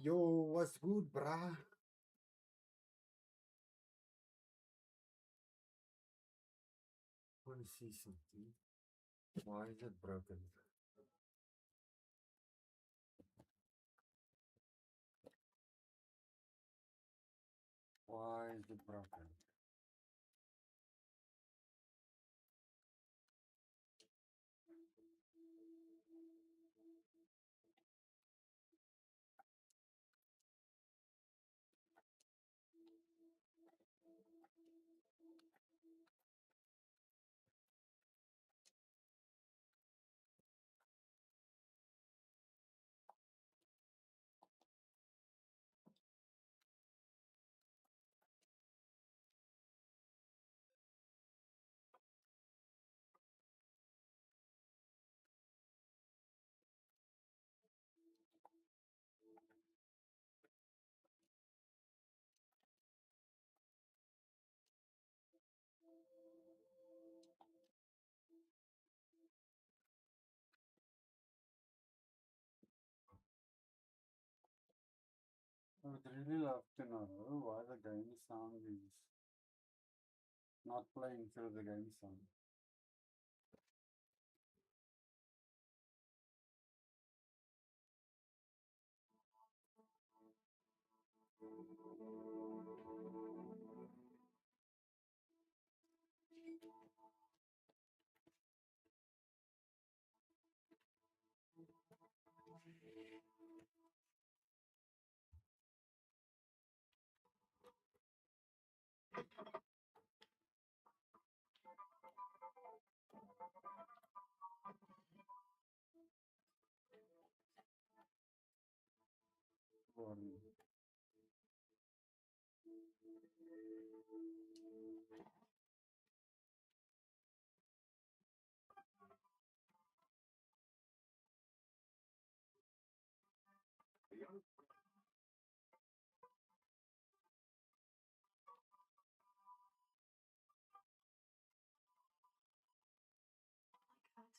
Yo, what's good, brah? Want to see something? Why is it broken? Why is it broken? I would really love to know why the game sound is not playing through the game sound. Boring.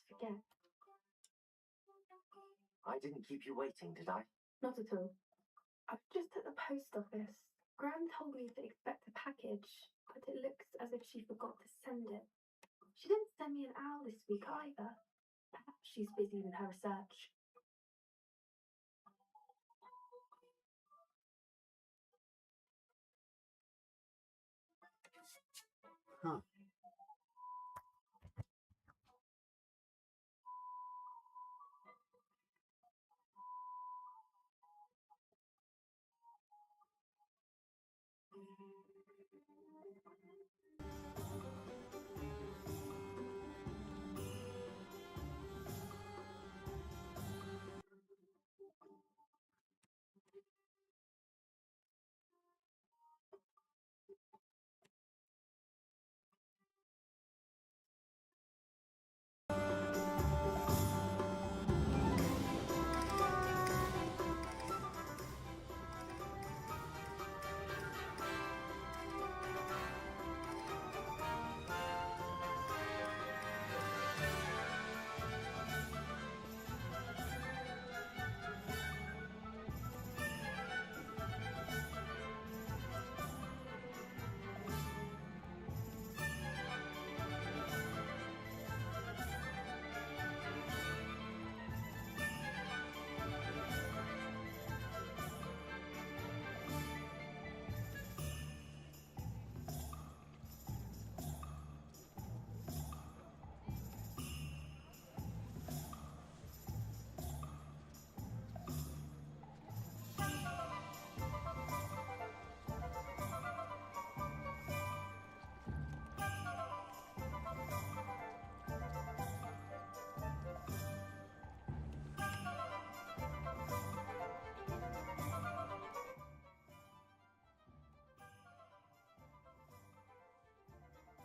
Forget. I didn't keep you waiting, did I? Not at all. I was just at the post office. Gran told me to expect a package, but it looks as if she forgot to send it. She didn't send me an owl this week either. Perhaps she's busy with her research. Huh.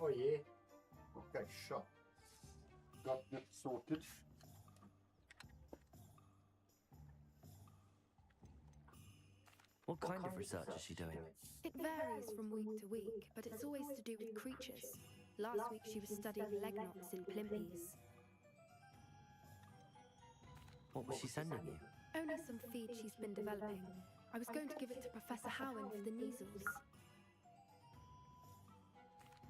Oh yeah. Okay, sure. Got that sorted. What kind of research is she doing? It varies from week to week, but it's always to do with creatures. Last week she was studying legnots in Plimpies. What was she sending you? Only some feed she's been developing. I was going to give it to Professor Howen for the measles.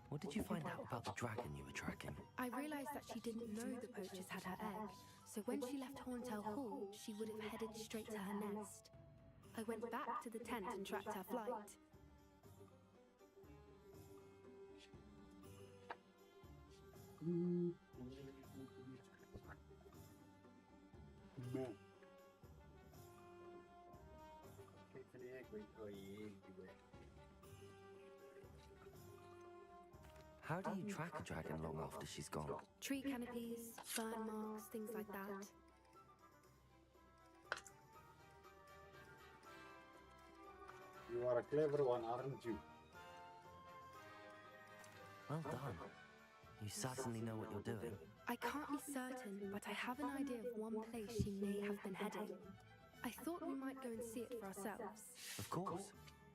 What did you find out about the dragon you were tracking? I realized that she didn't know the poachers had her egg, so when she left Horntail Hall, she would have headed straight to her nest. I went back to the tent and tracked her flight. Man. How do you track a dragon long after she's gone? Tree canopies, fern marks, things like that. You are a clever one, aren't you? Well done. You certainly know what you're doing. I can't be certain, but I have an idea of one place she may have been heading. I thought we might go and see it for ourselves. Of course.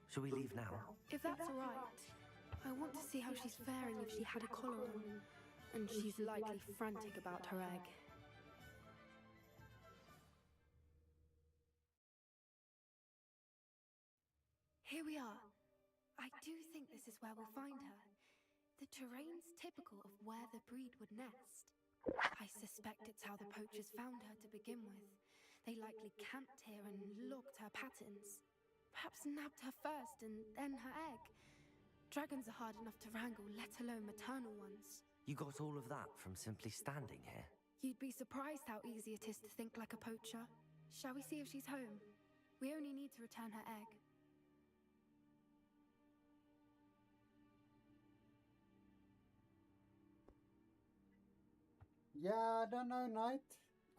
Shall we leave now? If that's all right. I want to see how she's faring if she had a collar on. And she's likely frantic about her egg. Here we are. I do think this is where we'll find her. The terrain's typical of where the breed would nest. I suspect it's how the poachers found her to begin with. They likely camped here and logged her patterns. Perhaps nabbed her first and then her egg. Dragons are hard enough to wrangle, let alone maternal ones. You got all of that from simply standing here? You'd be surprised how easy it is to think like a poacher. Shall we see if she's home? We only need to return her egg. Yeah, I don't know, Knight.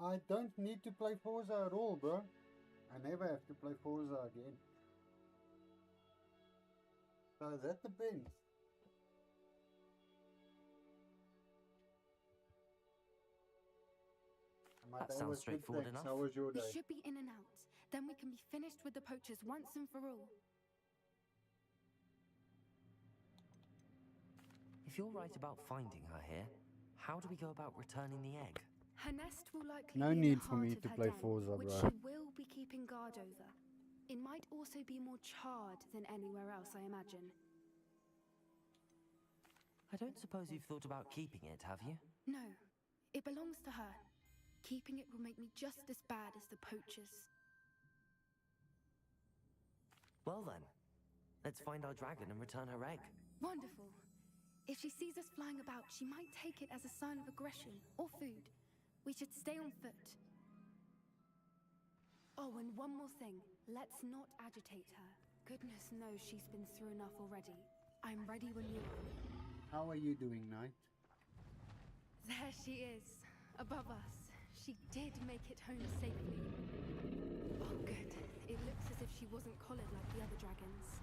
I don't need to play Forza at all, bro. I never have to play Forza again. So that depends. My That day sounds was good, straightforward thanks. enough. How was your We day? should be in and out. Then we can be finished with the poachers once and for all. If you're right about finding her here, how do we go about returning the egg? Her nest will likely No be in need the for heart me of to her play den, Forza, which bro. she will be keeping guard over. It might also be more charred than anywhere else, I imagine. I don't suppose you've thought about keeping it, have you? No, it belongs to her. Keeping it will make me just as bad as the poachers. Well then, let's find our dragon and return her egg. Wonderful. If she sees us flying about, she might take it as a sign of aggression or food. We should stay on foot. Oh, and one more thing. Let's not agitate her. Goodness knows she's been through enough already. I'm ready when you are. How are you doing, Knight? There she is, above us. She did make it home safely. Oh, good. It looks as if she wasn't collared like the other dragons.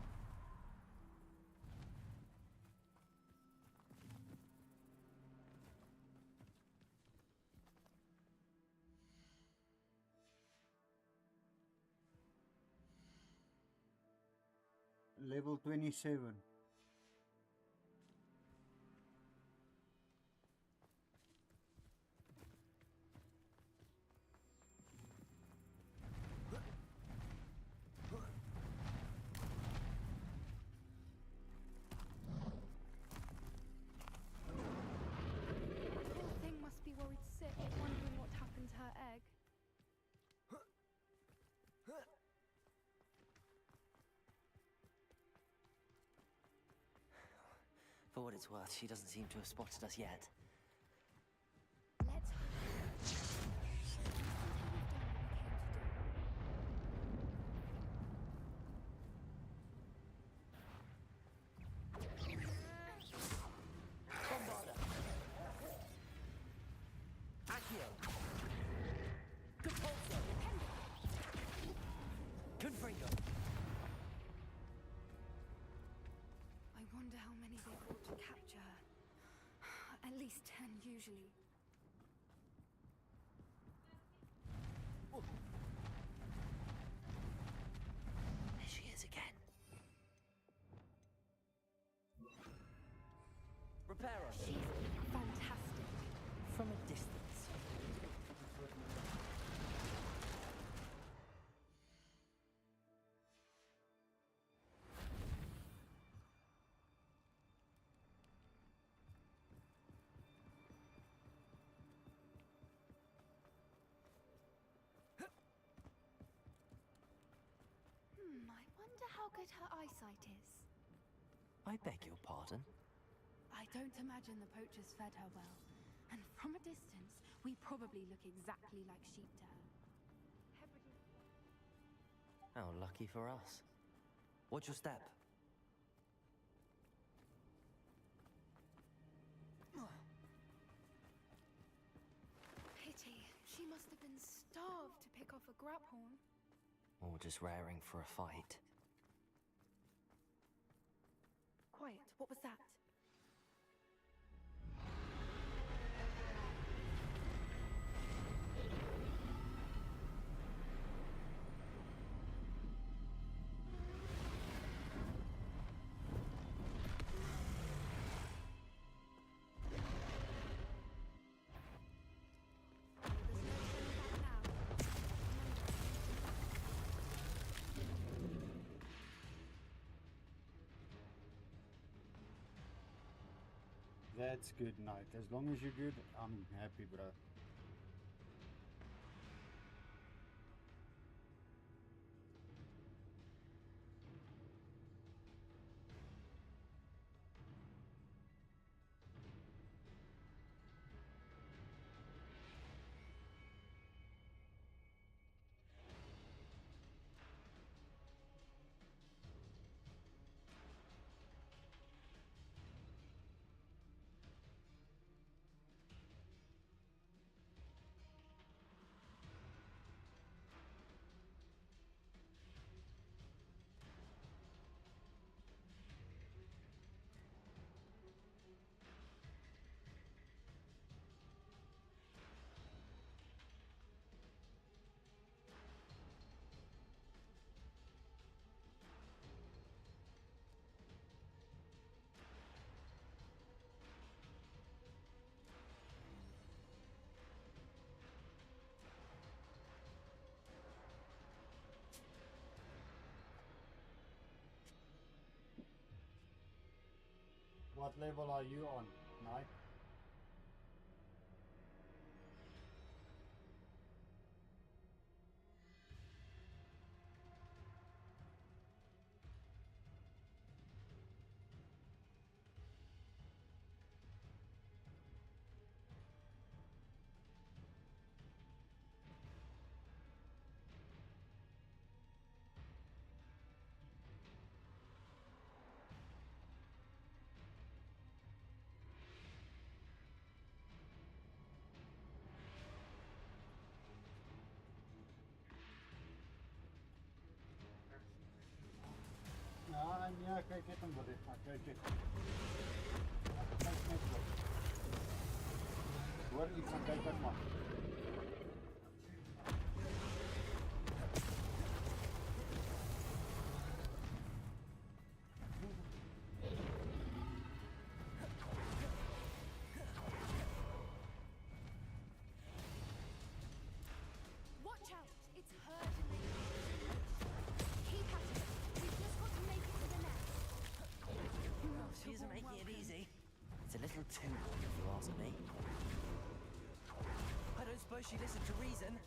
Level 27. Poor thing must be worried sick, wondering what happened to her egg. For what it's worth, she doesn't seem to have spotted us yet. Let's Bombarda! Accio! Compulso! Confringo! I wonder how many they brought to capture her. At least 10 usually. There she is again. Reparo! She's fantastic. From a distance. how good her eyesight is? I beg your pardon? I don't imagine the poachers fed her well. And from a distance, we probably look exactly like sheep to her. How lucky for us. Watch your step. Pity. She must have been starved to pick off a grabhorn. Or just raring for a fight. Quiet. What was that? That's good, Knight. As long as you're good, I'm happy, bro. What level are you on, Knight? Ja, kijk het hem buddy. Kijk het. Kijk net wat. Hoor iets aan kijk het maar. Watch out! It's hurting. Keep at it. We've just got to make it to the nest. She isn't making it easy. It's a little too long, if you ask me. I don't suppose she listened to reason.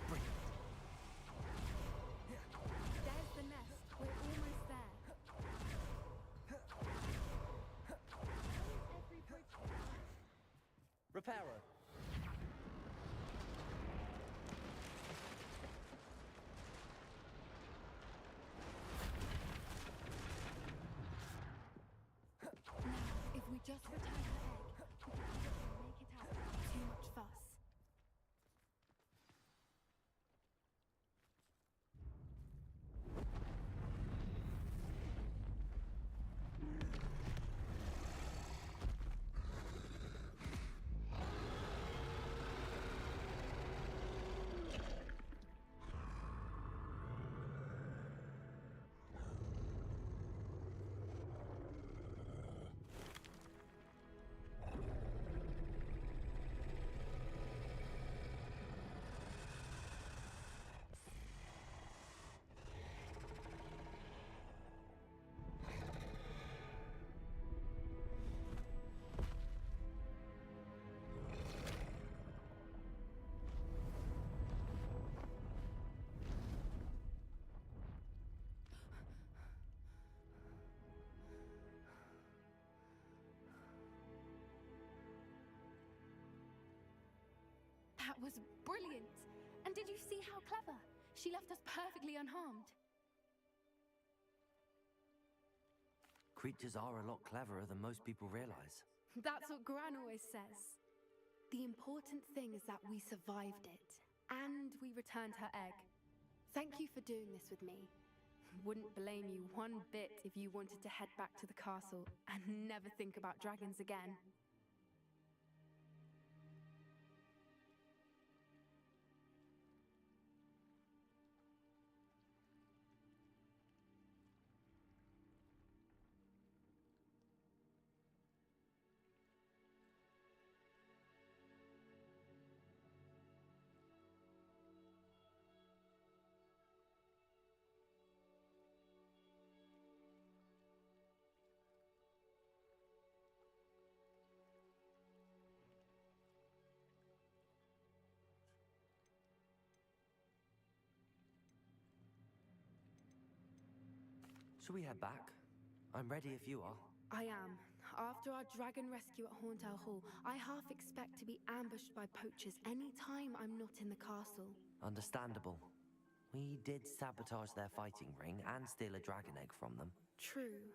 Brilliant. There's the nest. We're almost there. Every bridge. Reparo. Now, if we just return her egg, we can probably make it out without too much fuss. That was brilliant. And did you see how clever? She left us perfectly unharmed. Creatures are a lot cleverer than most people realize. That's what Gran always says. The important thing is that we survived it. And we returned her egg. Thank you for doing this with me. Wouldn't blame you one bit if you wanted to head back to the castle and never think about dragons again. Shall we head back? I'm ready if you are. I am. After our dragon rescue at Hauntow Hall, I half expect to be ambushed by poachers any time I'm not in the castle. Understandable. We did sabotage their fighting ring and steal a dragon egg from them. True.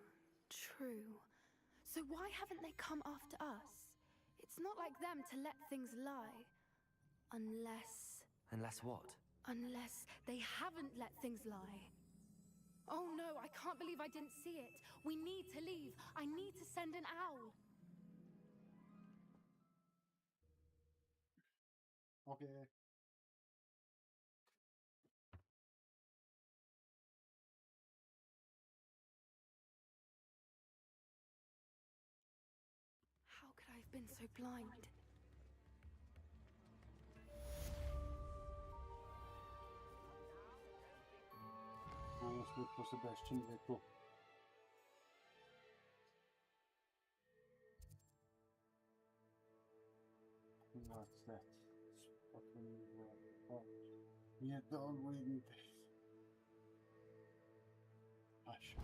So why haven't they come after us? It's not like them to let things lie. Unless what? Unless they haven't let things lie. Oh no, I can't believe I didn't see it. We need to leave. I need to send an owl. Okay. How could I have been so blind? Let's look for Sebastian Vettel. What's that? You don't read this. Hush.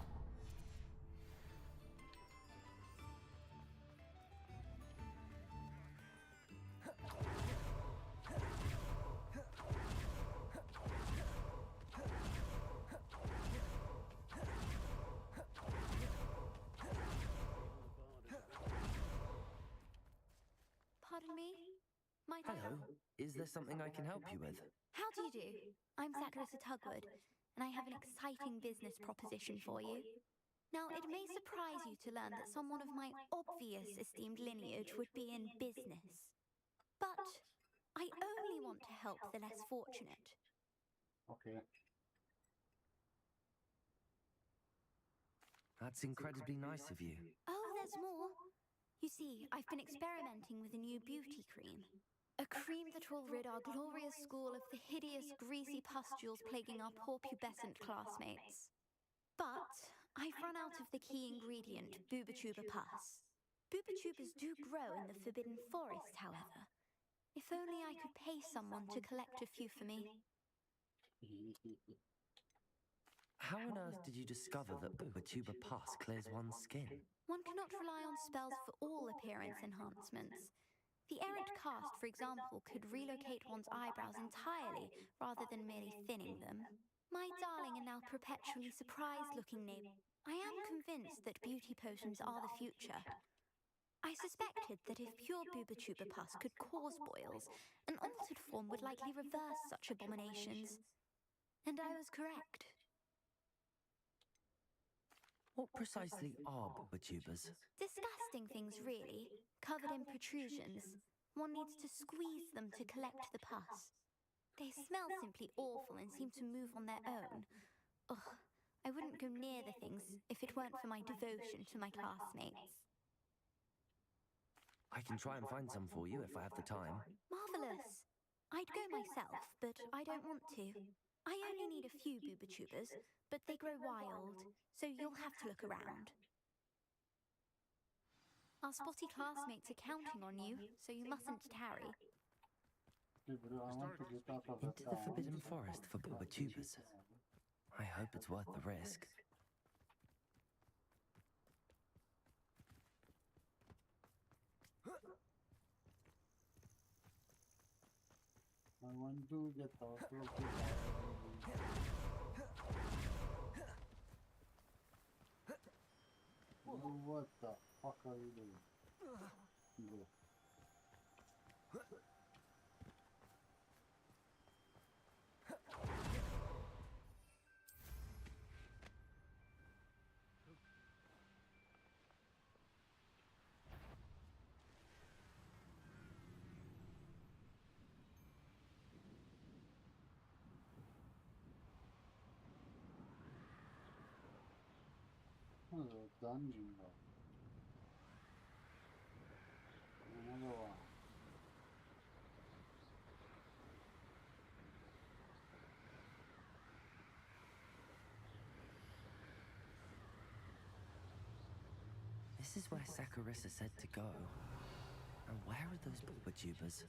Pardon me? Might I Hello. Is there something I can help you with? How do you do? I'm Sacrista Tugwood, and I have an exciting business proposition for you. Now, it may surprise you to learn that someone of my obvious esteemed lineage would be in business. But I only want to help the less fortunate. Okay. That's incredibly nice of you. Oh, there's more. You see, I've been experimenting with a new beauty cream. A cream that will rid our glorious school of the hideous, greasy pustules plaguing our poor pubescent classmates. But I've run out of the key ingredient, Booba-Tuba pus. Booba-Tubas do grow in the Forbidden Forest, however. If only I could pay someone to collect a few for me. How on earth did you discover that Booba-Tuba pus clears one's skin? One cannot rely on spells for all appearance enhancements. The errant cast, for example, could relocate one's eyebrows entirely rather than merely thinning them. My darling and now perpetually surprised-looking neighbor, I am convinced that beauty potions are the future. I suspected that if pure Booba-Tuba pus could cause boils, an altered form would likely reverse such abominations. And I was correct. What precisely are Booba-Tubas? Disgusting things, really, covered in protrusions. One needs to squeeze them to collect the pus. They smell simply awful and seem to move on their own. Ugh, I wouldn't go near the things if it weren't for my devotion to my classmates. I can try and find some for you if I have the time. Marvelous! I'd go myself, but I don't want to. I only need a few Booba-Tubas, but they grow wild, so you'll have to look around. Our spotty classmates are counting on you, so you mustn't tarry. I want to get out of Into the Forbidden Forest for Booba-Tubas. I hope it's worth the risk. I want to get off of the What the fuck are you doing? Go. Oh, a dungeon though. Another one. This is where Saccharissa said to go. And where are those bulbitubers?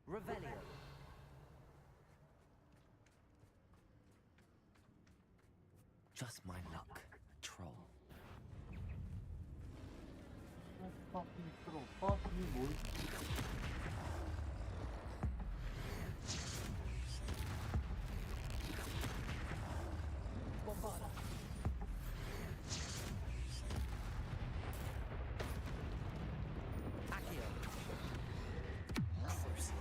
Revelio. Just my luck, troll. Let's fucking throw. Fuck you, boy. Bombarda. Accio. Crucial.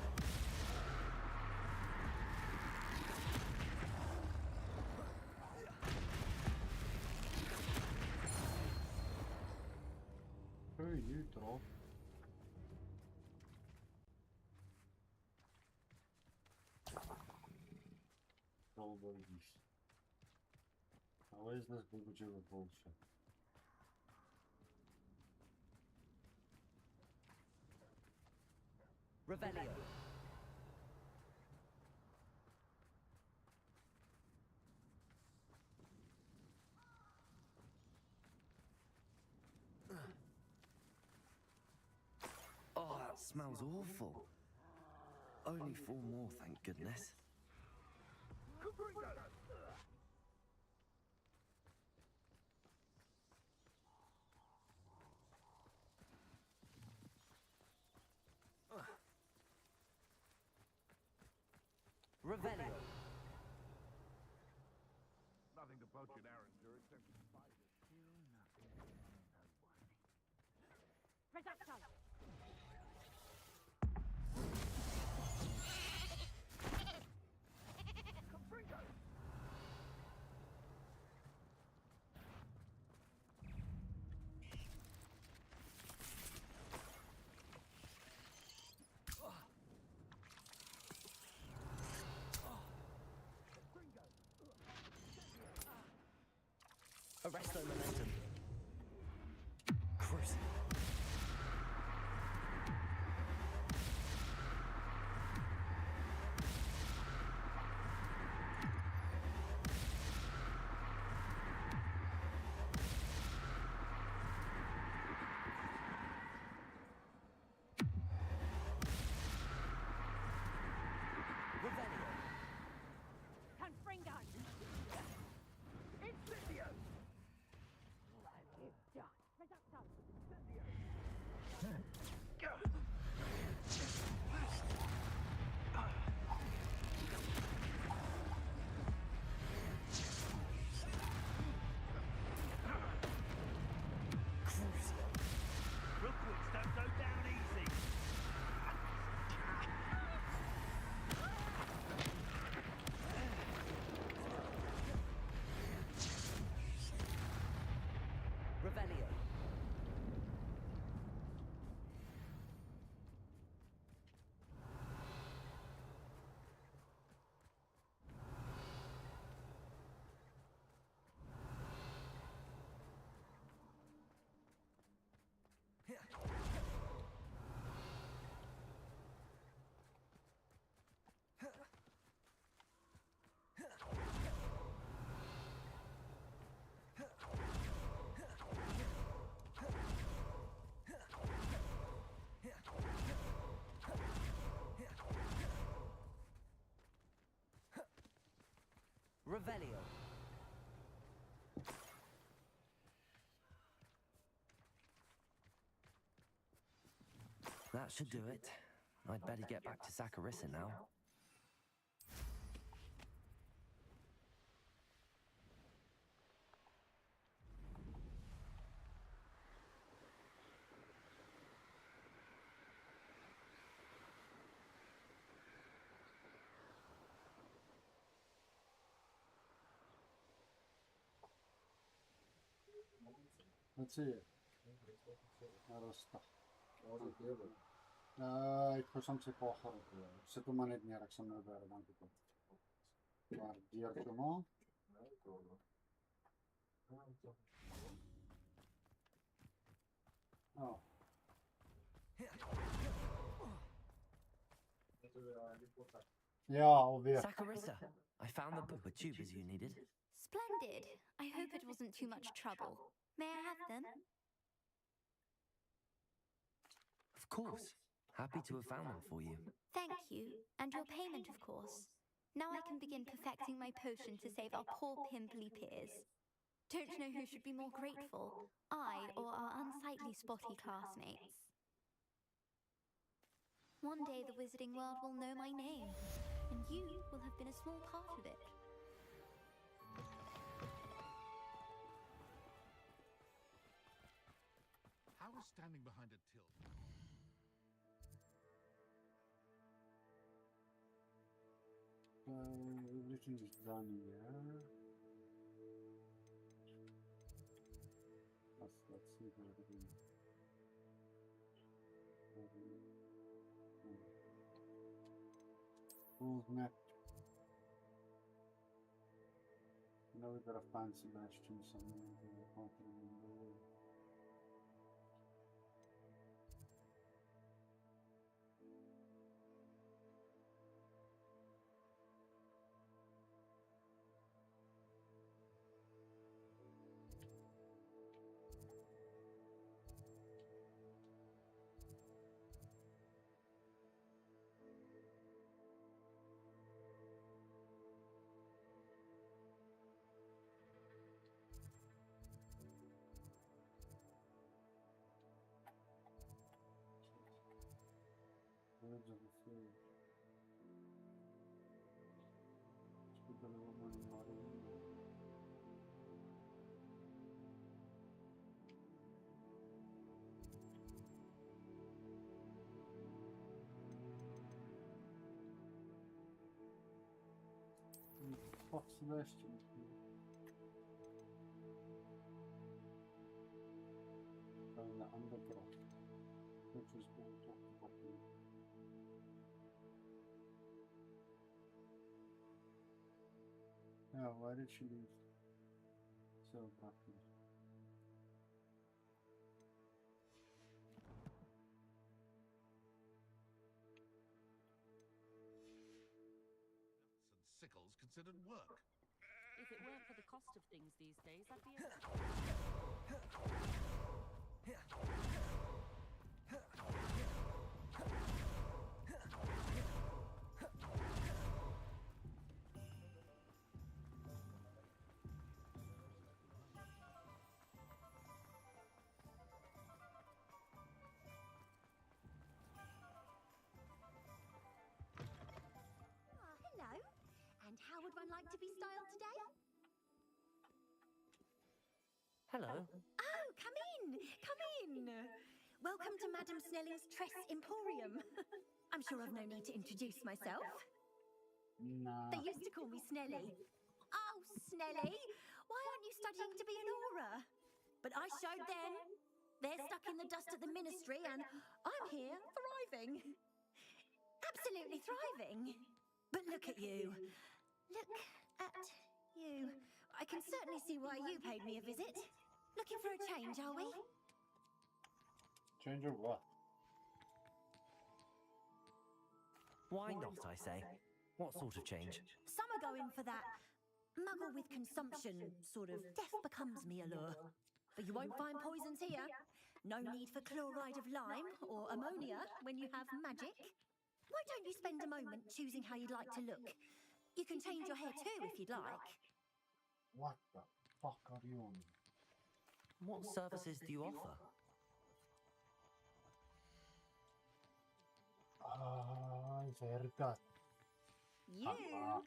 Who are you, troll? Troll babies. Now where's this bulbituber bullshit? Revelio. Oh, that smells awful. Only 4 more, thank goodness. Revelio. Nothing to poach in Arranger except spiders. Still nothing. Reducto! Arresto momentum. Cruising. Revelio. Confringo! Incendio! Revelio. That should do it. I'd better get back to Saccharissa now. Let's see it. Arvesta. Ikka sam se pohar. Se tu manet ni arak sam na dar ban ko. Var diar kuma. Oh. Yeah, obvious. Saccharissa, I found the puppa tubers you needed. Splendid. I hope it wasn't too much trouble. May I have them? Of course. Happy to have found them for you. Thank you. And your payment, of course. Now I can begin perfecting my potion to save our poor pimply peers. Don't know who should be more grateful, I or our unsightly spotty classmates. One day the wizarding world will know my name, and you will have been a small part of it. How is standing behind a till? Everything is done here. Let's see if everything. Who's next? Now we got a fancy bastion somewhere. I can't remember. Words of the field. Speak of the woman in water. What's the question? The undergrowth, which was being talked about. Yeah, why did she leave so abruptly? And sickles considered work. If it weren't for the cost of things these days, I'd be Hello. And how would one like to be styled today? Hello. Oh, come in. Come in. Welcome to Madame Snelling's Tress Emporium. I'm sure I've no need to introduce myself. Nah. They used to call me Snelly. Oh, Snelly, why aren't you studying to be an aura? But I showed them. They're stuck in the dust at the ministry, and I'm here thriving. Absolutely thriving. But look at you. Look at you. I can certainly see why you paid me a visit. Looking for a change, are we? Change of what? Why not, I say? What sort of change? Some are going for that muggle with consumption, sort of death becomes me allure. But you won't find poisons here. No need for chloride of lime or ammonia when you have magic. Why don't you spend a moment choosing how you'd like to look? You can change your hair too if you'd like. What the fuck are you on? What services do you offer? Haircut. You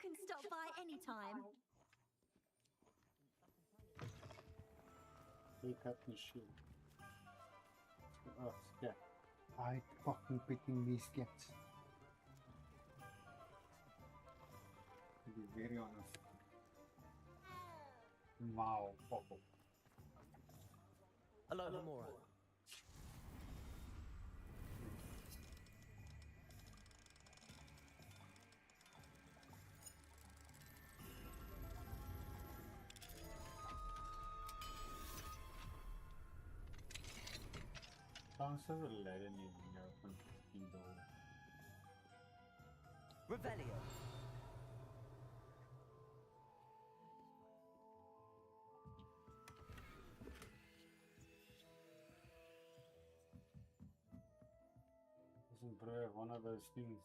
can stop by any time. Haircut machine. Oh, yeah. I fucking picking these cats. To be very honest. Wow, Popo. Aloha, Mora. Sounds so leaden in your fucking door. Revelio. Isn't prayer one of those things?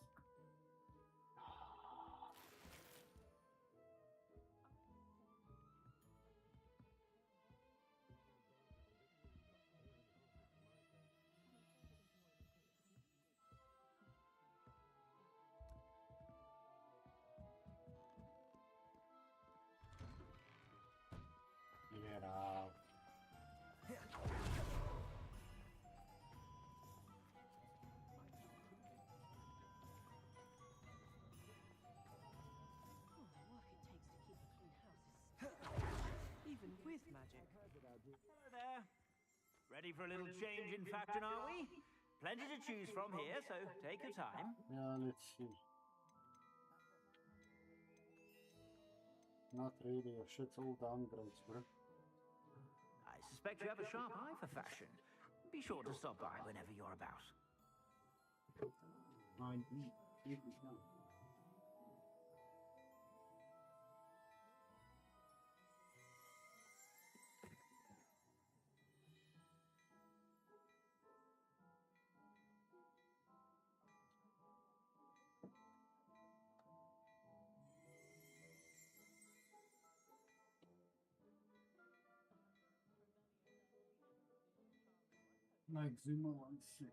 Get out. Even with magic. Hello there. Ready for a little change in fashion, are we? Plenty to choose from here, so take your time. Yeah, let's see. Not really, your shit's all downgrades, bro. I suspect you have a sharp eye for fashion. Be sure to stop by whenever you're about. Like Zuma once said,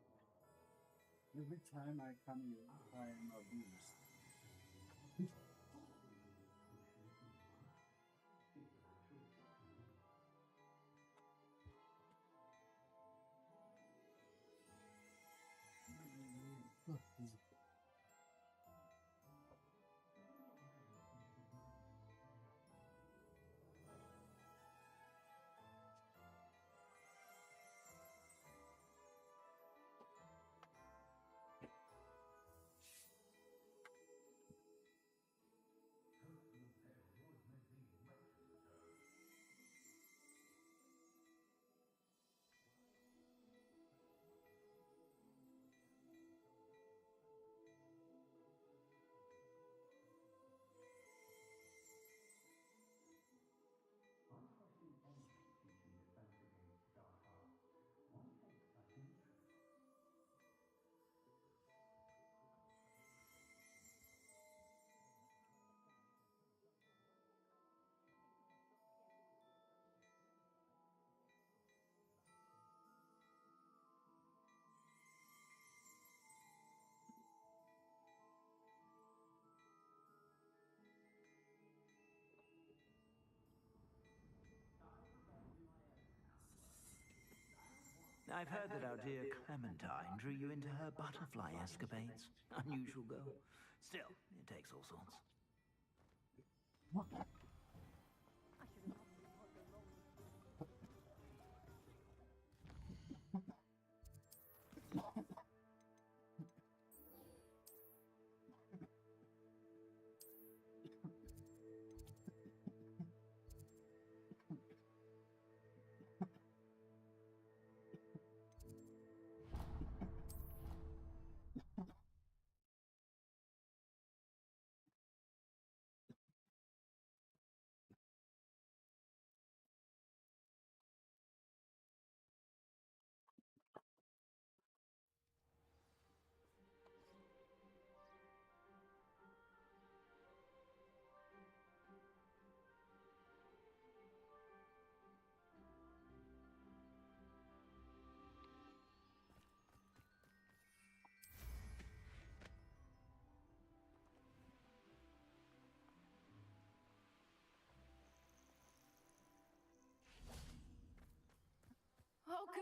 every time I come here, I am abused. I've heard that our dear Clementine drew you into her butterfly escapades. Unusual girl. Still, it takes all sorts.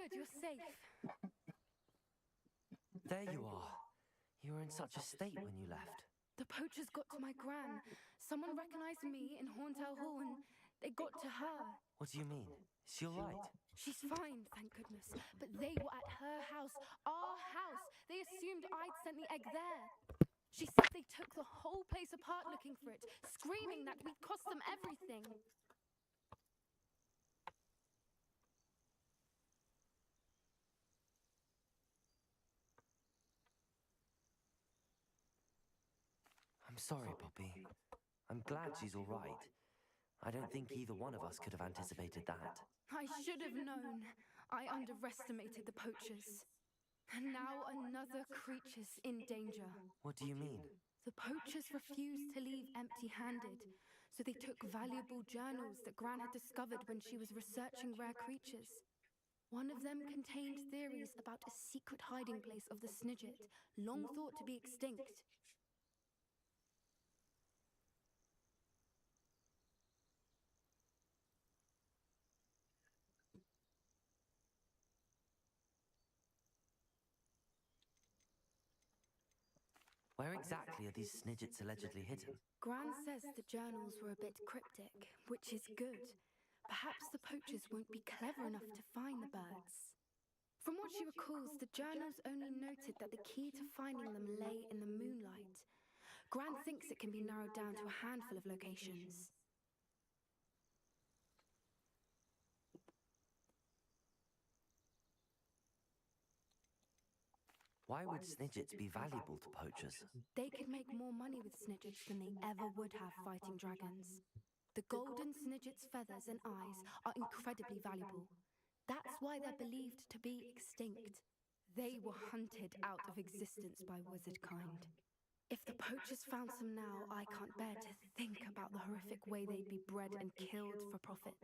good, you're safe. There you are. You were in such a state when you left. The poachers got to my gran. Someone recognized me in Horntail Hall and they got to her. What do you mean? Is she all right? She's fine, thank goodness. But they were at her house, our house. They assumed I'd sent the egg there. She said they took the whole place apart looking for it, screaming that we'd cost them everything. I'm sorry, Poppy. I'm glad she's all right. I don't think either one of us could have anticipated that. I should have known. I underestimated the poachers. And now another creature's in danger. What do you mean? The poachers refused to leave empty-handed, so they took valuable journals that Gran had discovered when she was researching rare creatures. One of them contained theories about a secret hiding place of the Snidget, long thought to be extinct. Where exactly are these Snidgets allegedly hidden? Gran says the journals were a bit cryptic, which is good. Perhaps the poachers won't be clever enough to find the birds. From what she recalls, the journals only noted that the key to finding them lay in the moonlight. Gran thinks it can be narrowed down to a handful of locations. Why would Snidgets be valuable to poachers? They could make more money with Snidgets than they ever would have fighting dragons. The golden Snidget's feathers and eyes are incredibly valuable. That's why they're believed to be extinct. They were hunted out of existence by wizard kind. If the poachers found some now, I can't bear to think about the horrific way they'd be bred and killed for profit.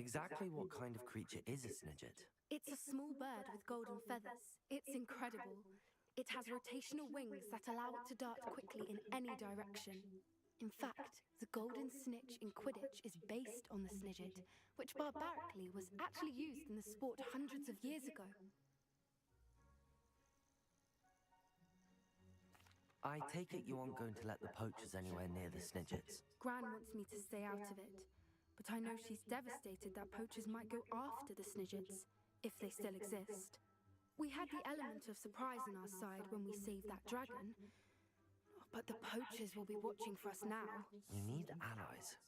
Exactly what kind of creature is a Snidget? It's a small bird with golden feathers. It's incredible. It has rotational wings that allow it to dart quickly in any direction. In fact, the golden snitch in Quidditch is based on the Snidget, which barbarically was actually used in the sport hundreds of years ago. I take it you aren't going to let the poachers anywhere near the Snidgets. Gran wants me to stay out of it, but I know she's devastated that poachers might go after the Snidgets, if they still exist. We had the element of surprise on our side when we saved that dragon, but the poachers will be watching for us now. We need allies.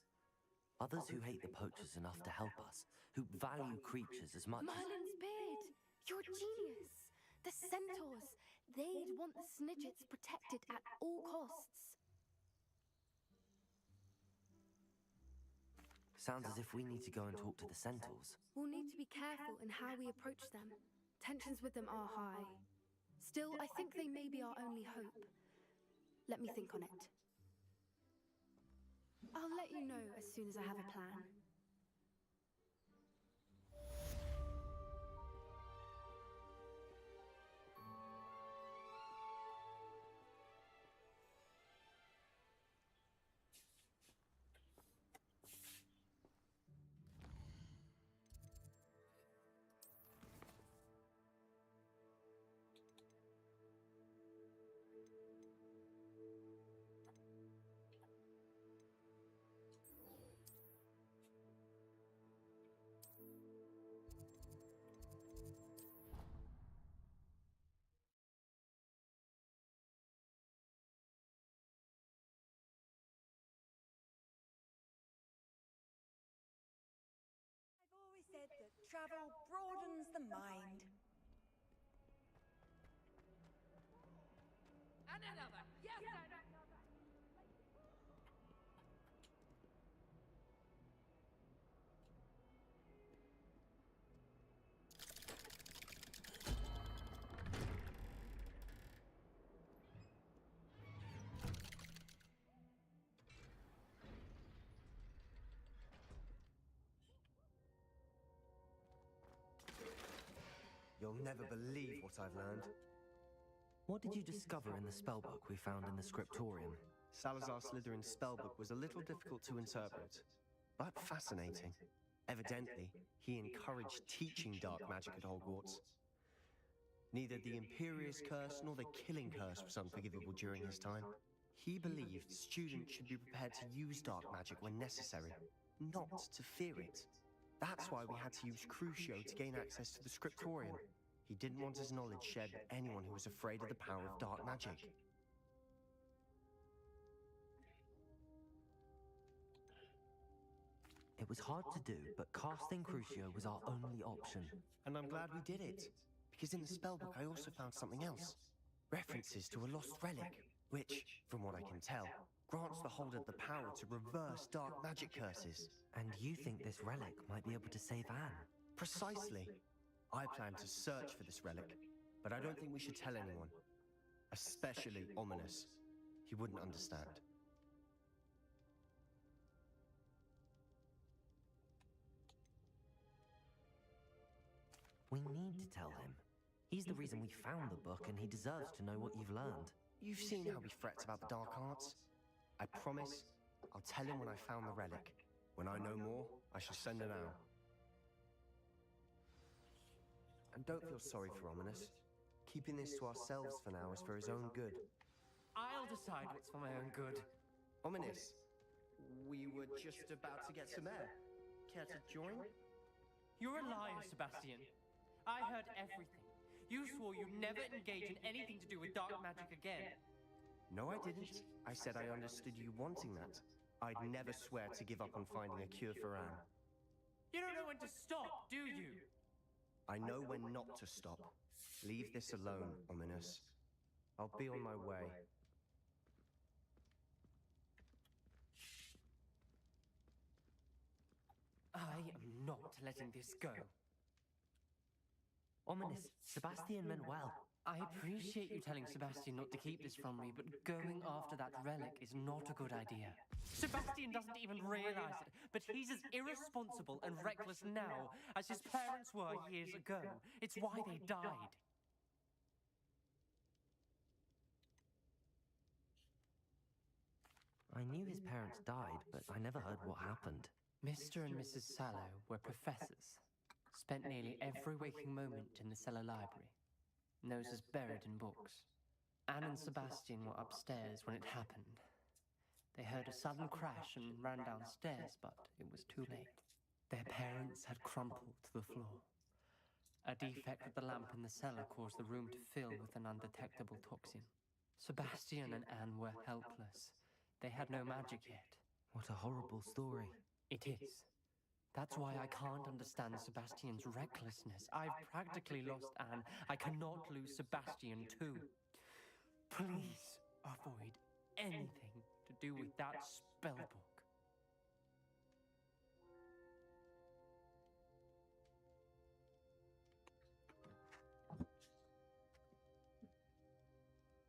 Others who hate the poachers enough to help us, who value creatures as much as... Merlin's beard! You're a genius! The centaurs! They'd want the Snidgets protected at all costs. Sounds as if we need to go and talk to the centaurs. We'll need to be careful in how we approach them. Tensions with them are high. Still, I think they may be our only hope. Let me think on it. I'll let you know as soon as I have a plan. Said that travel broadens the mind. And another. Yes, and You'll never believe what I've learned. What did you discover in the spellbook we found in the scriptorium? Salazar Slytherin's spellbook was a little difficult to interpret. but fascinating. Evidently, he encouraged teaching dark magic at Hogwarts. Neither the Imperious Curse nor the Killing Curse was unforgivable during his time. He believed students should be prepared to use dark magic when necessary, not to fear it. That's why we had to use Crucio to gain access to the Scriptorium. He didn't want his knowledge shared with anyone who was afraid of the power of dark magic. It was hard to do, but casting Crucio was our only option. And I'm glad we did it, because in the spellbook I also found something else. References to a lost relic, which, from what I can tell, grants the holder the power to reverse dark magic curses. And you think this relic might be able to save Anne? Precisely. I plan to search for this relic, but I don't think we should tell anyone. Especially Ominous. He wouldn't understand. We need to tell him. He's the reason we found the book, and he deserves to know what you've learned. You've seen how he frets about the dark arts. I promise I'll tell him when I found the relic. When I know more, I shall send an owl. And don't feel sorry for Ominous. Keeping this to ourselves for now is for his own good. I'll decide what's for my own good. Ominous, we were just about to get some air. Care to join? You're a liar, Sebastian. I heard everything. You swore you'd never engage in anything to do with dark magic again. No, I didn't. I said I understood you wanting that. I'd never swear to give up on finding a cure for Anne. You don't know when to stop, do you? I know when not to stop. Leave this alone, Ominous. I'll be on my way. I am not letting this go. Ominous, Sebastian meant well. I appreciate you telling Sebastian not to keep this from me, but going after that relic is not a good idea. Sebastian doesn't even realize it, but he's as irresponsible and reckless now as his parents were years ago. It's why they died. I knew his parents died, but I never heard what happened. Mr. and Mrs. Sallow were professors. Spent nearly every waking moment in the cellar library. Noses buried in books. Anne and Sebastian were upstairs when it happened. They heard a sudden crash and ran downstairs, but it was too late. Their parents had crumpled to the floor. A defect with the lamp in the cellar caused the room to fill with an undetectable toxin. Sebastian and Anne were helpless. They had no magic yet. What a horrible story. It is. That's why I can't understand Sebastian's recklessness. I've practically lost Anne. I cannot lose Sebastian too. Please avoid anything to do with that spellbook.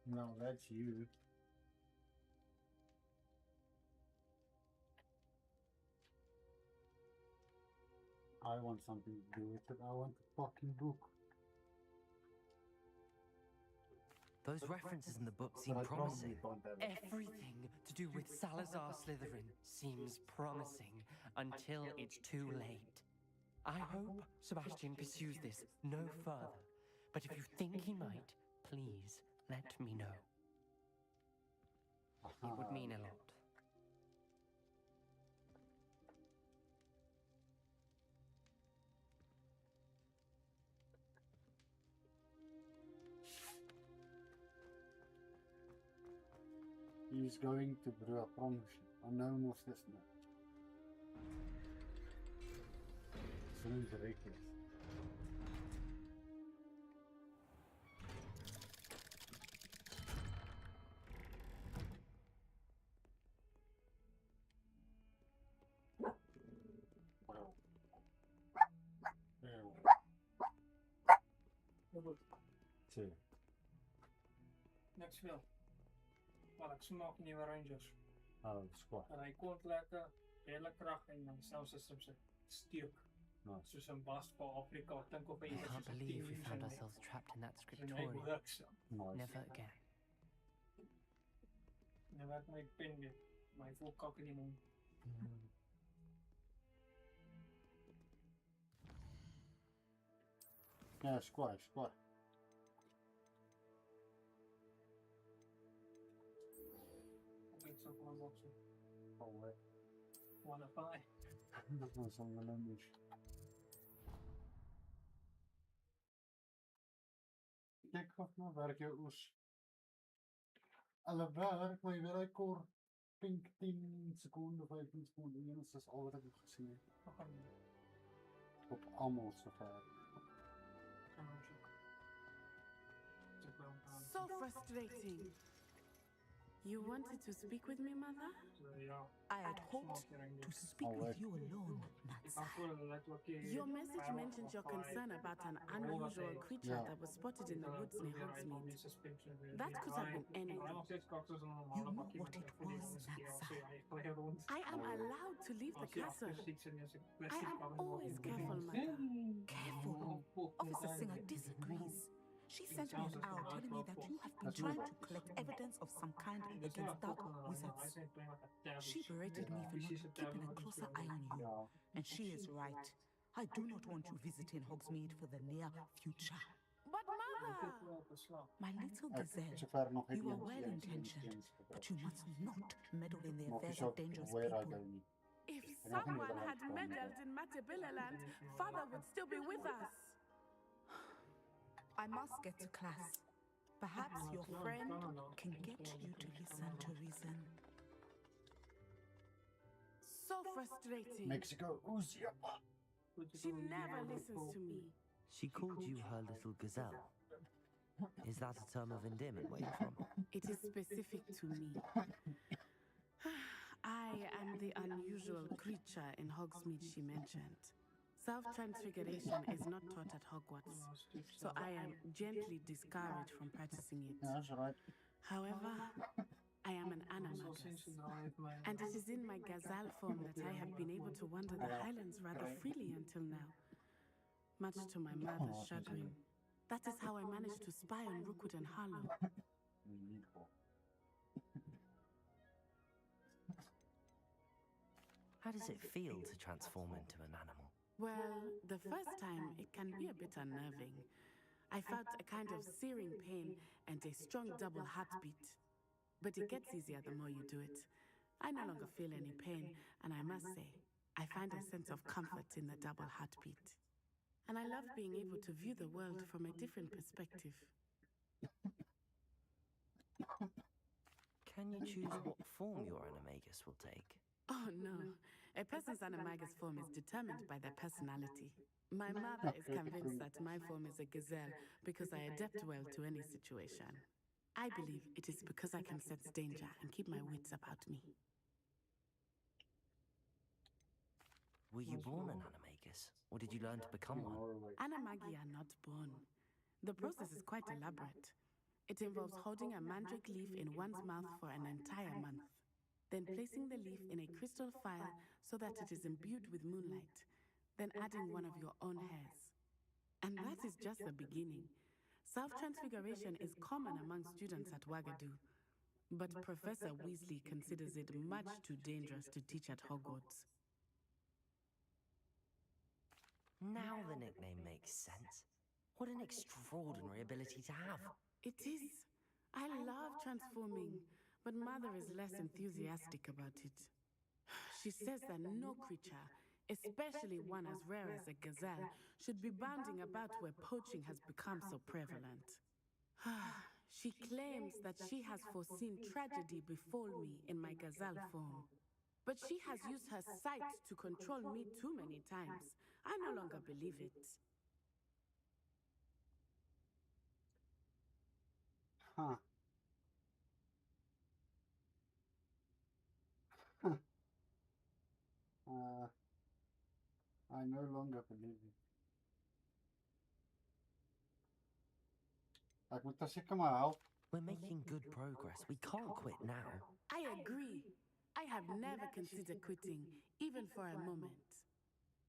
No, that's you. I want something to do with it. I want the fucking book. Those references in the book seem But I promising. probably found that. Everything to do with Salazar Slytherin seems promising until it's too late. I hope Sebastian pursues this no further, but if you think he might, please let me know. It would mean a lot. He's going to brew, I promise you. I know most this now. It's really ridiculous. Two. Niks veel. Maar ek soek maak nuwe Rangers. Oh, squad. En hy kon lekker, redelijk krag en dan soundsystems steek. Nice. Soos 'n bas vir Afrika. Ek dink of hy I can't believe we found ourselves trapped in that scriptorium. Nice. Never again. En dan werk my pen weer. My vol kak in die mond. Yeah, square. Okay, so one box. Oh, wait. 1 of 5. Dat was allemaal anders. Kijk of nou werk jou oes. Alle werk, maar jy weet hy kort pink 10 sekonde, 15 sekonde. Eens is al wat ek nog gesien het. Op almal sover. So frustrating. You wanted to speak with me, Mother? I had hoped to speak with you alone, Natsa. Your message mentioned your concern about an unusual creature that was spotted in the woods near Hogsmeade. That could have been anything. You know what it was, Natsa. I am allowed to leave the castle. I am always careful, Mother. Careful? Officer Singer disagrees. She sent me an owl telling me that you have been trying to collect evidence of some kind against dark wizards. She berated me for not keeping a closer eye on you. And she is right. I do not want you visiting Hogsmeade for the near future. But Mother! My little gazelle, you are well-intentioned, but you must not meddle in the affairs of dangerous people. If someone had meddled in Matabillaland, Father would still be with us. I must get to class. Perhaps your friend can get you to listen to reason. So frustrating. Mexico, oozy up. She never listens to me. She called you her little gazelle. Is that a term of endearment where you're from? It is specific to me. I am the unusual creature in Hogsmeade she mentioned. Self-transfiguration is not taught at Hogwarts, so I am gently discouraged from practicing it. Yeah, that's right. However, I am an animagus, and it is in my gazelle form that I have been able to wander the Highlands rather freely until now, much to my mother's chagrin. That is how I managed to spy on Rookwood and Harlow. How does it feel to transform into an animal? Well, the first time it can be a bit unnerving. I felt a kind of searing pain and a strong double heartbeat. But it gets easier the more you do it. I no longer feel any pain, and I must say, I find a sense of comfort in the double heartbeat. And I love being able to view the world from a different perspective. Can you choose what form your animagus will take? Oh no, a person's animagus form is determined by their personality. My mother is convinced that my form is a gazelle because I adapt well to any situation. I believe it is because I can sense danger and keep my wits about me. Were you born an animagus, or did you learn to become one? Animagi are not born. The process is quite elaborate. It involves holding a mandrake leaf in one's mouth for an entire month, then placing the leaf in a crystal phial so that it is imbued with moonlight, then adding one of your own hairs. And that is just the beginning. Self-transfiguration is common among students at Wagadu, but Professor Weasley considers it much too dangerous to teach at Hogwarts. Now the nickname makes sense. What an extraordinary ability to have. It is. I love transforming, but Mother is less enthusiastic about it. She says that no creature, especially one as rare as a gazelle, should be bounding about where poaching has become so prevalent. She claims that she has foreseen tragedy befall me in my gazelle form. But she has used her sight to control me too many times. I no longer believe it. Huh. I no longer believe it. Ek moet seker maar help. We're making good progress. We can't quit now. I agree. I have never considered quitting, even for a moment.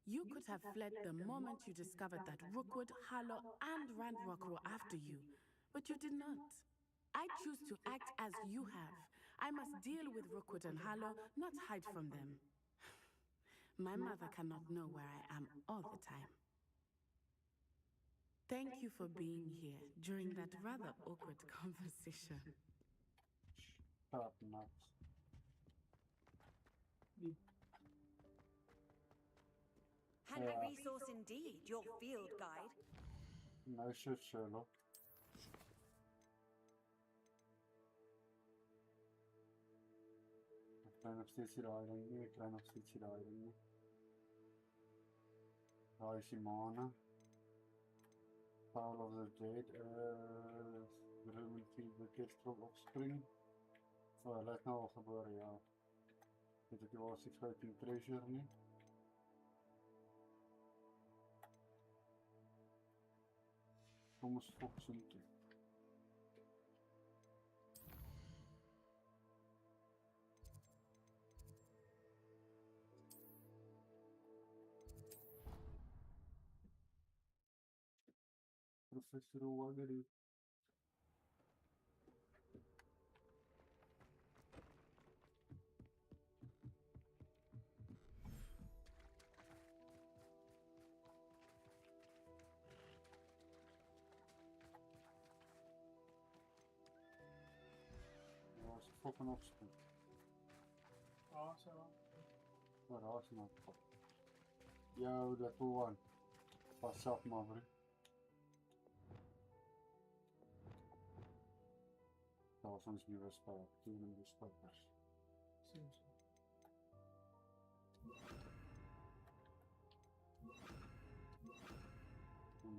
You could have fled the moment you discovered that Rookwood, Harlow, and Ranrock were after you, but you did not. I choose to act as you have. I must deal with Rookwood and Harlow, not hide from them. My mother cannot know where I am all the time. Thank you for being here during that rather awkward conversation. Shut nuts. Handy resource indeed, your field guide. No shit, Sherlock. Ik krijg nog steeds die riding niet, ik krijg nog steeds die riding niet. Daar is die mana. Power of the Jade, Roman Field, de kerstklok opspringen. Oh, dat lijkt nou al gebeuren, ja. Weet ik wel, ik sluit die treasure nu. Kom eens focussen. Professor Wagadu. Waar is het fucking opspringen? Ja, zo. Waar is het nou? Yo, dat one. Pas op, man, bro. Dat was ons nieuwe spel. Toen nieuwe spelers. Seems.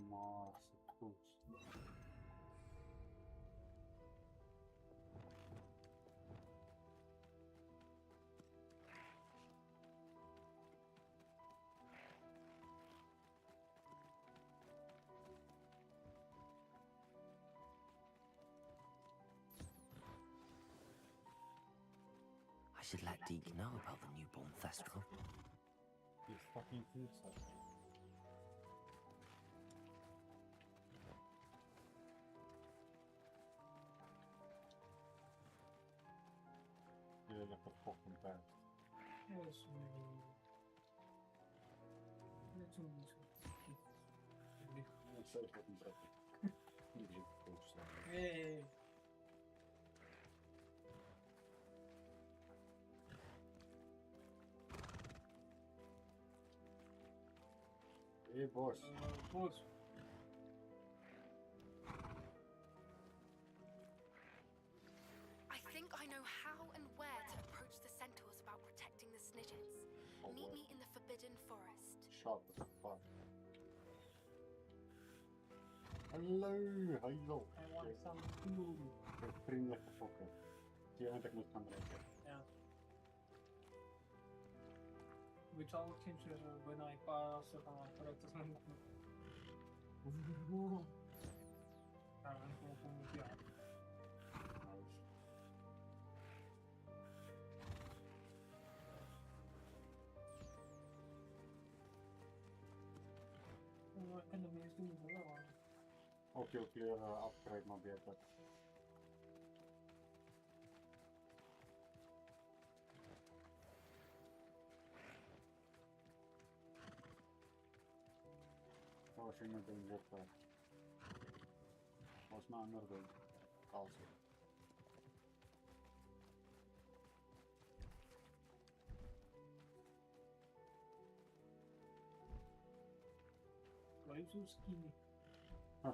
Maar ze goed. I should let Deke know about the newborn Thestral. You fucking think so? Yeah, like a fucking bad. Yes, maybe. Let's move this one. Let's say fucking bad. Hey. Hey, boss. Boss. I think I know how and where to approach the centaurs about protecting the snidgets. Meet me in the Forbidden Forest. Sharp as fuck. Hallo, hallo. I want some food. Ik spring lekker fokken. Zie je dat ik moet gaan breken? Ja. We zal ook zien tussen bijna een paar als ze gaan correcten zijn. Ja, en gewoon ja. En de meeste doen het wel. Ook je kleuren upgrade maar beter. Als je met een zet, als maar naar de kals. Why so skinny?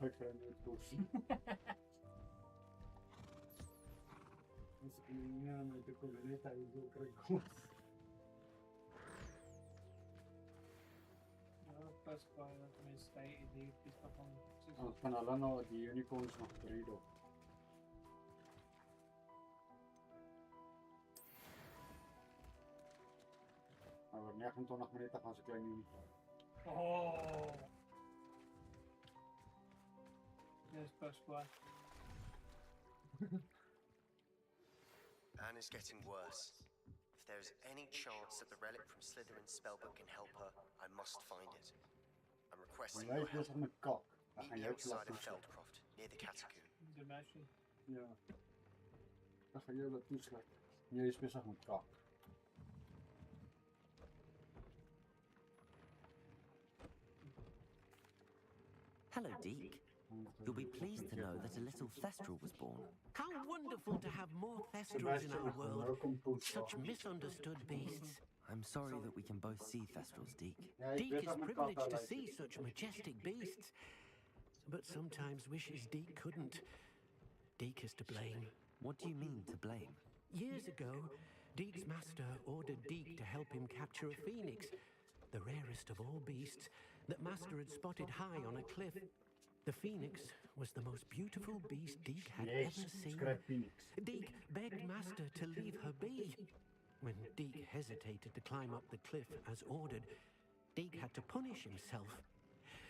Ik ga niet douchen. Als ik niet meer met de colonetta in doe, krijg ik goed. Pas bij dat tenminste idee is dat van. Als van alle nou die unicorns nog breeden. Maar 29 minuten gaan ze klein unicorn. Oh. Yes, pas bij. Anne is getting worse. If there is any chance that the relic from Slytherin's spellbook can help her, I must find it. I'm requesting Maar jij your is help. bezig met kak. Dan Meet ga me jij outside laten of toeslaan. Feldcroft, near the catacomb. De meisje. Ja. Dan ga jij dat toeslaan. Jij is bezig met kak. Hello, Deke. You'll be pleased to know that a little Thestral was born. How wonderful to have more Thestrals in our world. Such misunderstood beasts. I'm sorry that we can both see Thestrals, Deke. Deke is privileged to see such majestic beasts, but sometimes wishes Deke couldn't. Deke is to blame. What do you mean, to blame? Years ago, Deke's master ordered Deke to help him capture a phoenix, the rarest of all beasts, that master had spotted high on a cliff. The phoenix was the most beautiful beast Deke had ever seen. Deke begged master to leave her be. When Deke hesitated to climb up the cliff as ordered, Deke had to punish himself.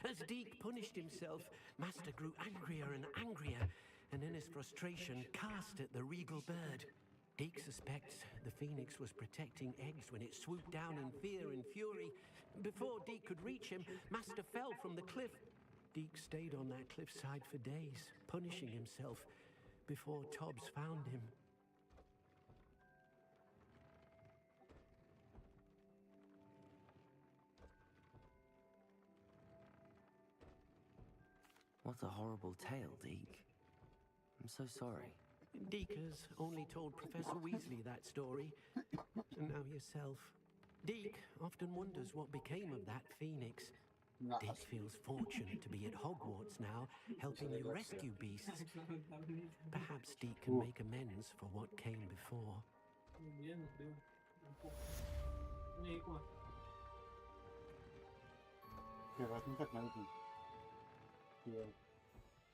As Deke punished himself, master grew angrier and angrier, and in his frustration cast at the regal bird. Deke suspects the phoenix was protecting eggs when it swooped down in fear and fury. Before Deke could reach him, master fell from the cliff. Deke stayed on that cliffside for days, punishing himself, before Tobbs found him. What a horrible tale, Deke. I'm so sorry. Deke has only told Professor Weasley that story, and now yourself. Deke often wonders what became of that phoenix. Deke feels fortunate to be at Hogwarts now, helping you rescue beasts. Perhaps Deke can make amends for what came before.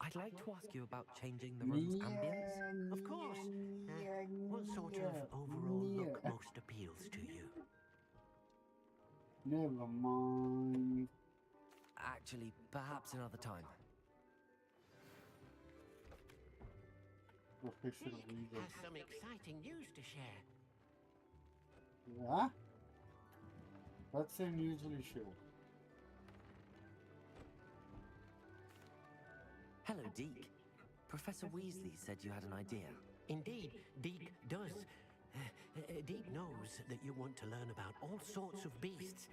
I'd like to ask you about changing the room's ambience. Of course. What sort of overall look most appeals to you? Never mind. Actually, perhaps another time. Deke has some exciting news to share. Yeah? That's unusually sure. Hello, Deke. Professor Weasley said you had an idea. Indeed, Deke does. Deke knows that you want to learn about all sorts of beasts,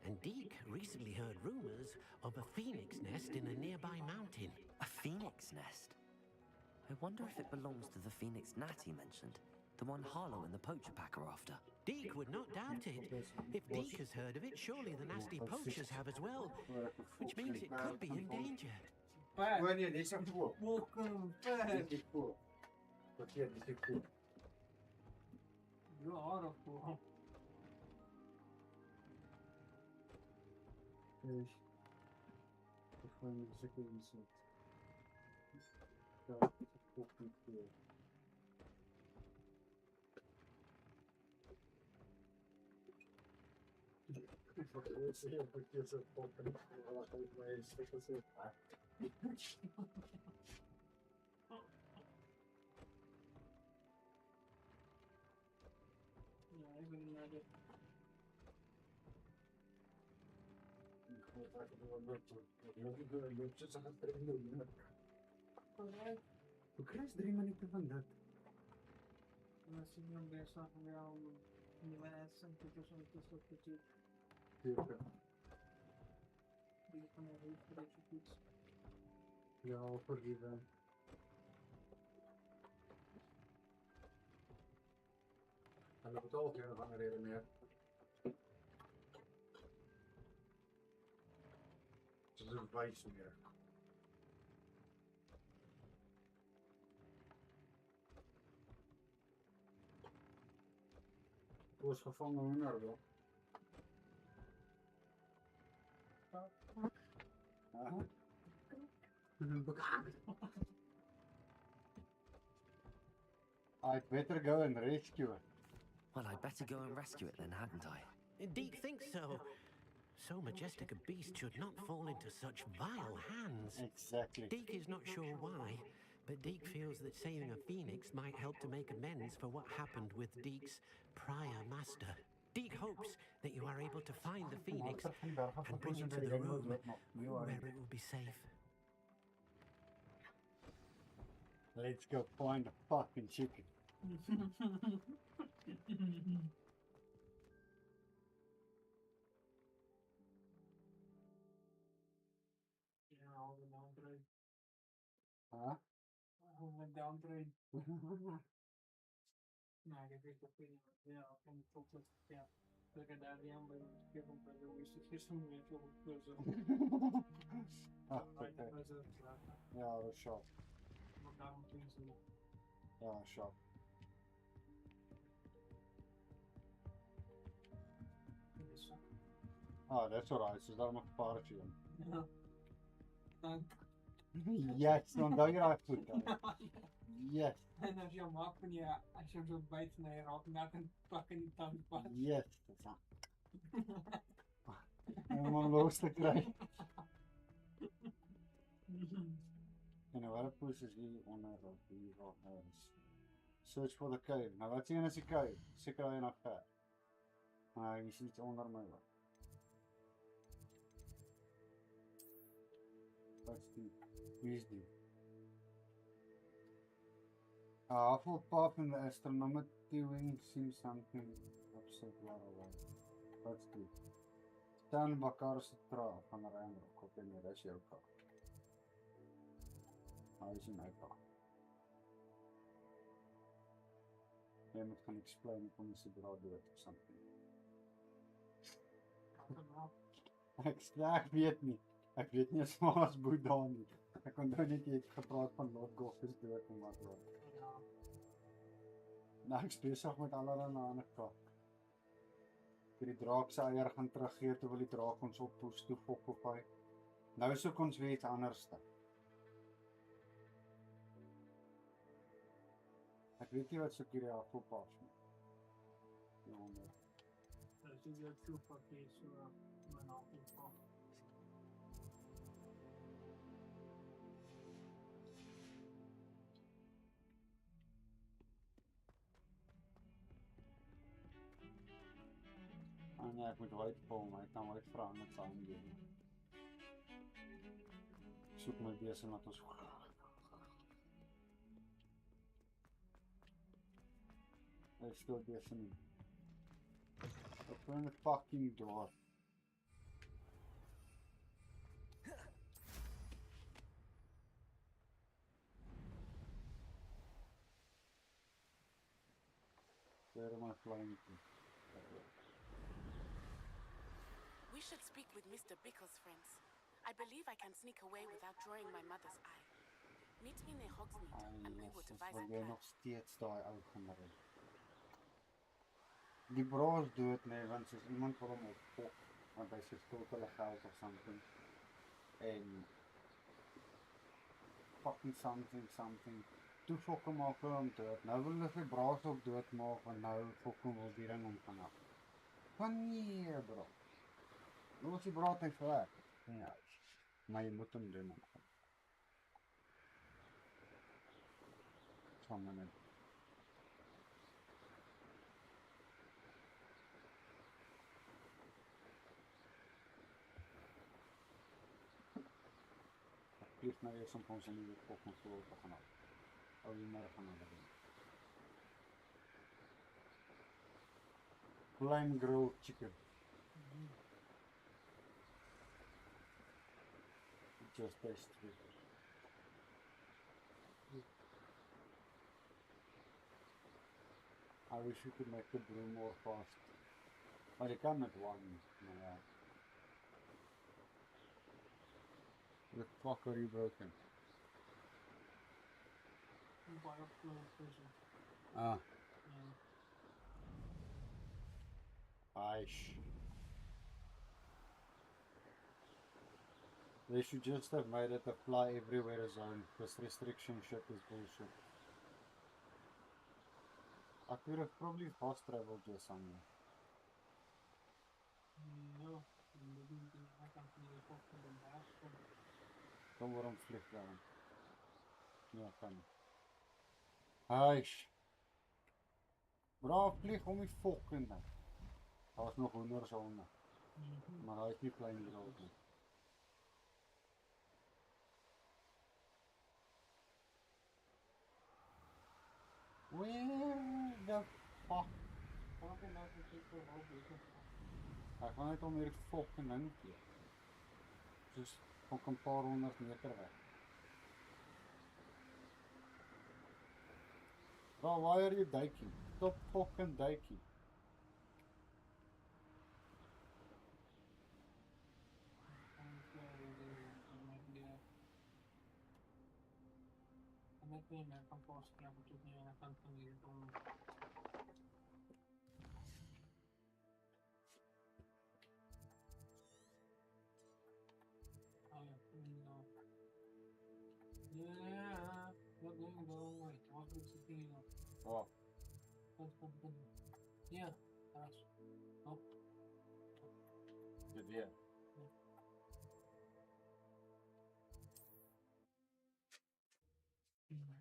and Deke recently heard rumors of a phoenix nest in a nearby mountain. A phoenix nest? I wonder if it belongs to the phoenix gnat he mentioned, the one Harlow and the poacher pack are after. Deke would not doubt it. If Deke has heard of it, surely the nasty poachers have as well, which means it could be in danger. Wanneer is dat voor? Welkom back. Dit is voor. Wat hier is voor. You are a fool. Dus. Ik ga hem eens even inzetten. Ja, dat is ook niet veel. Ik word heel zeer verkeerd zo poppen. Voilà, geef mij eens even zo. Ja, ik ben naar de... Ik ga het eigenlijk wel lukken. Dat gaat erin doen. Hoe krijg je 3 minuten van dat? Als je nu bezig wel nieuwe en tussen het Zeker. die van de hele fiets. Ja, vergeven. En dat betaalt je nog aan de reden meer. Het is een wijs meer. Ik was gevangen in Nederland. I'd better go and rescue it. Well, I'd better go and rescue it then, hadn't I? Deke thinks so. So majestic a beast should not fall into such vile hands. Exactly. Deke is not sure why, but Deke feels that saving a phoenix might help to make amends for what happened with Deke's prior master. Deke hopes that you are able to find the phoenix and bring it to the room where it will be safe. Let's go find the fucking chicken. Ja, allemaal. met downtrade. Nou, ik weet ook niet. Ja, van de top dat ja. Dat ik daar die aan bij de keer op bij de wist ik gisteren weer op het puzzel. Okay. Ja, dat is sharp. Maar daarom ging ze niet. Ja, sharp. Ah, that's alright. Dus daar nog een paardje in. Ja. Dank. Yes, dan je daar goed aan. Yes. En als je hem maakt van je, als je hem zo bijt van je raakt, net een pak in die tand past. Yes, dat is aan. Om hem los te krijgen. En wat poes is hier onder die search for the cave. Nou wat zien is die cave? Zeker al je nog ver. Maar je ziet iets onder my wat. Wat is die? Wie is die? Hufflepuff and the astronomy wing seems something upset away. What's die? Stan Bakkar's trouw van de Rijnrock op in de ratio car. Hij is in uitpak. Jy moet gaan explain hoe mense draad dood of something. Ek weet nie. Ek weet nie as Maas Boeddha nie. Ek onthou net jy het gepraat van Lord Goffers dood en wat ook. Nou, ek is besig met allerhande ander kak. Ek het die draak sy eier gaan teruggee, terwyl die draak ons oppoes toe fok op hy. Nou soek ons weer iets anders te. Ek weet nie wat soek hierdie Hufflepuff nie. Ja, Dat is weer veel papier, zo mijn Hufflepuff. Ah nee, ek moet white pull, maar ek kan white vra met saam doen. Ek soek my besig met ons. Ek stil besig nie. Open the fucking door. Where am I flying to? We should speak with Mr. Bickle's friends. I believe I can sneak away without drawing my mother's eye. Meet me near Hogsmeade and we will devise a Wil jy plan. nog steeds daai ou generaal? Die bro is dood nee, want soos iemand wil hom opfok, want hy sê skuld hulle geld of something. En fucking something. Toe fok hom al vir hom dood. Nou wil hulle sy braas ook doodmaak, want nou fok hom wil die ring om gaan af. Van nee, bro. Nou is die braad nie verwerk. Ja, maar jy moet hom doen. Van my net. Vlieg nou eers om ons in die kop en voor te gaan af. Ou die maar gaan aan doen. Plain grilled chicken. Just taste it. I wish you could make the brew more fast. But you can with one. Yeah. The fuck are you broken? Ah. Aish. They should just have made it a fly everywhere zone. This restriction shit is bullshit. I could have probably fast traveled just somewhere. No, I can't really talk to the baas. Dan waarom vlieg dan? Ja, kan. Aish. Bra, vlieg om die fucking ding. Daar was nog 100 zonde. Maar hij is niet klein groot. Where the fuck? Hij gaat net om hier fucking ding. Dus ook een paar 100 meter weg. Bro, why are you diking? Stop fucking diking. Yeah, we're going the wrong way. What was the thing? Oh. Yeah, that's. Oh. Good, yeah.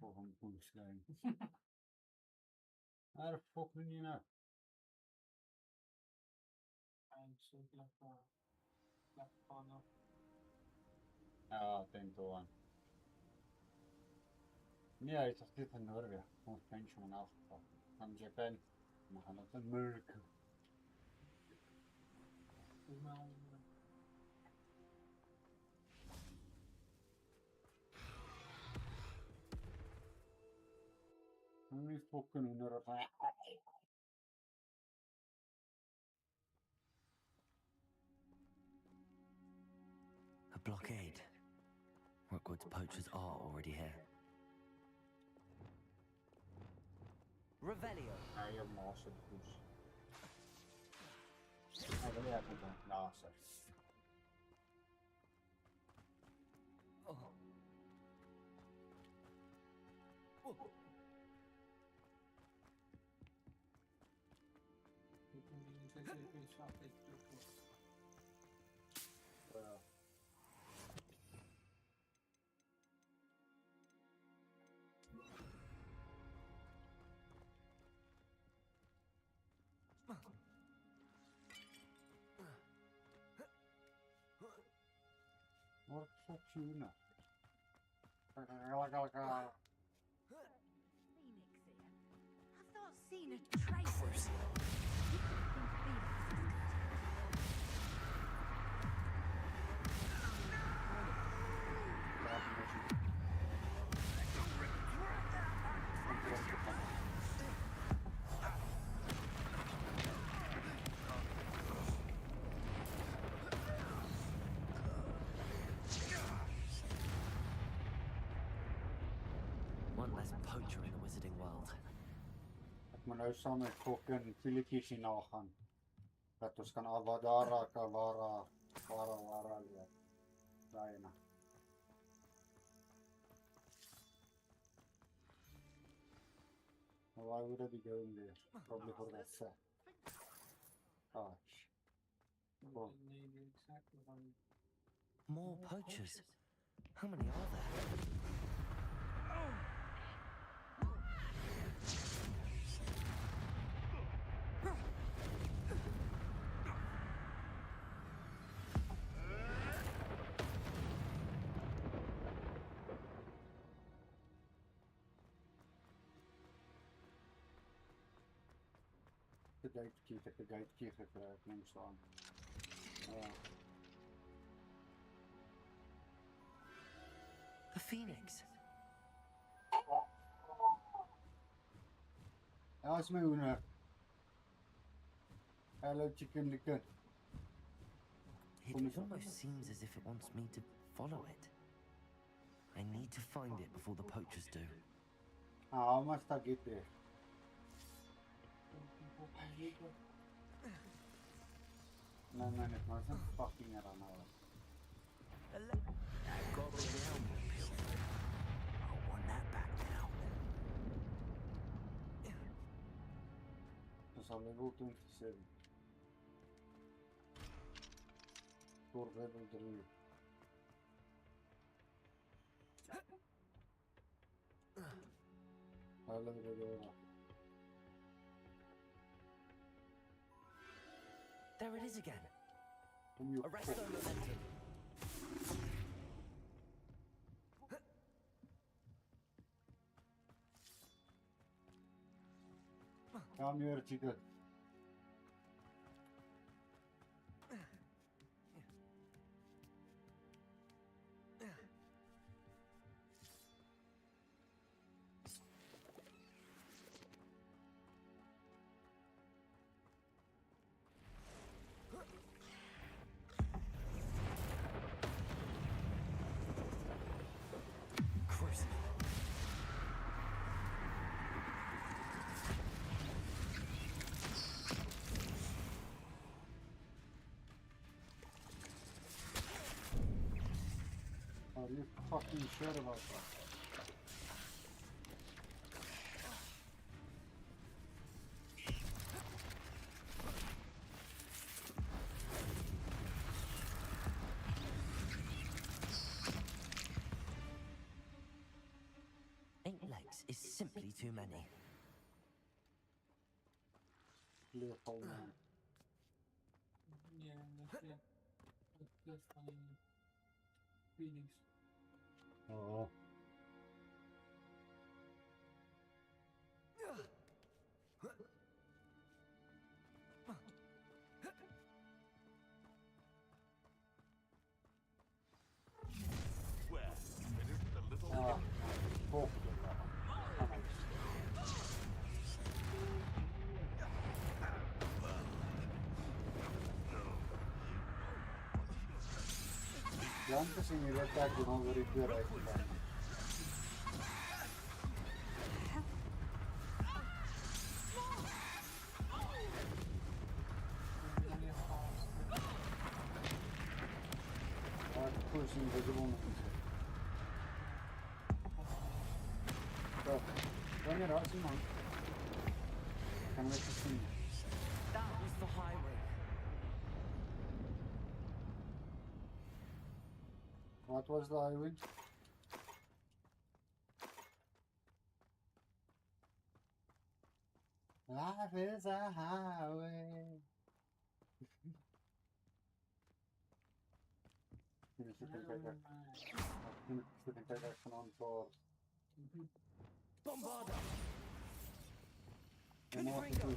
Fucking bullshit. How the fuck do you know? I'm so glad for now. Ja, tänkte one. Ja, ich dachte, det är Norge. Hon tänker man alltid. Från Japan. Men han är inte Amerika. Han är fucking under. A blockade. Hogwarts poachers are already here. Revelio. Nej, jag måste push. Nej, det är jag inte. Laser. What the fuck you know? Phoenix here. I've not seen a trace. One less poacher in the wizarding world. Att man har samma kocken filikisin nahan. Että kan avadara kavara vara aina. Why would I be going there? Probably for that set. Gosh. Well. More poachers? How many are there? The gatekeeper things on. The Phoenix. Ask me Una. Hello chicken licken. It almost seems as if it wants me to follow it. I need to find it before the poachers do. How must I get there? No, man, it wasn't fucking around now. That goblin elmo pill. I want that back now. Because I'm level 27. For level 3. Hello, There it is again. Arresto momentum. Come here, chicken. fucking shit about that. Eight legs is simply too many. Leopold man. Yeah, let's find Phoenix. Oh. Well, finished the little Ah, fuck. Antes in realtà che non lo ritirerei. Forse invisibilmente. Ogni rossi ma can make a scene. That was the highway. What was the highway? Life is a highway. Finisce di cagare con un po'. Bombarda! Can you bring up?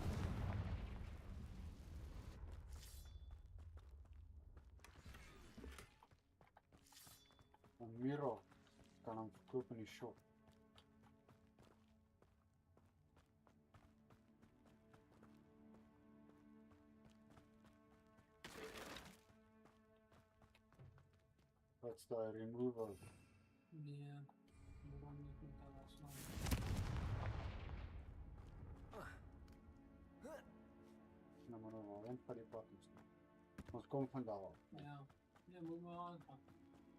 Un mirror kan hem verkoop in die shop. What's the removal? Yeah, we don't need to tell us now. No, maar no, vent van die buttons. Ons kom van daar af. Ja, moet maar aangaan.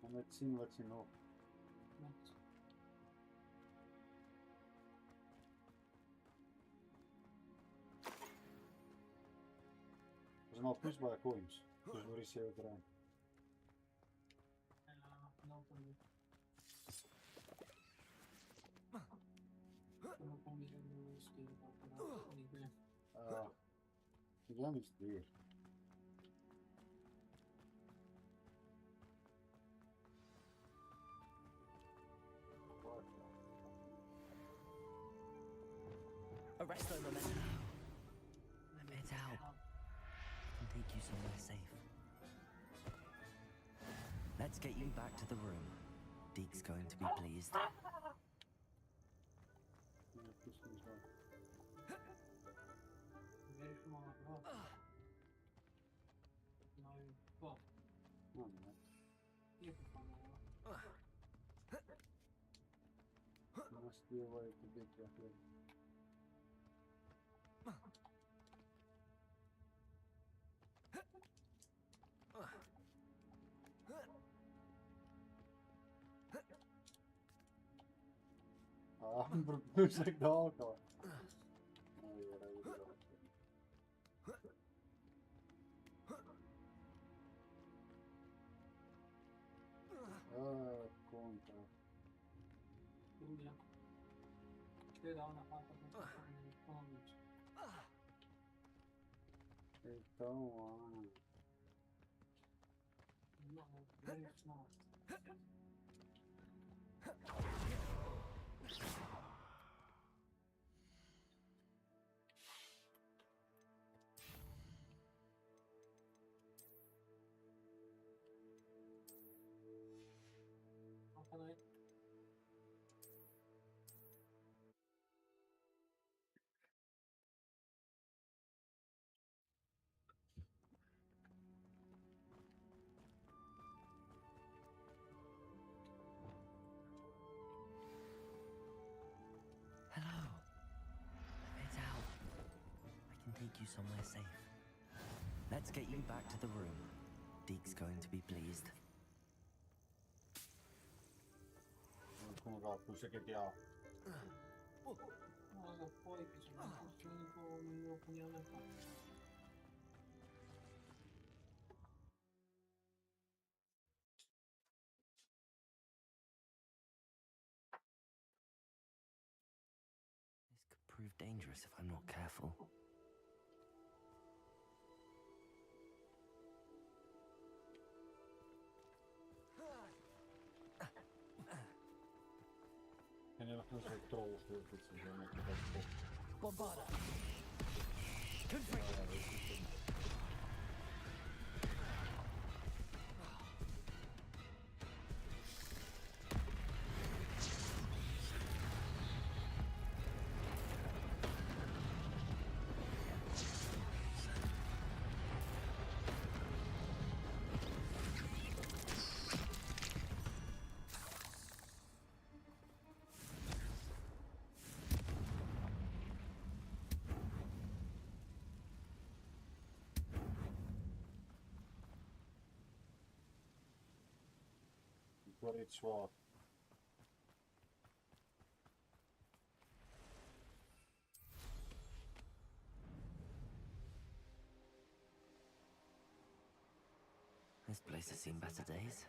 En net zien wat je nog. Er zijn al pushbare coins, dus we receive het erin. Ja, no problem. Dan kom je even sturen dat niet meer. De game is duur. Arresto momentum. I'm head out. I can take you somewhere safe. Let's get you back to the room. Deke's going to be pleased. Must be a way to get that way. I'm proposing the alcohol. Oh yeah, that would be conta. Ja. Tweede aan de hand van de comments. Então, No, very smart. Vanuit. Hello. Head out. I can take you somewhere safe. Let's get you back to the room. Deke's going to be pleased. riescono troppo, sai che ti ha. Guarda, poi che sono funzioni con il mio pugnale qua. This could prove dangerous if I'm not careful. E nella cosa che trovo sto pezzo di mettere troppo. Bombarda! Conflict! Great sword. This place has seen better days.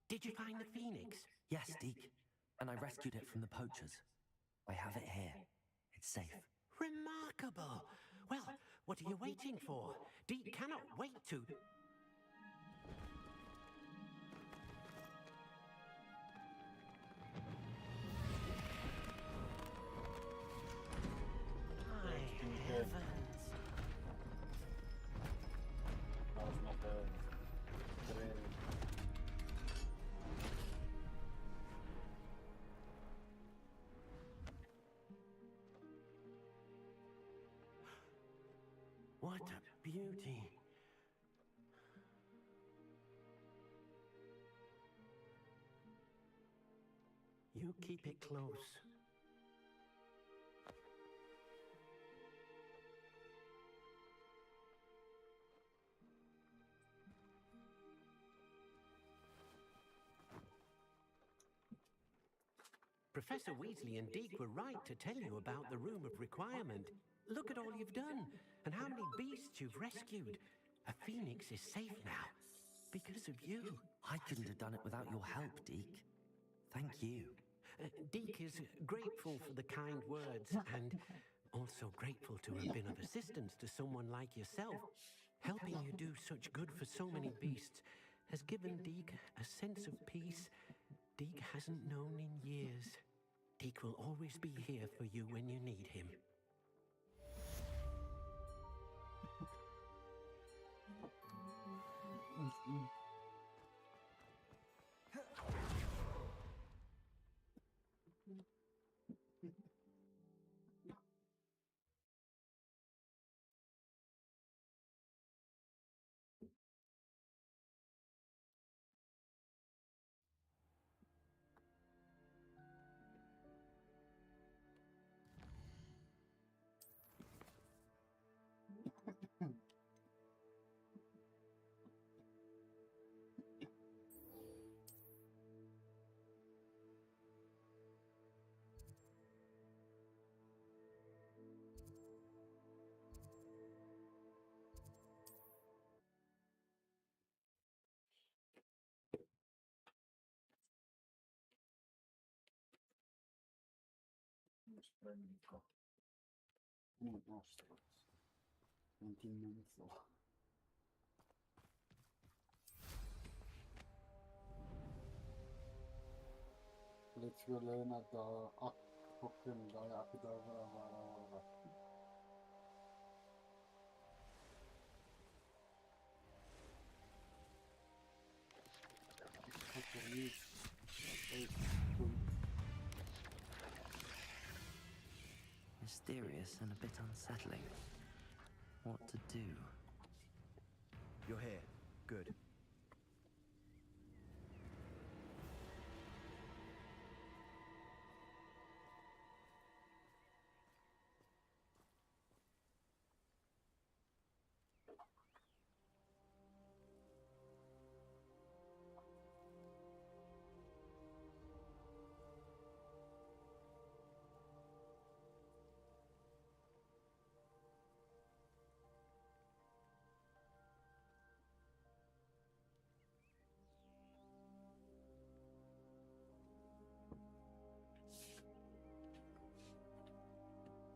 Did you find the phoenix? Yes, Deke. And I rescued it from the poachers. I have it here. It's safe. Remarkable! Well, what are you waiting for? Deke cannot wait to... What a beauty. You keep it close. Professor Weasley and Deke were right to tell you about the Room of Requirement. Look at all you've done, and how many beasts you've rescued. A phoenix is safe now, because of you. I couldn't have done it without your help, Deke. Thank you. Deke is grateful for the kind words, and also grateful to have been of assistance to someone like yourself. Helping you do such good for so many beasts has given Deke a sense of peace Deke hasn't known in years. Deke will always be here for you when you need him. Splendico. No, in mezzo. Lezione da akkoken da akdavara. mysterious and a bit unsettling. What to do? You're here. Good.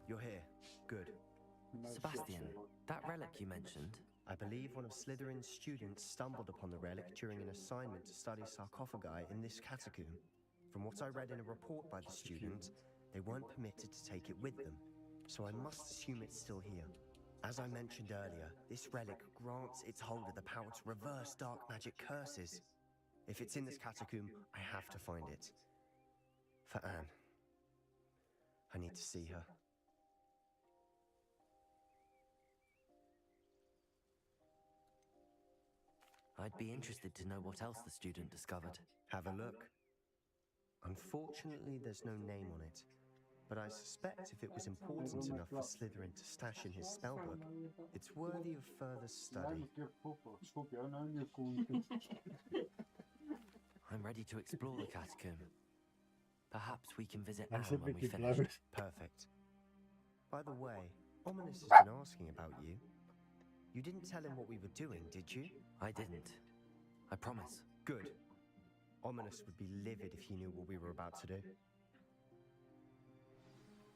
You're here. Good. Sebastian, that relic you mentioned? I believe one of Slytherin's students stumbled upon the relic during an assignment to study sarcophagi in this catacomb. From what I read in a report by the student, they weren't permitted to take it with them, so I must assume it's still here. As I mentioned earlier, this relic grants its holder the power to reverse dark magic curses. If it's in this catacomb, I have to find it. For Anne. I need to see her. I'd be interested to know what else the student discovered. Have a look. Unfortunately, there's no name on it, but I suspect if it was important enough for Slytherin to stash in his spellbook, it's worthy of further study. I'm ready to explore the catacomb. Perhaps we can visit Anne when we finish. Perfect. By the way, Ominous has been asking about you. You didn't tell him what we were doing, did you? I didn't. I promise. Good. Ominous would be livid if he knew what we were about to do.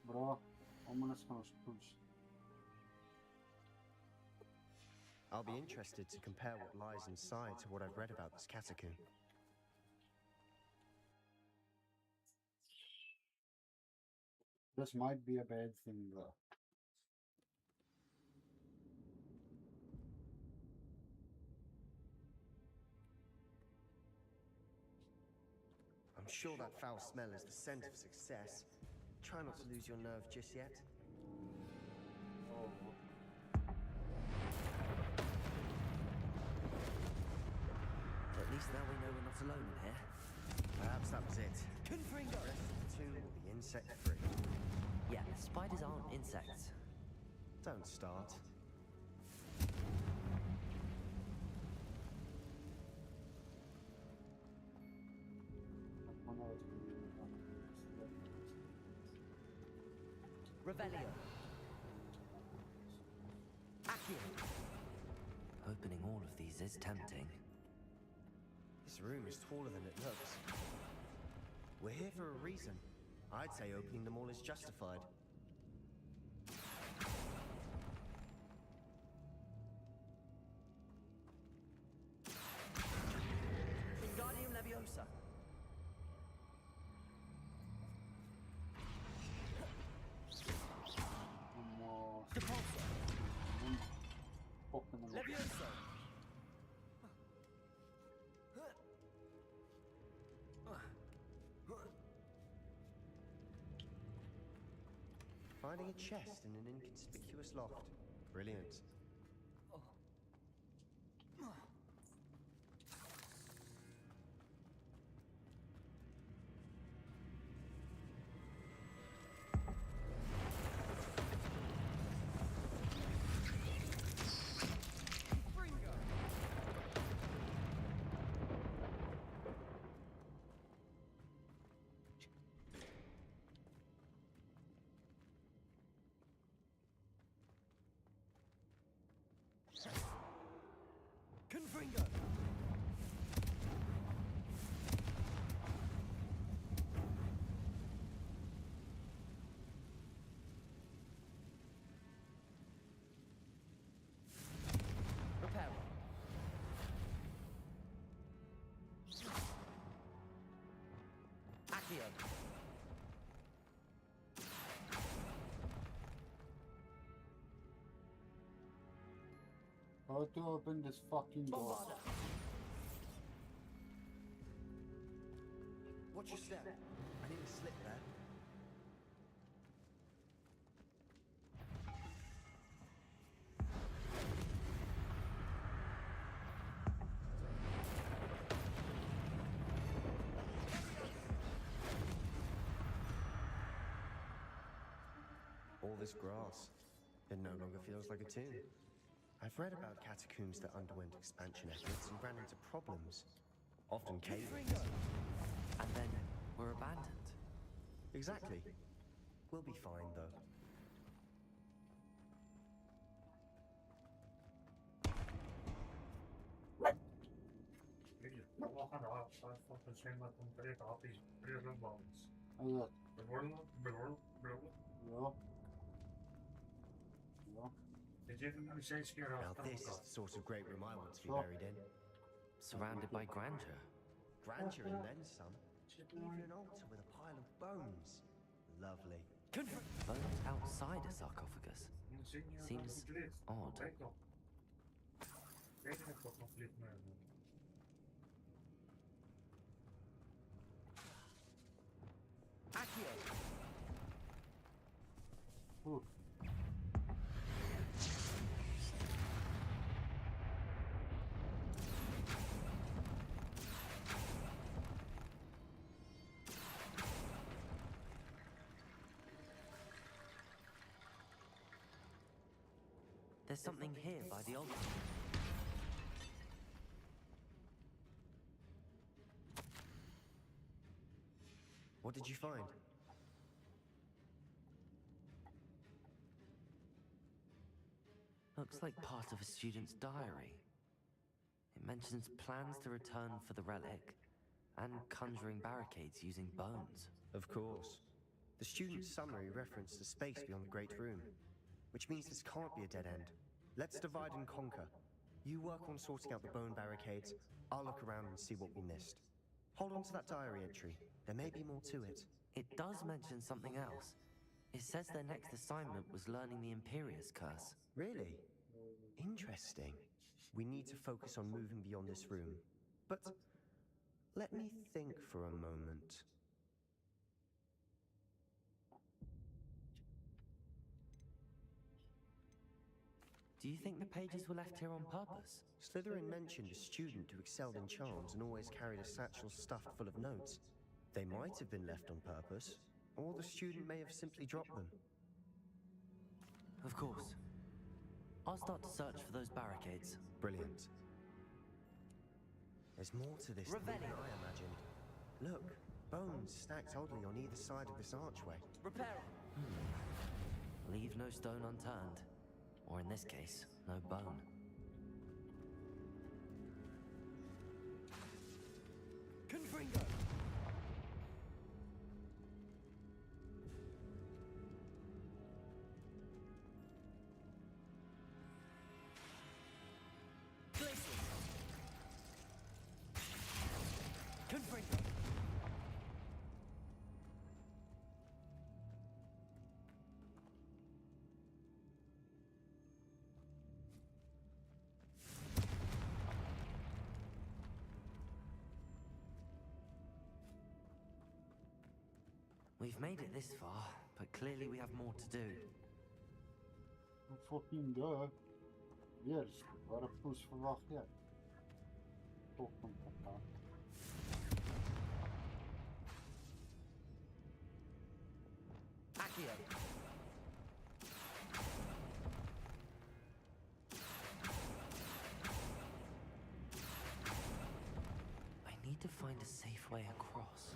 Bro, Ominous knows push. I'll be interested to compare what lies inside to what I've read about this catacomb. This might be a bad thing, though. I'm sure that foul smell is the scent of success. Try not to lose your nerve just yet. Oh. At least now we know we're not alone in here. Perhaps that was it. Confringo! The rest of the tomb will be insect-free. Yeah, spiders aren't insects. Don't start. Revelio. Accio. Opening all of these is tempting. This room is taller than it looks. We're here for a reason. I'd say opening them all is justified. Wingardium Leviosa. Leviosa. Finding a chest in an inconspicuous loft. Brilliant. Confringo. Reparo. Accio. How to open this fucking door? Bombarda. Watch your step. I need a slip there. this grass. It no longer feels like a tomb. I've read about catacombs that underwent expansion efforts and ran into problems. Often cave-ins. And then were abandoned. Exactly. We'll be fine, though. Now this is the sort of great room I want to be buried in. Surrounded by grandeur. Grandeur and then some. Even an altar with a pile of bones. Lovely. Bones outside a sarcophagus. Seems odd. There's something here by the altar. What did you find? Looks like part of a student's diary. It mentions plans to return for the relic and conjuring barricades using bones. Of course. The student's summary referenced the space beyond the Great Room, which means this can't be a dead end. Let's divide and conquer. You work on sorting out the bone barricades. I'll look around and see what we missed. Hold on to that diary entry. There may be more to it. It does mention something else. It says their next assignment was learning the Imperious Curse. Really? Interesting. We need to focus on moving beyond this room. But let me think for a moment. Do you think the pages were left here on purpose? Slytherin mentioned a student who excelled in charms and always carried a satchel stuffed full of notes. They might have been left on purpose, or the student may have simply dropped them. Of course. I'll start to search for those barricades. Brilliant. There's more to this than I imagined. Look, bones stacked oddly on either side of this archway. Repair! Leave no stone unturned. Or in this case, no bone. Confringo! Confringo! We've made it this far, but clearly we have more to do. Fucking duh. Yes, waar heb ik verwacht, ja. Toch een portaal. Accio! I need to find a safe way across.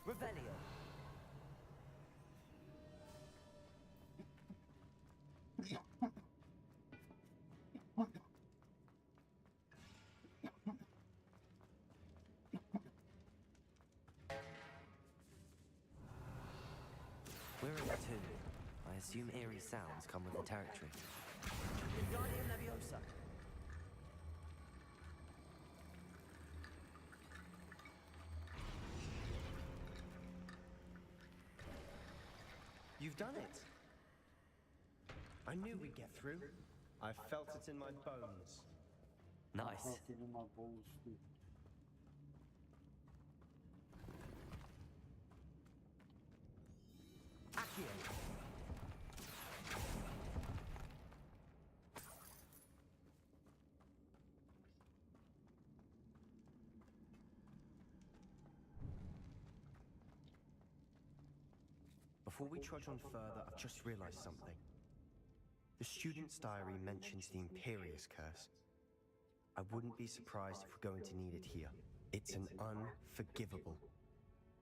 Revelio. We're in a tomb. I assume eerie sounds come with the territory. Wingardium Leviosa. You've done it. I knew we'd get through. I felt it in my bones. Nice. Something in my balls too. Accio. Before we trudge on further, I've just realized something. The student's diary mentions the Imperious Curse. I wouldn't be surprised if we're going to need it here. It's an unforgivable,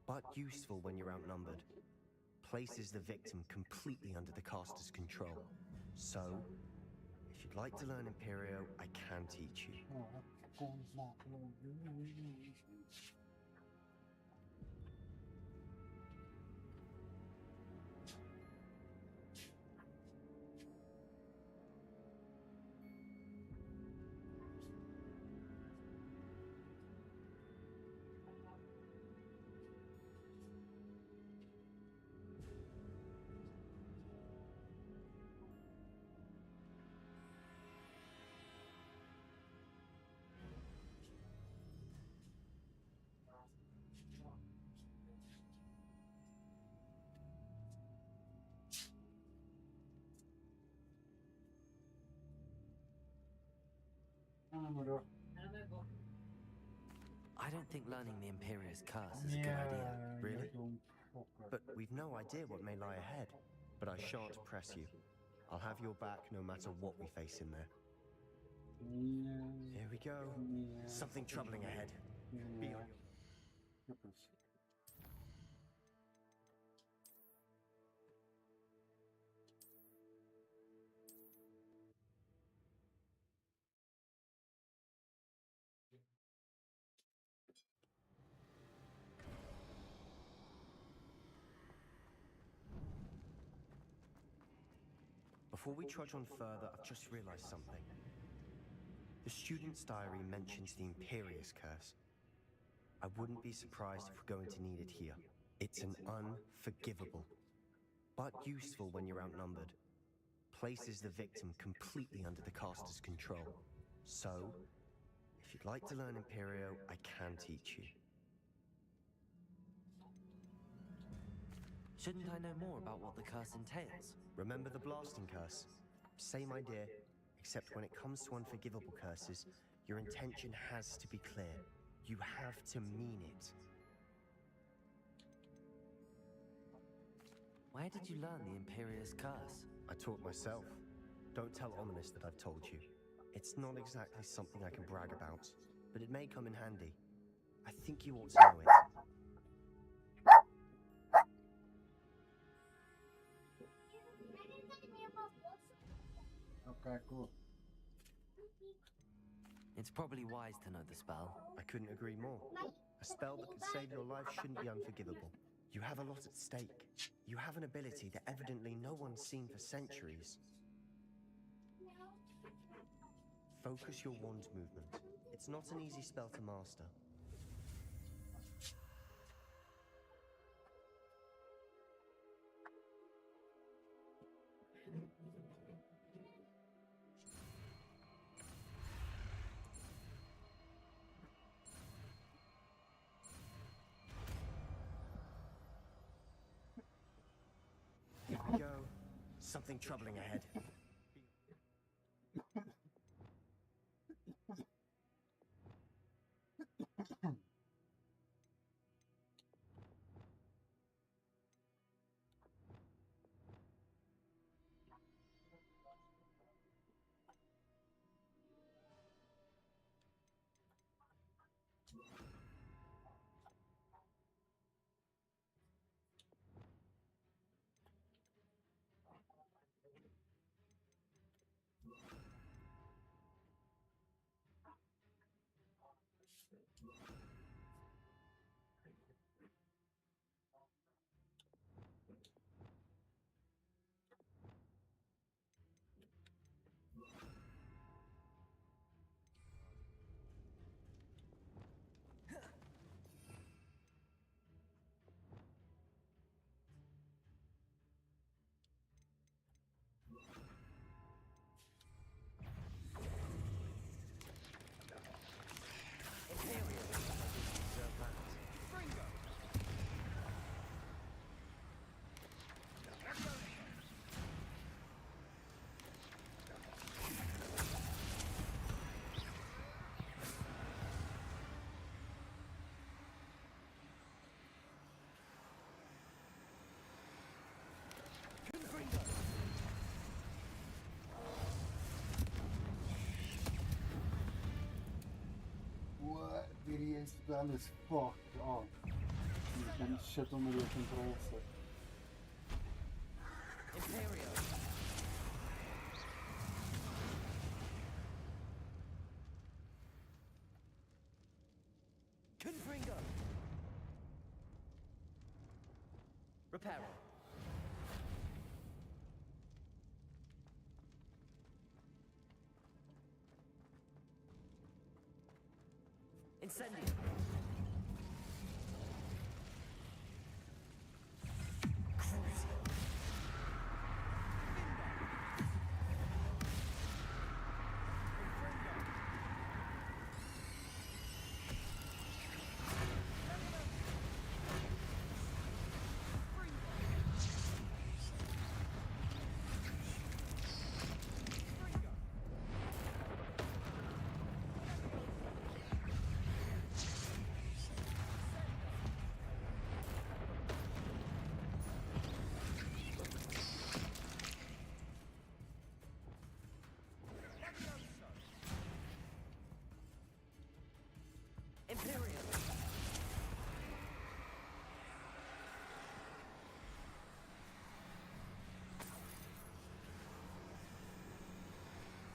but useful when you're outnumbered. Places the victim completely under the caster's control. So, if you'd like to learn Imperio, I can teach you. I don't think learning the Imperious Curse is a good idea. Really? But we've no idea what may lie ahead. But I shan't press you. I'll have your back no matter what we face in there. Here we go. Something troubling ahead. Be on your... Before we trudge on further, I've just realized something. The student's diary mentions the Imperious Curse. I wouldn't be surprised if we're going to need it here. It's an unforgivable, but useful when you're outnumbered. Places the victim completely under the caster's control. So, if you'd like to learn Imperio, I can teach you. Shouldn't I know more about what the curse entails? Remember the blasting curse? Same idea, except when it comes to unforgivable curses, your intention has to be clear. You have to mean it. Where did you learn the Imperious Curse? I taught myself. Don't tell Ominous that I've told you. It's not exactly something I can brag about, but it may come in handy. I think you ought to know it. Okay, cool. It's probably wise to know the spell. I couldn't agree more. A spell that could save your life shouldn't be unforgivable. You have a lot at stake. You have an ability that evidently no one's seen for centuries. Focus your wand movement. It's not an easy spell to master. Here we go. Something troubling ahead. spell as fuck. Oh. You can shit under your control set. Imperial. Confringo. Reparo. Incendio. Imperial.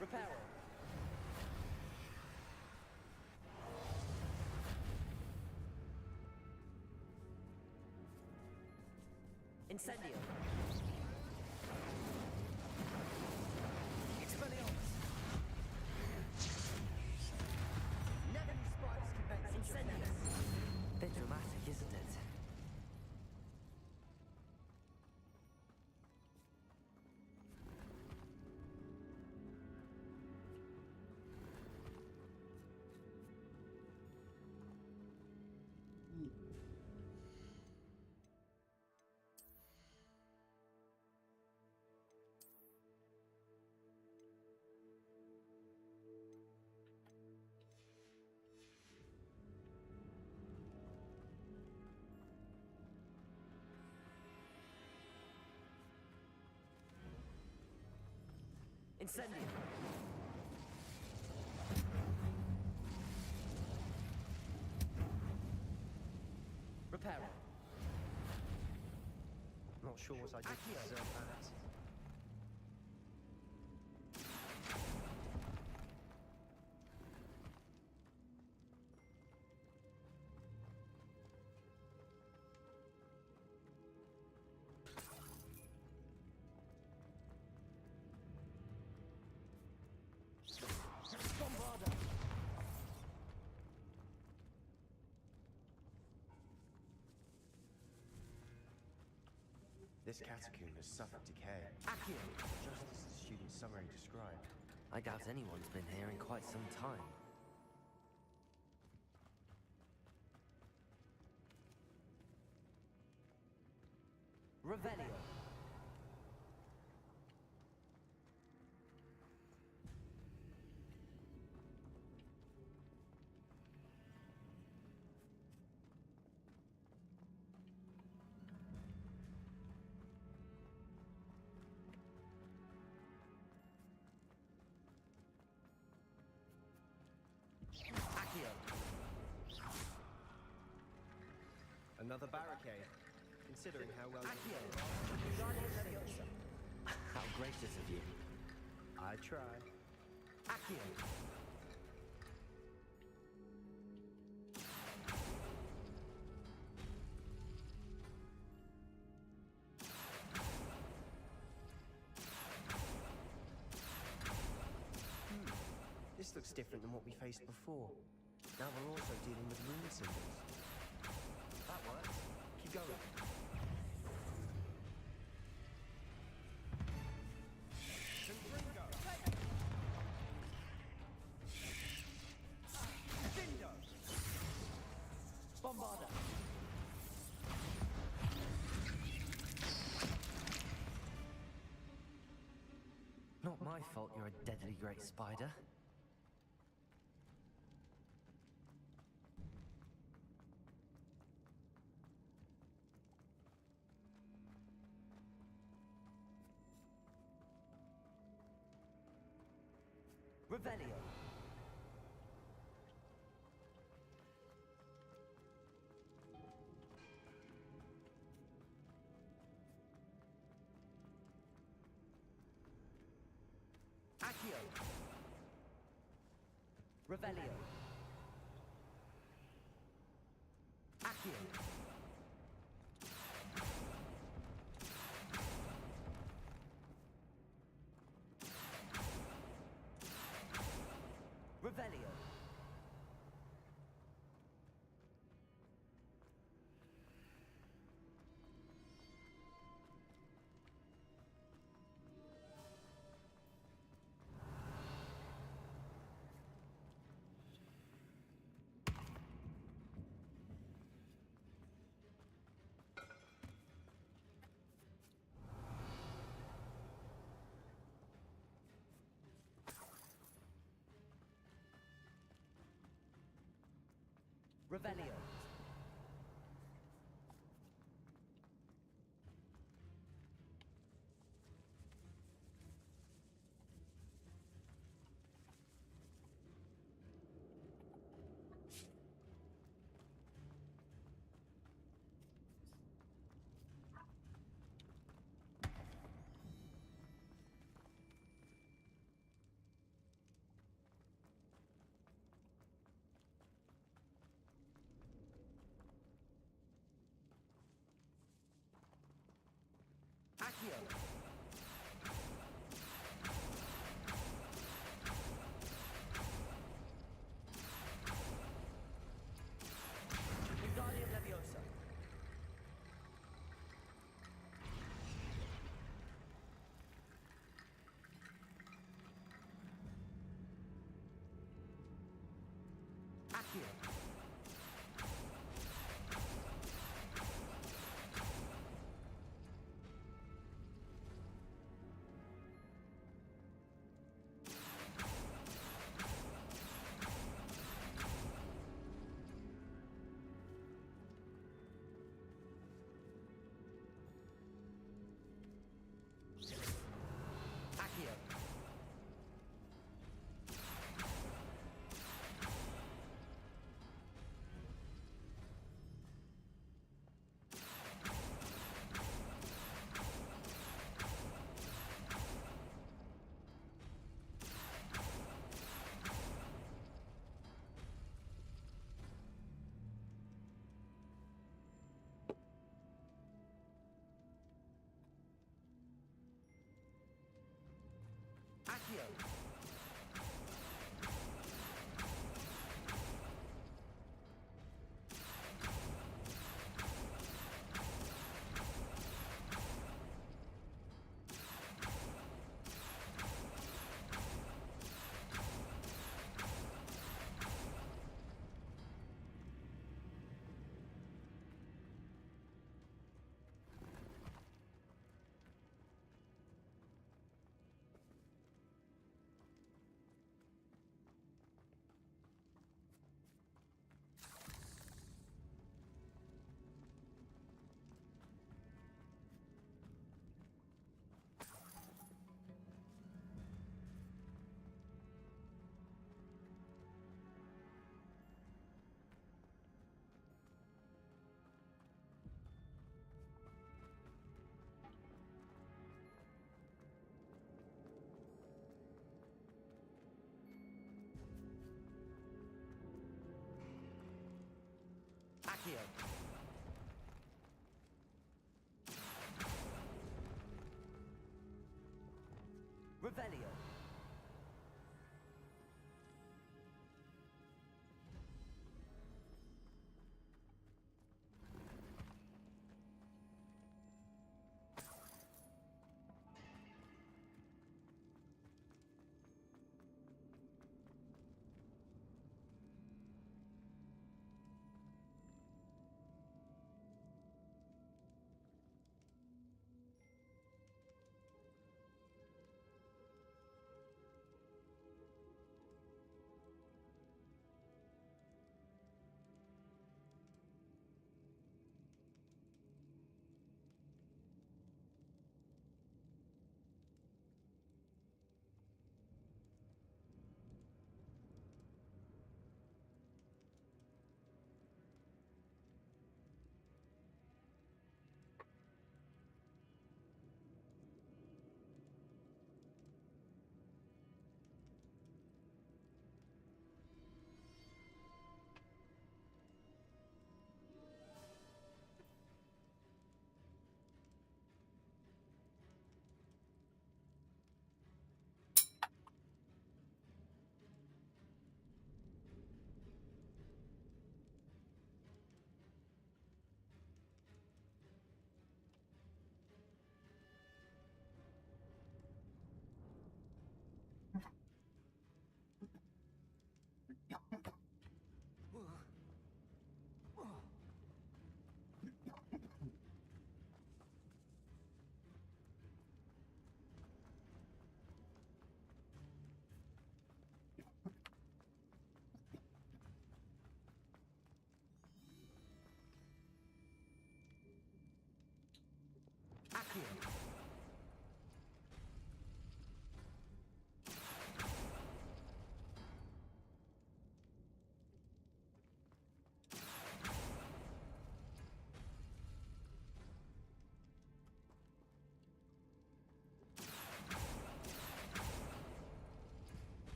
Reparo. Incendio. Expelliarmus. Never knew spiders could make Incendio. Bit dramatic, isn't it? Incendio. Reparo. Not sure what I did to deserve that. This catacomb has suffered decay, just as the student's summary described. I doubt anyone's been here in quite some time. Revelio. Another barricade, considering how well How gracious of you. I try. Accio. This looks different than what we faced before. Now we're also dealing with rune symbols. That works. Keep going. Bombarda. Not my fault you're a deadly great spider. Revelio. Revelio. Accio. Revelio. Revelio. Accio. Wingardium Leviosa. Accio. Accio. Accio. Accio. Revelio.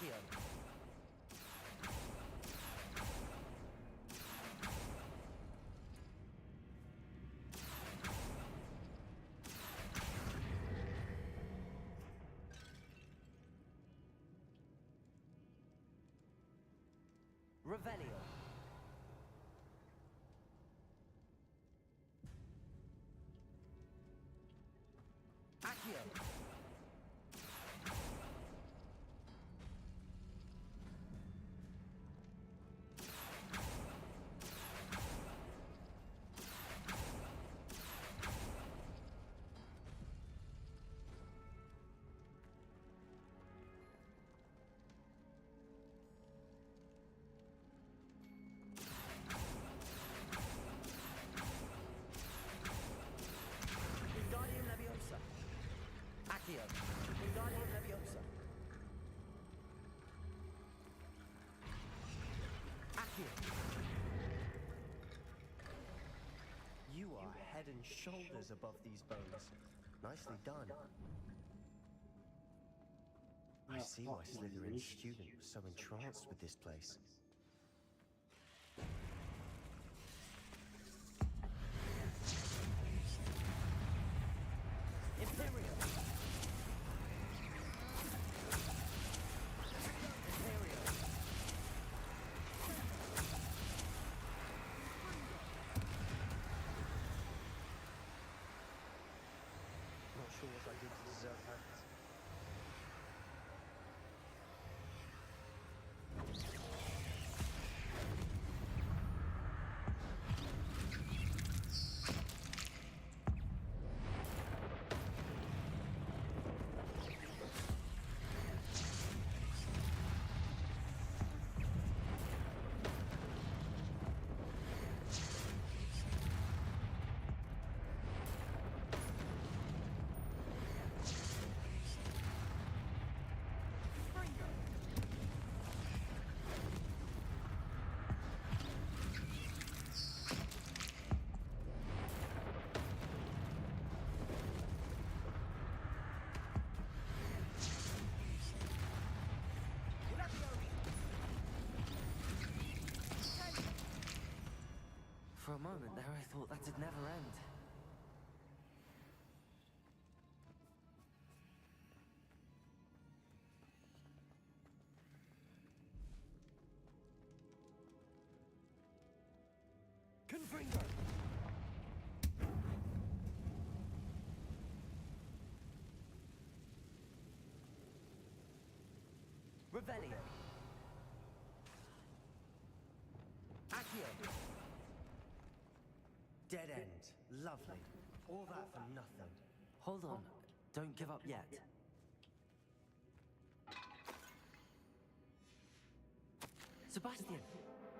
Accio. Revelio. Accio. Wingardium Leviosa. Accio. Wingardium Leviosa. Accio. You are head and shoulders above these bones. Nicely done. I see why Slytherin's student was so entranced with this place. Imperium. Imperium. Not sure what I did to deserve that. For a moment there, I thought that'd never end. Confringo! Revelio. Accio. Dead end. Lovely. All that for nothing. Hold on. Don't give up yet. Sebastian!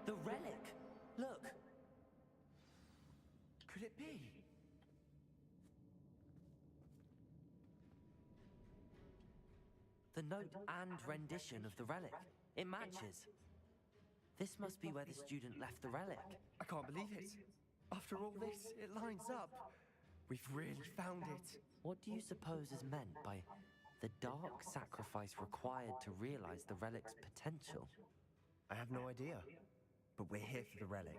The relic! Look! Could it be? The note and rendition of the relic. It matches. This must be where the student left the relic. I can't believe it. After all this, it lines up. We've really found it. What do you suppose is meant by the dark sacrifice required to realize the relic's potential? I have no idea, but we're here for the relic.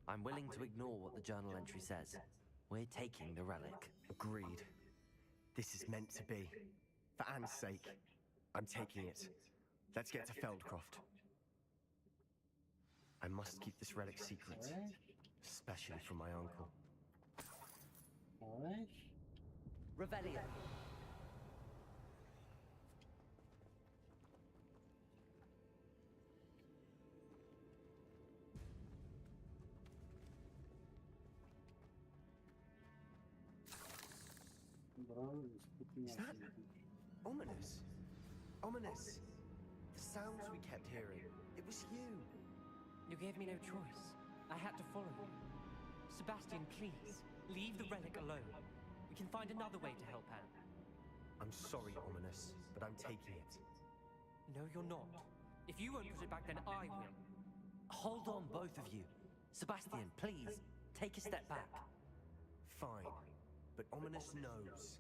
I'm willing to ignore what the journal entry says. We're taking the relic. Agreed. This is meant to be. For Anne's sake, I'm taking it. Let's get to Feldcroft. I must keep this relic secret, especially from my uncle. Revelio. Is that ominous? Ominous. The sounds we kept hearing. It was you. You gave me no choice. I had to follow you. Sebastian, please, leave the relic alone. We can find another way to help Anne. I'm sorry, Ominous, but I'm taking it. No, you're not. If you won't put it back, then I will. Hold on, both of you. Sebastian, please, take a step back. Fine, but Ominous knows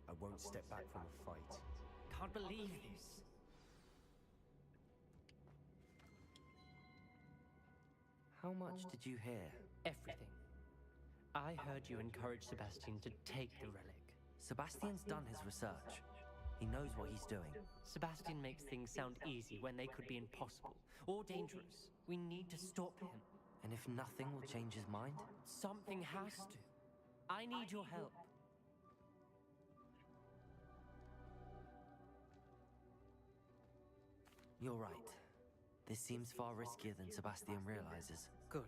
I won't step back from a fight. Can't believe this. How much did you hear? Everything. I heard you encourage Sebastian to take the relic. Sebastian's done his research. He knows what he's doing. Sebastian makes things sound easy when they could be impossible or dangerous. We need to stop him. And if nothing will change his mind? Something has to. I need your help. You're right. This seems far riskier than Sebastian realizes. Good.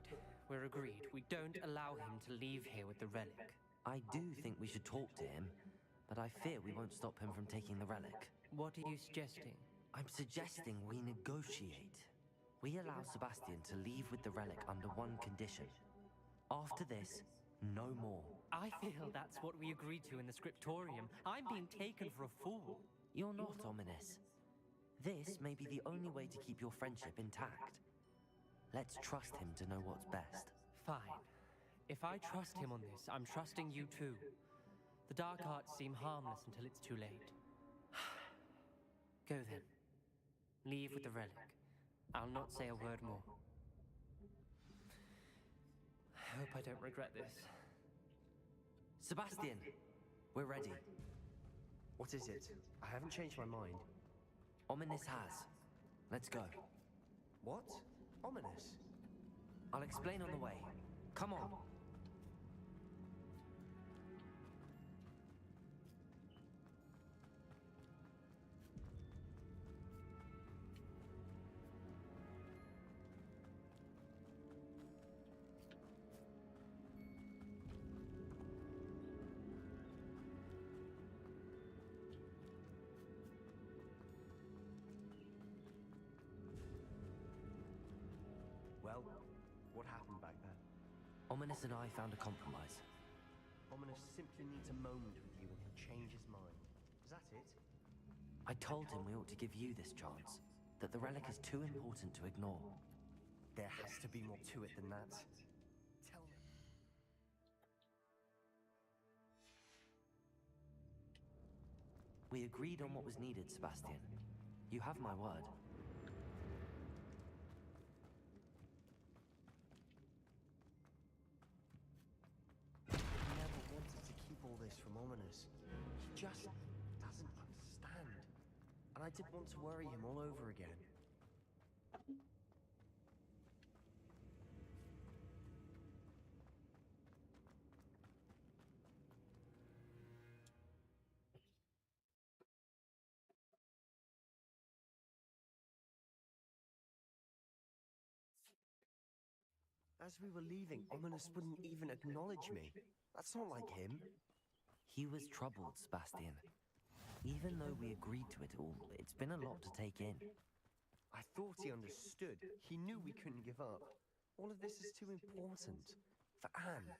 We're agreed. We don't allow him to leave here with the relic. I do think we should talk to him, but I fear we won't stop him from taking the relic. What are you suggesting? I'm suggesting we negotiate. We allow Sebastian to leave with the relic under one condition. After this, no more. I feel that's what we agreed to in the scriptorium. I'm being taken for a fool. You're not, Ominous. This may be the only way to keep your friendship intact. Let's trust him to know what's best. Fine. If I trust him on this, I'm trusting you too. The dark arts seem harmless until it's too late. Go then. Leave with the relic. I'll not say a word more. I hope I don't regret this. Sebastian, we're ready. What is it? I haven't changed my mind. Ominous has. Let's go. What? Ominous? I'll explain on the way. Come on. Well, what happened back there? Ominous and I found a compromise. Ominous simply needs a moment with you and he'll change his mind. Is that it? I told him we ought to give you this chance, that the relic is too important to ignore. There has to be more to it than that. Tell me. We agreed on what was needed, Sebastian. You have my word. He never wanted to keep all this from Ominous. He just doesn't understand. And I didn't want to worry him all over again. As we were leaving, Ominous wouldn't even acknowledge me. That's not like him. He was troubled, Sebastian. Even though we agreed to it all, it's been a lot to take in. I thought he understood. He knew we couldn't give up. All of this is too important. For Anne.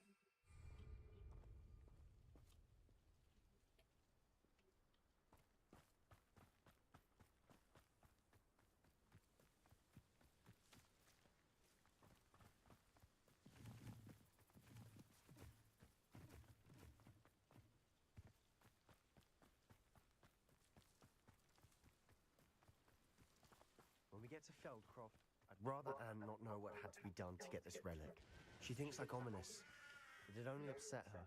When we get to Feldcroft, I'd rather Anne not know what had to be done to get this relic. She thinks like Ominous, but it only upset her.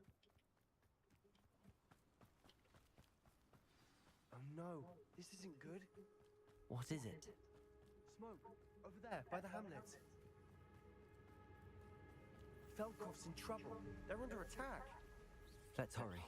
Oh no, this isn't good. What is it? Smoke, over there, by the hamlet. Feldcroft's in trouble. They're under attack. Let's hurry.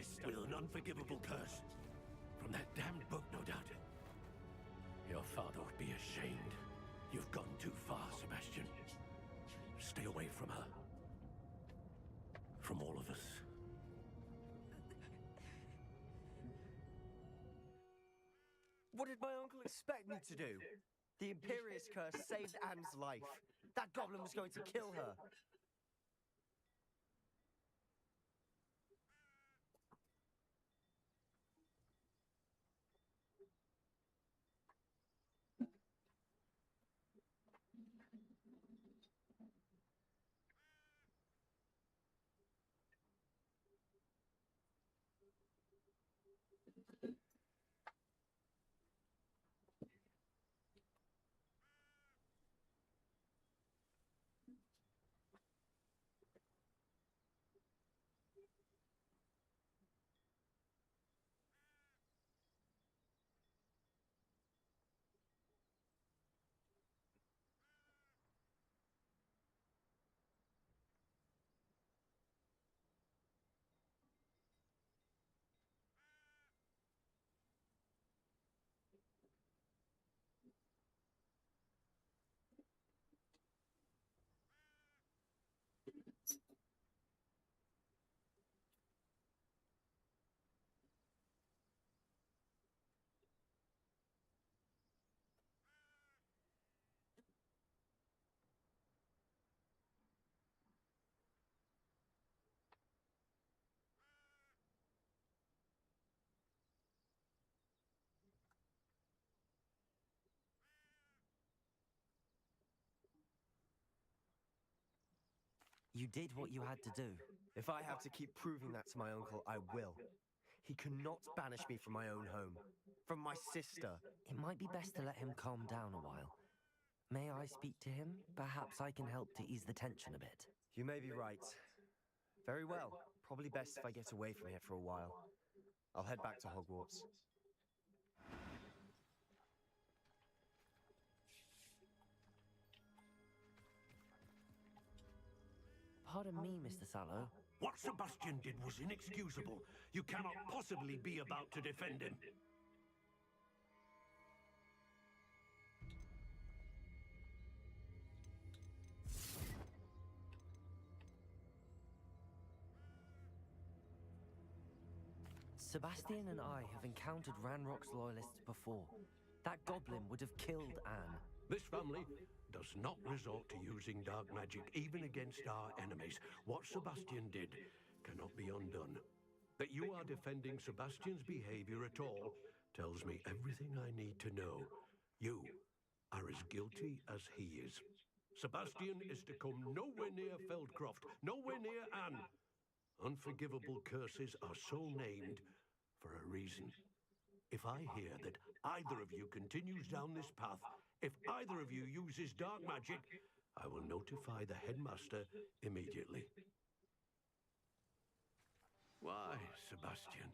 sister. With an unforgivable curse. From that damned book, no doubt. Your father would be ashamed. You've gone too far, Sebastian. Stay away from her. From all of us. What did my uncle expect me to do? The Imperious curse saved Anne's life. That goblin was going to kill her. You did what you had to do. If I have to keep proving that to my uncle, I will. He cannot banish me from my own home. From my sister. It might be best to let him calm down a while. May I speak to him? Perhaps I can help to ease the tension a bit. You may be right. Very well. Probably best if I get away from here for a while. I'll head back to Hogwarts. Pardon me, Mr. Sallow. What Sebastian did was inexcusable. You cannot possibly be about to defend him. Sebastian and I have encountered Ranrock's loyalists before. That goblin would have killed Anne. This family does not resort to using dark magic, even against our enemies. What Sebastian did cannot be undone. That you are defending Sebastian's behavior at all tells me everything I need to know. You are as guilty as he is. Sebastian is to come nowhere near Feldcroft, nowhere near Anne. Unforgivable curses are so named for a reason. If I hear that either of you continues down this path, if either of you uses dark magic, I will notify the headmaster immediately. Why, Sebastian?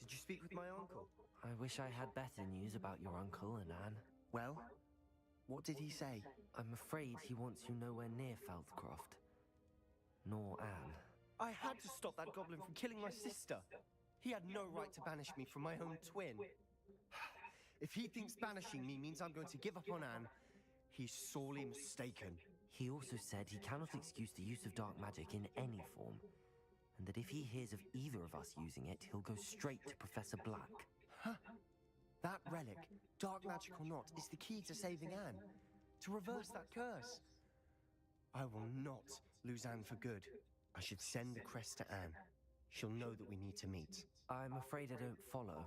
Did you speak with my uncle? I wish I had better news about your uncle and Anne. Well, what did he say? I'm afraid he wants you nowhere near Feldcroft. Nor Anne. I had to stop that goblin from killing my sister. He had no right to banish me from my own twin. If he thinks banishing me means I'm going to give up on Anne, he's sorely mistaken. He also said he cannot excuse the use of dark magic in any form, and that if he hears of either of us using it, he'll go straight to Professor Black. Huh? That relic, dark magic or not, is the key to saving Anne. To reverse that curse. I will not lose Anne for good. I should send the crest to Anne. She'll know that we need to meet. I'm afraid I don't follow.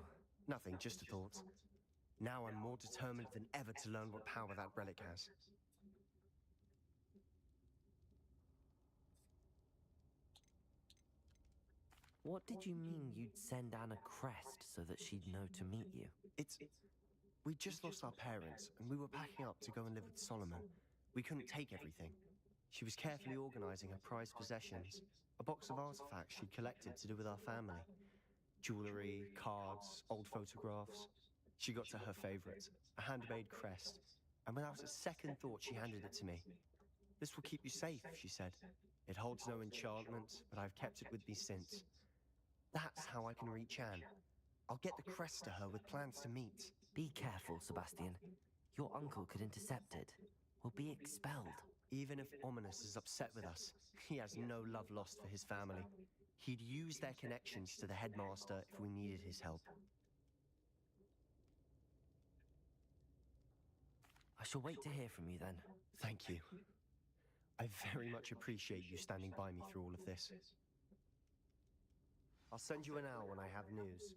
Nothing, just a thought. Now I'm more determined than ever to learn what power that relic has. What did you mean you'd send Anne a crest so that she'd know to meet you? We just lost our parents, and we were packing up to go and live with Solomon. We couldn't take everything. She was carefully organizing her prized possessions, a box of artifacts she'd collected to do with our family. Jewelry, cards, old photographs. She got to her favorite, a handmade crest, and without a second thought she handed it to me. This will keep you safe, she said. It holds no enchantment, but I've kept it with me since. That's how I can reach Anne. I'll get the crest to her with plans to meet. Be careful, Sebastian. Your uncle could intercept it. We'll be expelled. Even if Ominous is upset with us, he has no love lost for his family. He'd use their connections to the headmaster if we needed his help. I shall wait to hear from you then. Thank you. I very much appreciate you standing by me through all of this. I'll send you an hour when I have news.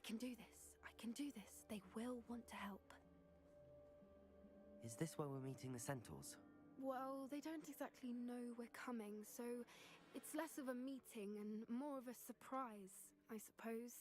I can do this. I can do this. They will want to help. Is this where we're meeting the centaurs? Well, they don't exactly know we're coming, so it's less of a meeting and more of a surprise, I suppose.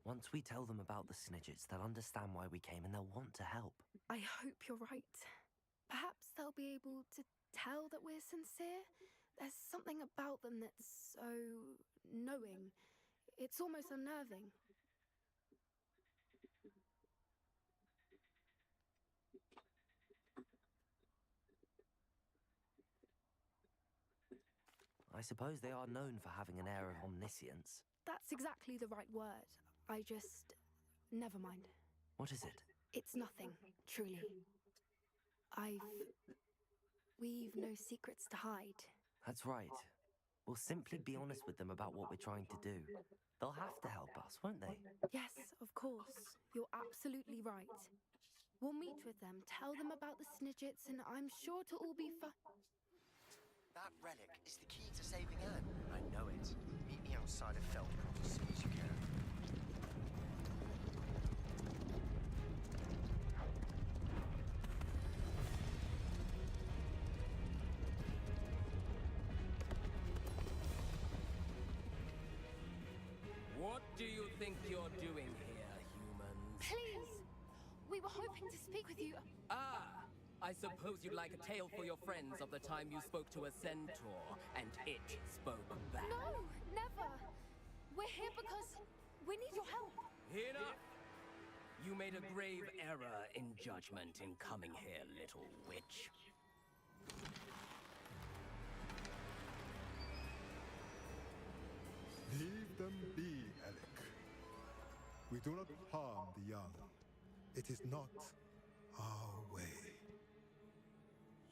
Once we tell them about the Snidgets, they'll understand why we came and they'll want to help. I hope you're right. Perhaps they'll be able to tell that we're sincere? There's something about them that's so knowing. It's almost unnerving. I suppose they are known for having an air of omniscience. That's exactly the right word. I just... Never mind. What is it? It's nothing, truly. We've no secrets to hide. That's right. We'll simply be honest with them about what we're trying to do. They'll have to help us, won't they? Yes, of course. You're absolutely right. We'll meet with them, tell them about the Snidgets, and I'm sure to all be That relic is the key to saving Anne. I know it. Meet me outside of Feldcroft as soon as you can. What do you think you're doing here, humans? Please! We were hoping to speak with you. Ah! I suppose you'd like a tale for your friends of the time you spoke to a centaur, and it spoke back. No! Never! We're here because we need your help. Enough! You made a grave error in judgment in coming here, little witch. Leave them be, Alec. We do not harm the young. It is not our way.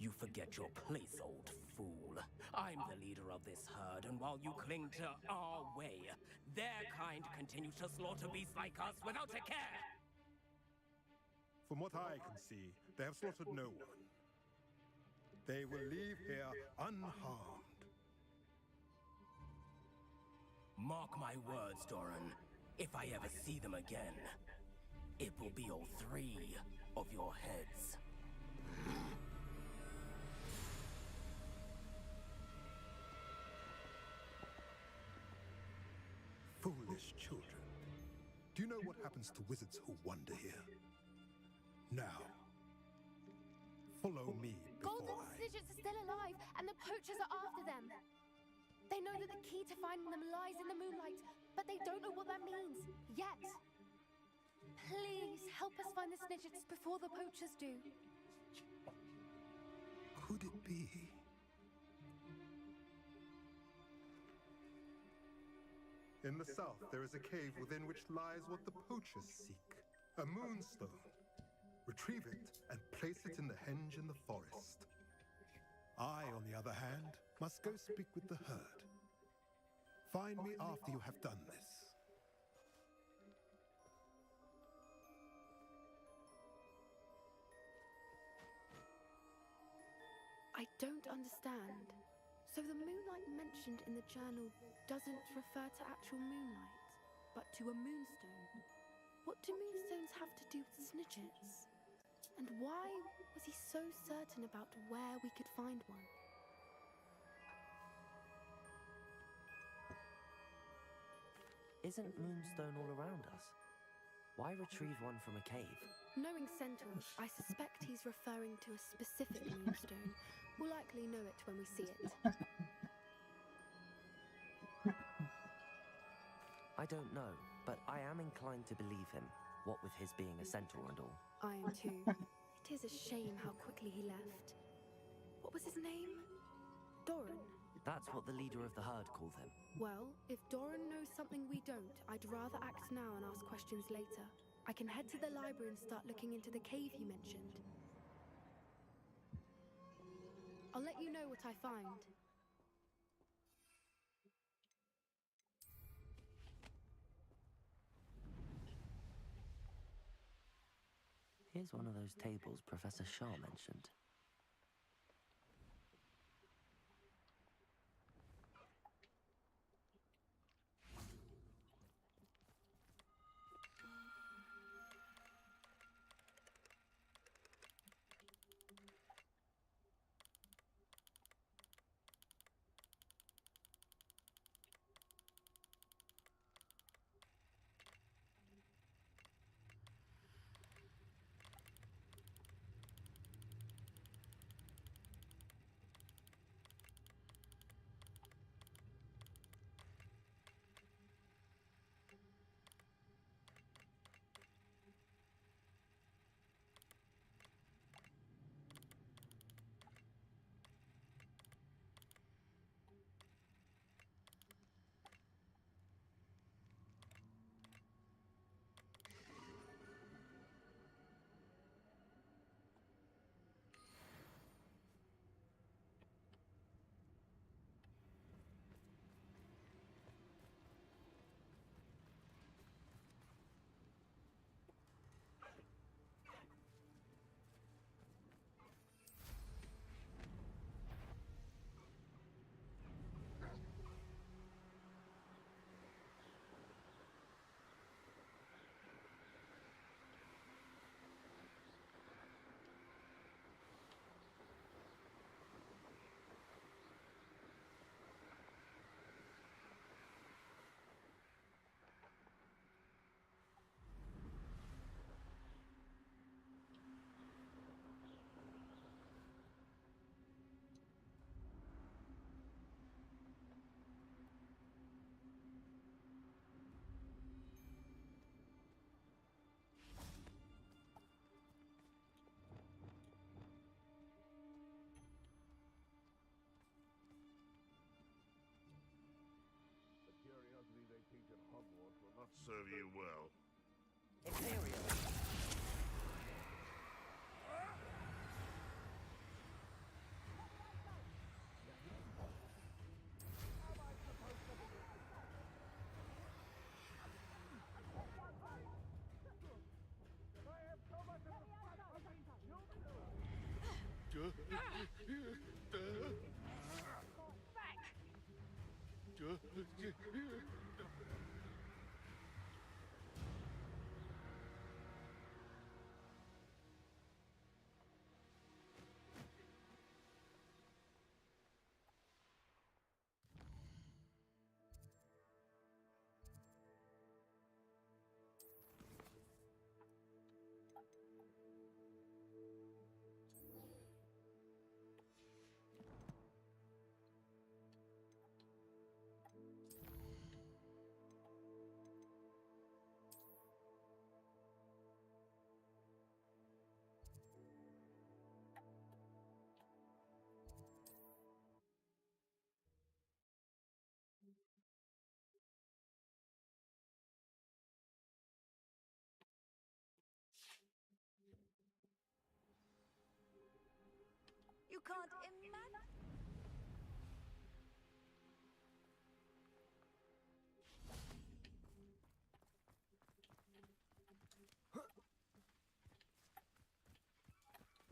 You forget your place, old fool. I'm the leader of this herd, and while you cling to our way, their kind continues to slaughter beasts like us without a care! From what I can see, they have slaughtered no one. They will leave here unharmed. Mark my words, Doran. If I ever see them again, it will be all 3 of your heads. Foolish children. Do you know what happens to wizards who wander here? Now, follow me before Golden Snidgets are still alive, and the poachers are after them. They know that the key to finding them lies in the moonlight, but they don't know what that means, yet. Please, help us find the Snidgets before the poachers do. Could it be? In the south, there is a cave within which lies what the poachers seek. A moonstone. Retrieve it and place it in the henge in the forest. I, on the other hand, must go speak with the herd. Find me after you have done this. I don't understand. So the moonlight mentioned in the journal doesn't refer to actual moonlight, but to a moonstone. What do moonstones have to do with Snidgets? And why was he so certain about where we could find one? Isn't Moonstone all around us? Why retrieve one from a cave? Knowing centaurs, I suspect he's referring to a specific moonstone. We'll likely know it when we see it. I don't know, but I am inclined to believe him, what with his being a centaur and all. I am too. It is a shame how quickly he left. What was his name? Doran? That's what the leader of the herd called him. Well, if Doran knows something we don't, I'd rather act now and ask questions later. I can head to the library and start looking into the cave you mentioned. I'll let you know what I find. Here's one of those tables Professor Shah mentioned. Serve you well. Imperial. You can't imagine.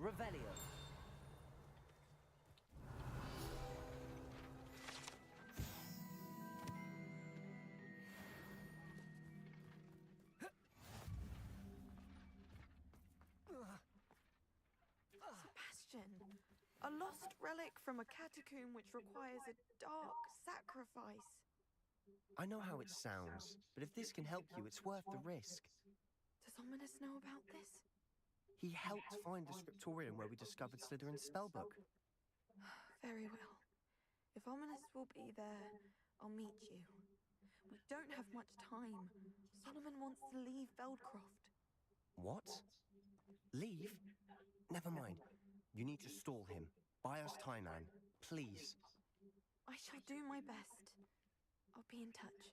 Revelio. Sebastian, a lost relic from a catacomb which requires a dark sacrifice. I know how it sounds, but if this can help you, it's worth the risk. Does Ominous know about this? He helped find the scriptorium where we discovered Slytherin's spellbook. Very well. If Ominous will be there, I'll meet you. We don't have much time. Solomon wants to leave Feldcroft. What? Leave? Never mind. You need to stall him. Buy us time, Anne. Please. I shall do my best. I'll be in touch.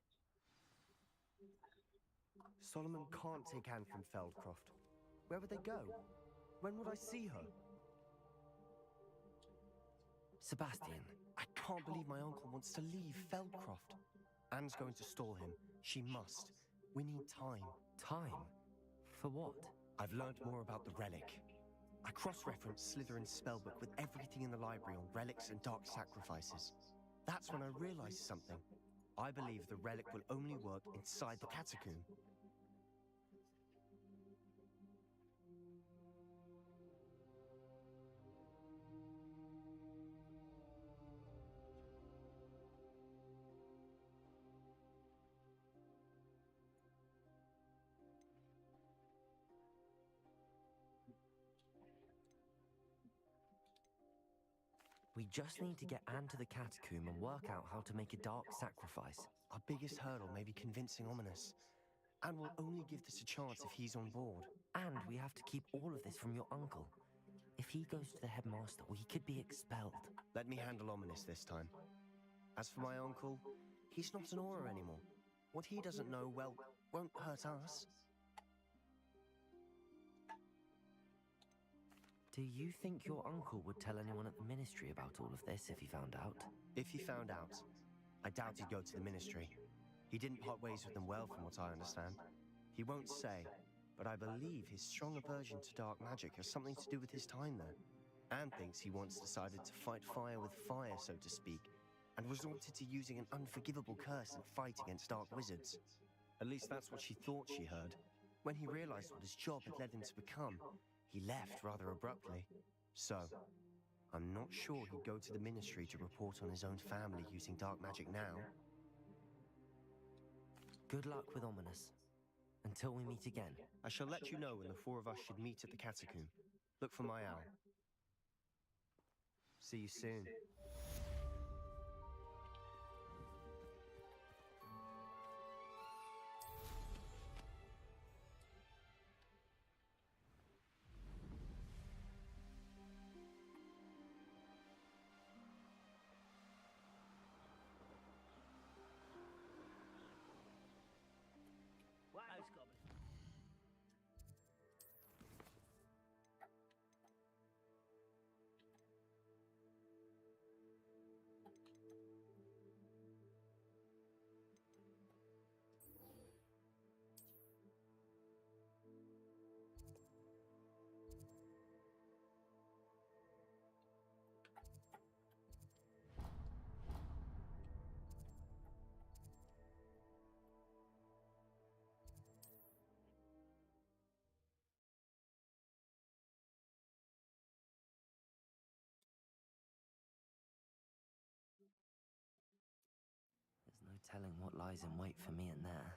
Solomon can't take Anne from Feldcroft. Where would they go? When would I see her? Sebastian. I can't believe my uncle wants to leave Feldcroft. Anne's going to stall him. She must. We need time. Time? For what? I've learned more about the relic. I cross-referenced Slytherin's spellbook with everything in the library on relics and dark sacrifices. That's when I realized something. I believe the relic will only work inside the catacomb. We just need to get Anne to the catacomb and work out how to make a dark sacrifice. Our biggest hurdle may be convincing Ominous. Anne will only give this a chance if he's on board. And we have to keep all of this from your uncle. If he goes to the headmaster, we could be expelled. Let me handle Ominous this time. As for my uncle, he's not an Auror anymore. What he doesn't know, well, won't hurt us. Do you think your uncle would tell anyone at the ministry about all of this if he found out? If he found out, I doubt he'd go to the ministry. He didn't part ways with them well, from what I understand. He won't say, but I believe his strong aversion to dark magic has something to do with his time there. Anne thinks he once decided to fight fire with fire, so to speak, and resorted to using an unforgivable curse in fight against dark wizards. At least that's what she thought she heard. When he realized what his job had led him to become, he left rather abruptly. So, I'm not sure he'd go to the ministry to report on his own family using dark magic now. Good luck with Ominous. Until we meet again. I shall let you know when the four of us should meet at the catacomb. Look for my owl. See you soon. telling what lies in wait for me in there.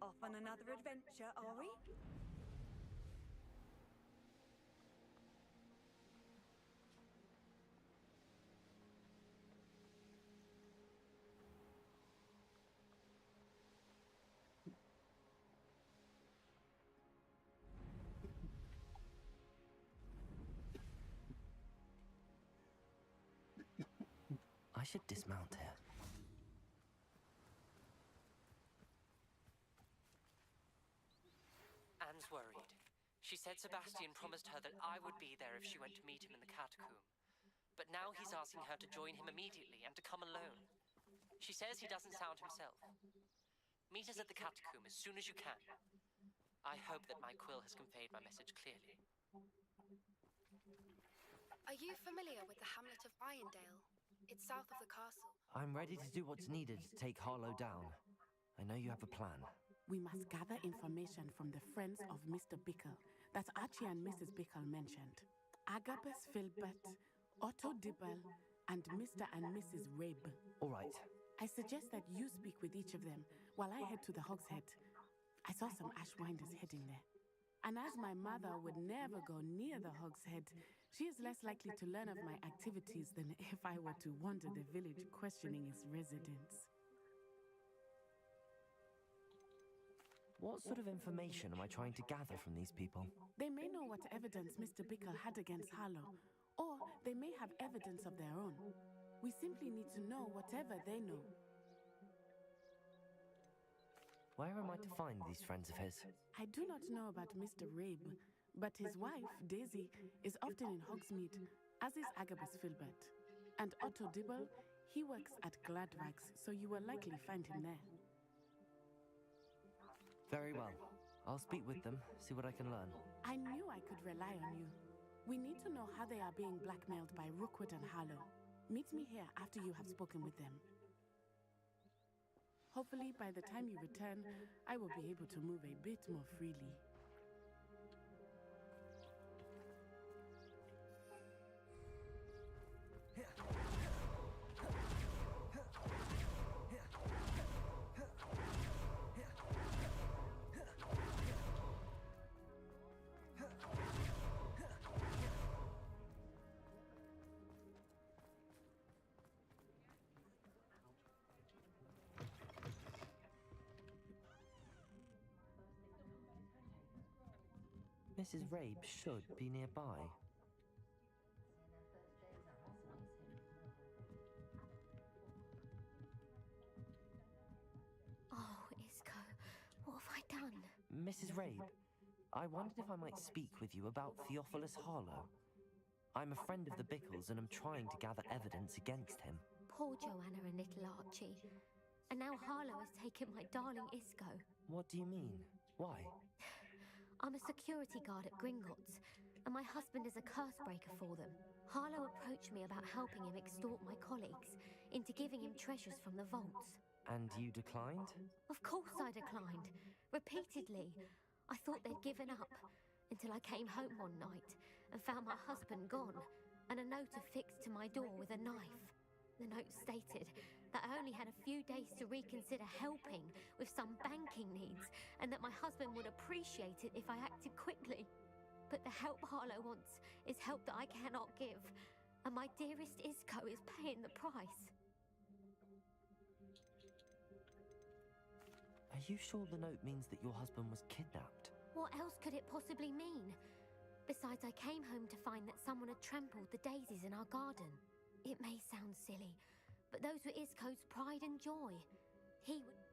Off on another adventure, are we? I should dismount here. Anne's worried. She said Sebastian promised her that I would be there if she went to meet him in the catacomb. But now he's asking her to join him immediately and to come alone. She says he doesn't sound himself. Meet us at the catacomb as soon as you can. I hope that my quill has conveyed my message clearly. Are you familiar with the hamlet of Irondale? It's south of the castle. I'm ready to do what's needed to take Harlow down. I know you have a plan. We must gather information from the friends of Mr. Bickle that Archie and Mrs. Bickle mentioned. Agabus Filbert, Otto Dibble, and Mr. and Mrs. Rabe. All right. I suggest that you speak with each of them while I head to the Hogshead. I saw some Ashwinders heading there. And as my mother would never go near the Hogshead, she is less likely to learn of my activities than if I were to wander the village questioning its residents. What sort of information am I trying to gather from these people? They may know what evidence Mr. Bickle had against Harlow, or they may have evidence of their own. We simply need to know whatever they know. Where am I to find these friends of his? I do not know about Mr. Rabe, but his wife, Daisy, is often in Hogsmeade, as is Agabus Filbert. And Otto Dibble, he works at Gladwax, so you will likely find him there. Very well. I'll speak with them, see what I can learn. I knew I could rely on you. We need to know how they are being blackmailed by Rookwood and Harlow. Meet me here after you have spoken with them. Hopefully, by the time you return, I will be able to move a bit more freely. Mrs. Rabe should be nearby. Oh, Isco, what have I done? Mrs. Rabe, I wondered if I might speak with you about Theophilus Harlow. I'm a friend of the Bickles and I'm trying to gather evidence against him. Poor Joanna and little Archie. And now Harlow has taken my darling Isco. What do you mean? Why? I'm a security guard at Gringotts, and my husband is a curse breaker for them. Harlow approached me about helping him extort my colleagues into giving him treasures from the vaults. And you declined? Of course I declined. Repeatedly. I thought they'd given up, until I came home one night and found my husband gone, and a note affixed to my door with a knife. The note stated that I only had a few days to reconsider helping with some banking needs, and that my husband would appreciate it if I acted quickly. But the help Harlow wants is help that I cannot give, and my dearest Isco is paying the price. Are you sure the note means that your husband was kidnapped? What else could it possibly mean? Besides, I came home to find that someone had trampled the daisies in our garden. It may sound silly, but those were Isco's pride and joy. He would...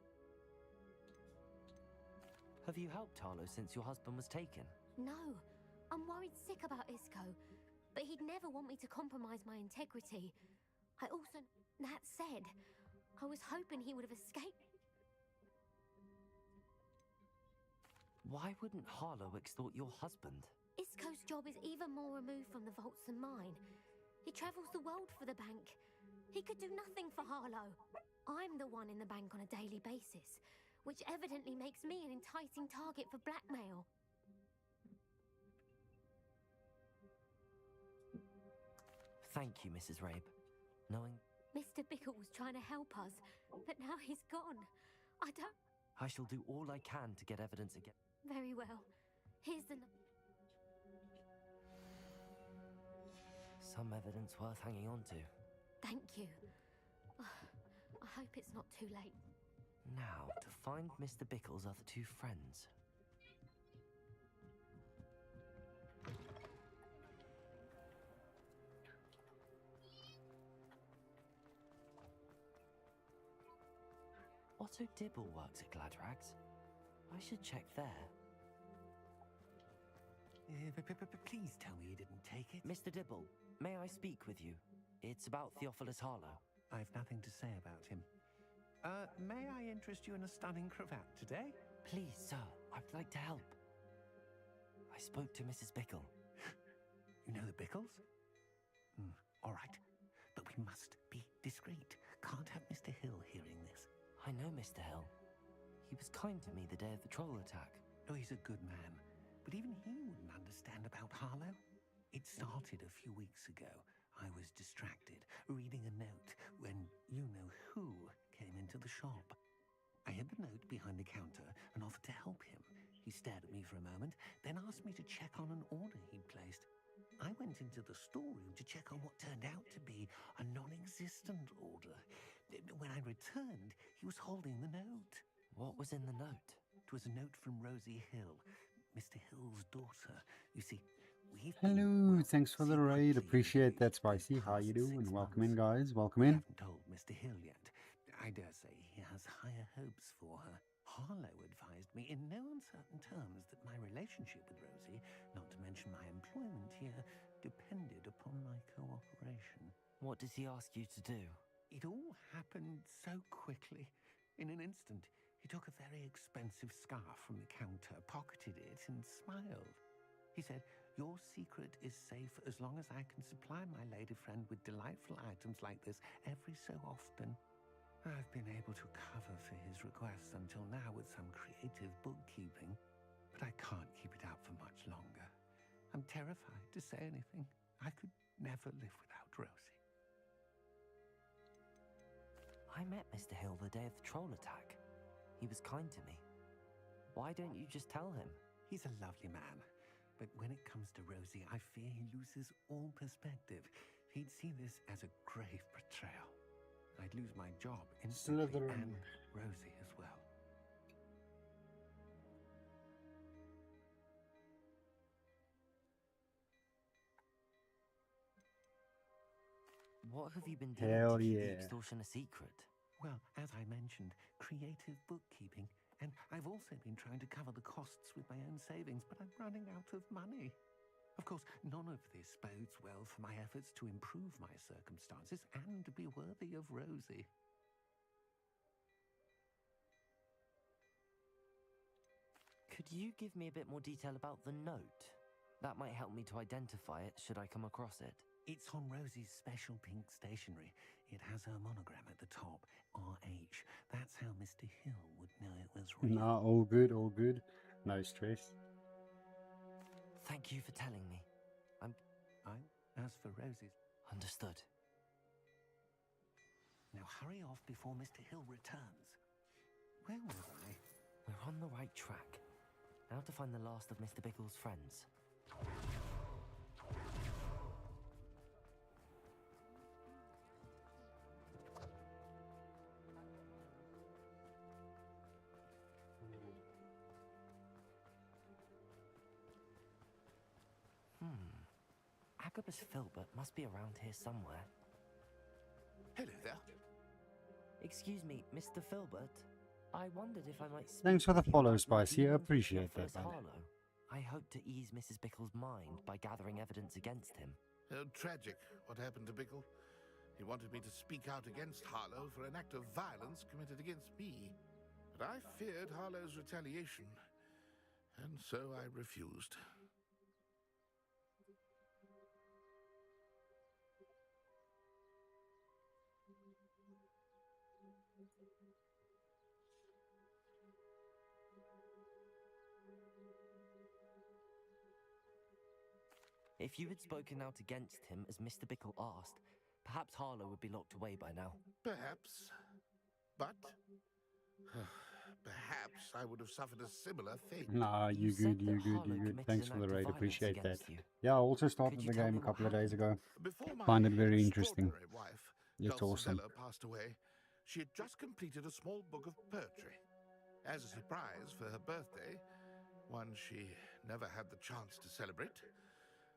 Have you helped Harlow since your husband was taken? No, I'm worried sick about Isco, but he'd never want me to compromise my integrity. I also... That said, I was hoping he would have escaped. Why wouldn't Harlow extort your husband? Isco's job is even more removed from the vaults than mine. He travels the world for the bank. He could do nothing for Harlow. I'm the one in the bank on a daily basis, which evidently makes me an enticing target for blackmail. Thank you, Mrs. Rabe. Knowing Mr. Bickle was trying to help us, but now he's gone. I don't... I shall do all I can to get evidence again. Very well. Here's the... Some evidence worth hanging on to. Thank you. I hope it's not too late. Now, to find Mr. Bickle's other two friends. Otto Dibble works at Gladrags. I should check there. Please tell me you didn't take it. Mr. Dibble, may I speak with you? It's about Theophilus Harlow. I've nothing to say about him. May I interest you in a stunning cravat today? Please, sir, I'd like to help. I spoke to Mrs. Bickle. You know the Bickles? All right, but we must be discreet. Can't have Mr. Hill hearing this. I know Mr. Hill. He was kind to me the day of the troll attack. Oh, he's a good man. But even he wouldn't understand about Harlow. It started a few weeks ago. I was distracted, reading a note, when you-know-who came into the shop. I hid the note behind the counter and offered to help him. He stared at me for a moment, then asked me to check on an order he'd placed. I went into the storeroom to check on what turned out to be a non-existent order. When I returned, he was holding the note. What was in the note? It was a note from Rosie Hill, Mr. Hill's daughter. You see, we've Hello, thanks for the raid. Appreciate that, Spicy. How you doing? Welcome in, guys. Welcome in. I haven't told Mr. Hill yet. I dare say he has higher hopes for her. Harlow advised me in no uncertain terms that my relationship with Rosie, not to mention my employment here, depended upon my cooperation. What does he ask you to do? It all happened so quickly. In an instant, he took a very expensive scarf from the counter, pocketed it, and smiled. He said, "Your secret is safe as long as I can supply my lady friend with delightful items like this every so often." I've been able to cover for his requests until now with some creative bookkeeping, but I can't keep it out for much longer. I'm terrified to say anything. I could never live without Rosie. I met Mr. Hill the day of the troll attack. He was kind to me. Why don't you just tell him? He's a lovely man, but when it comes to Rosie, I fear he loses all perspective. He'd see this as a grave betrayal. I'd lose my job instantly, and Rosie as well. What have you been doing Hell to keep the yeah. extortion a secret? Well, as I mentioned, creative bookkeeping. And I've also been trying to cover the costs with my own savings, but I'm running out of money. Of course, none of this bodes well for my efforts to improve my circumstances and be worthy of Rosie. Could you give me a bit more detail about the note? That might help me to identify it should I come across it. It's on Rosie's special pink stationery. It has her monogram at the top, RH. That's how Mr. Hill would know it was real. Nah, all good, all good. No stress. Thank you for telling me. As for Rosie's... Understood. Now hurry off before Mr. Hill returns. Where was I? We're on the right track. Now to find the last of Mr. Bickle's friends. Agabus Filbert must be around here somewhere. Hello there. Excuse me, Mr. Filbert. I wondered if I might speak Thanks for the with you follow, about Spicy. I retrieving appreciate that, Theophilus buddy. Harlow. I hope to ease Mrs. Bickle's mind by gathering evidence against him. Oh, tragic what happened to Bickle. He wanted me to speak out against Harlow for an act of violence committed against me. But I feared Harlow's retaliation, and so I refused. If you had spoken out against him as Mr. Bickle asked, perhaps Harlow would be locked away by now. Perhaps. But perhaps I would have suffered a similar fate. Nah, you good, you good, you good. Thanks for the raid, appreciate that. Yeah, I also started the game a couple of days ago. Before my Find it very interesting. extraordinary wife, It's awesome. Dulcinella, passed away, she had just completed a small book of poetry. As a surprise for her birthday, one she never had the chance to celebrate,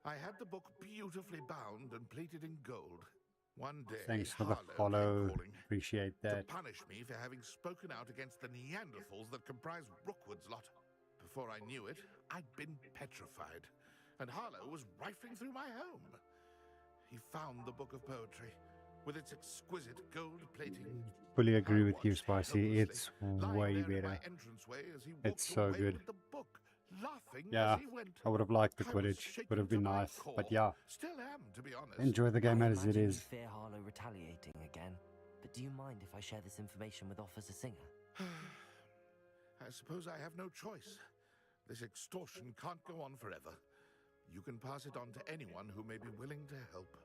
I had the book beautifully bound and plated in gold. One day, Thanks for the Harlow follow. came calling Appreciate to that. punish me for having spoken out against the Neanderthals that comprise Rookwood's lot. Before I knew it, I'd been petrified, and Harlow was rifling through my home. He found the book of poetry, with its exquisite gold plating. Fully agree with you, Spicy. It's way better. It's so good. Yeah, I would have liked the Quidditch. Would have been nice. But yeah, Still am, to be honest. enjoy the game I as it imagine is. you fear Harlow retaliating again, but do you mind if I share this information with Officer Singer? I suppose I have no choice. This extortion can't go on forever. You can pass it on to anyone who may be willing to help.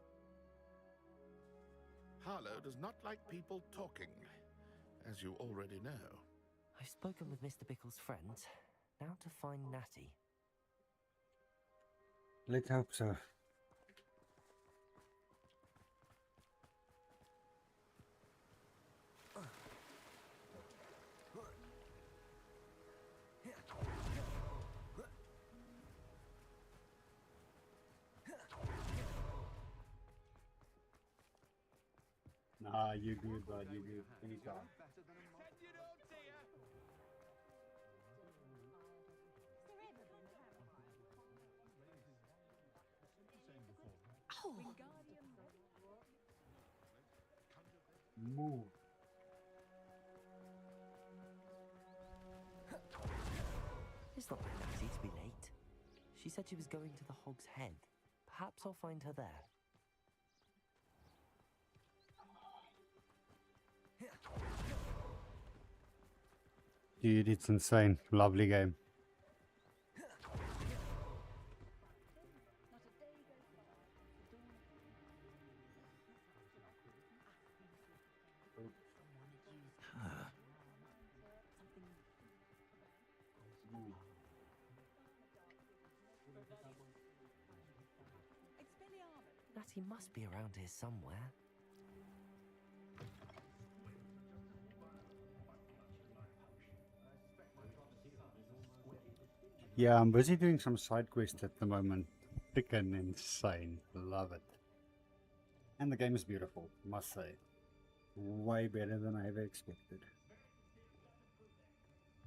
Harlow does not like people talking, as you already know. I've spoken with Mr. Bickle's friends. Now to find Natty. Let's hope so. Nah, you good, bud. You good. Anytime. Oh. Move. It's not like Natty to be late. She said she was going to the Hog's Head. Perhaps I'll find her there. Dude, it's insane. Lovely game. Natty must be around here somewhere. Yeah, I'm busy doing some side quests at the moment. Freaking insane. Love it. And the game is beautiful, must say. Way better than I ever expected.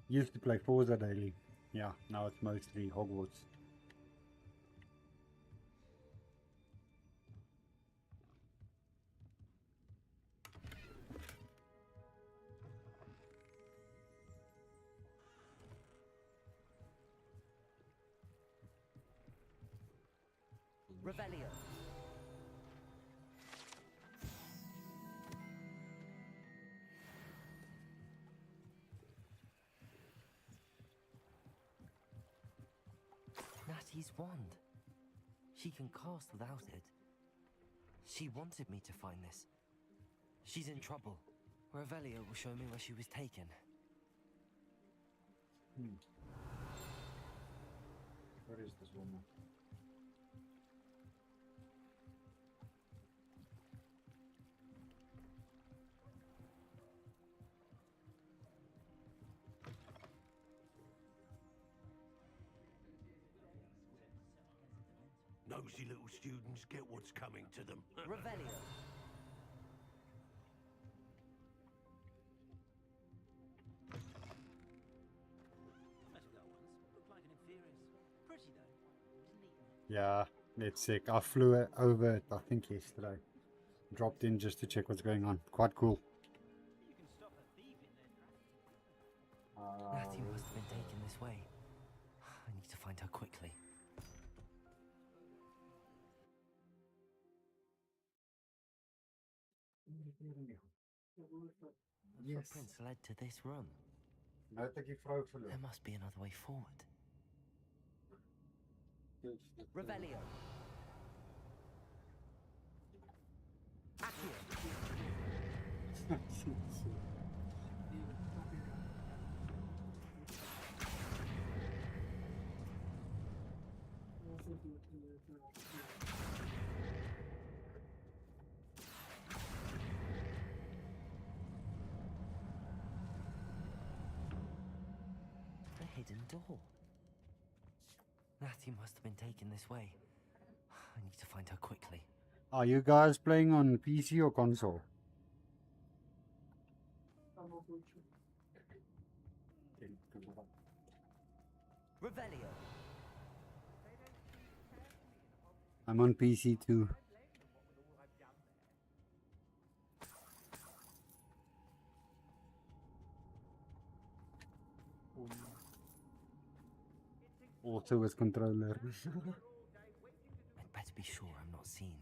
Used to play Forza daily. Yeah, now it's mostly Hogwarts. Revelio. Natty's wand. She can cast without it. She wanted me to find this. She's in trouble. Revelio will show me where she was taken. Where is this woman? Nosy little students get what's coming to them. Revelio. Yeah, it's sick. I flew it over it, I think, yesterday. Dropped in just to check what's going on. Quite cool. Natty must have been taken this way. I need to find her quickly. The footprints led to this room. There must be another way forward. Revelio. A hidden door. Natty must have been taken this way. I need to find her quickly. Are you guys playing on PC or console? Revelio. I'm on PC too. Also with controller. I'd better be sure I'm not seen.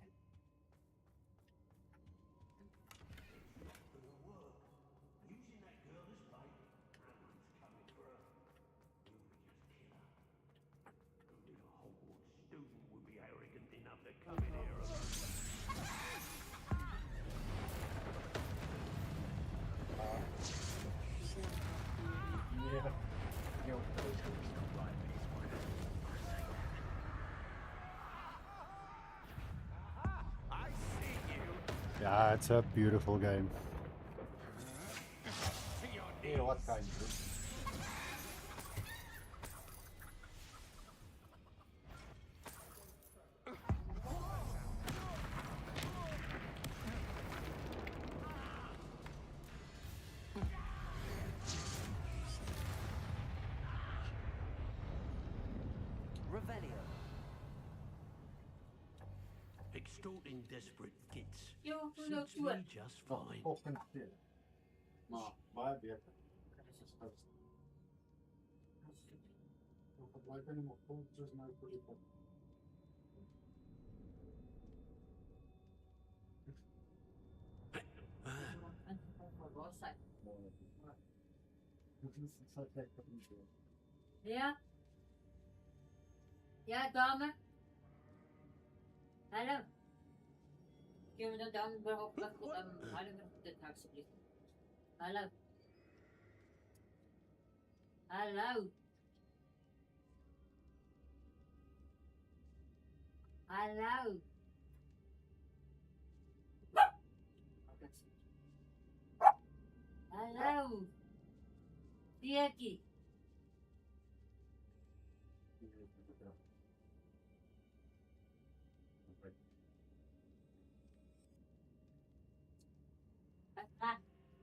Yeah, it's a beautiful game. Yeah, what kind? Revelio. Extorting desperate kids Ja, suits me just fine. Maar baie beter. Dit is best. Ons gebruik nie meer goed soos nou vir die pop. Ja? Ja, dame? Hallo? Kunnen we dan dame waarop hallo de taxi alsjeblieft. Hallo? Hallo? Hallo? Hallo? Diertjie?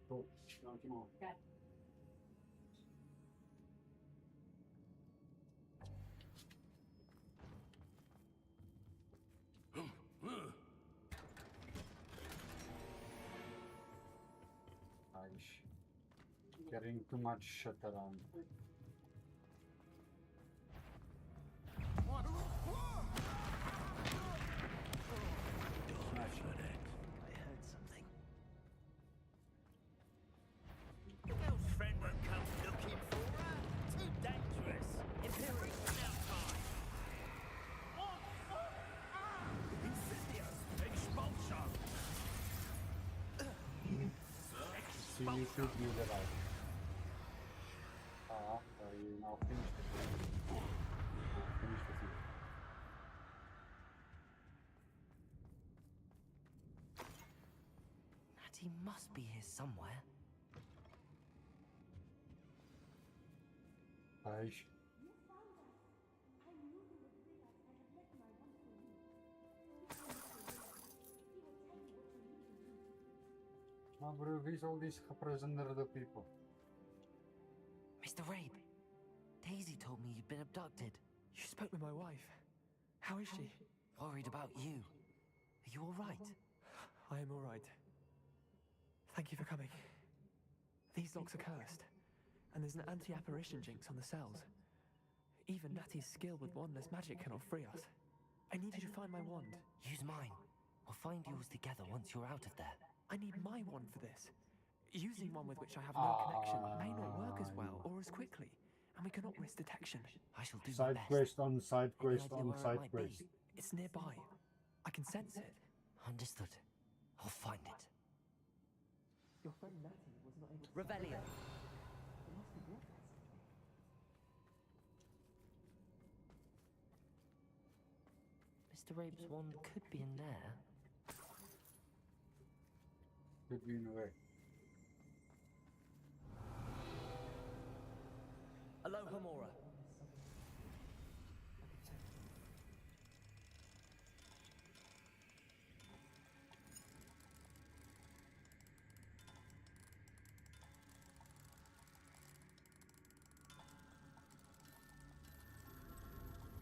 Tot, dankjewel. Ja. Getting too much shit around. I heard something. Elf's friend won't come looking for her. Too dangerous. Imperial outside. Incendios. Expulsion. See, you should use it out. You now finished it. Finished with you. Natty must be here somewhere. Aish. Maar bro, wie is all these gepresenteerde people? Mr. Rabe, Daisy told me you'd been abducted. You spoke with my wife. How is she? Worried about you. Are you all right? I am all right. Thank you for coming. These locks are cursed, and there's an anti-apparition jinx on the cells. Even Natty's skill with wandless magic cannot free us. I need you to find my wand. Use mine. We'll find yours together once you're out of there. I need my wand for this. Using one with which I have no connection may not work as well or as quickly, and we cannot risk detection. I shall do my Side best. quest on side quest idea on where it side might quest. be? It's nearby. I can sense it. Understood. I'll find it. Your friend Natty was not able to... Revelio. It must be Warfest. Mr. Rabe's wand could be in there. Could be in the way. Aloha Mora.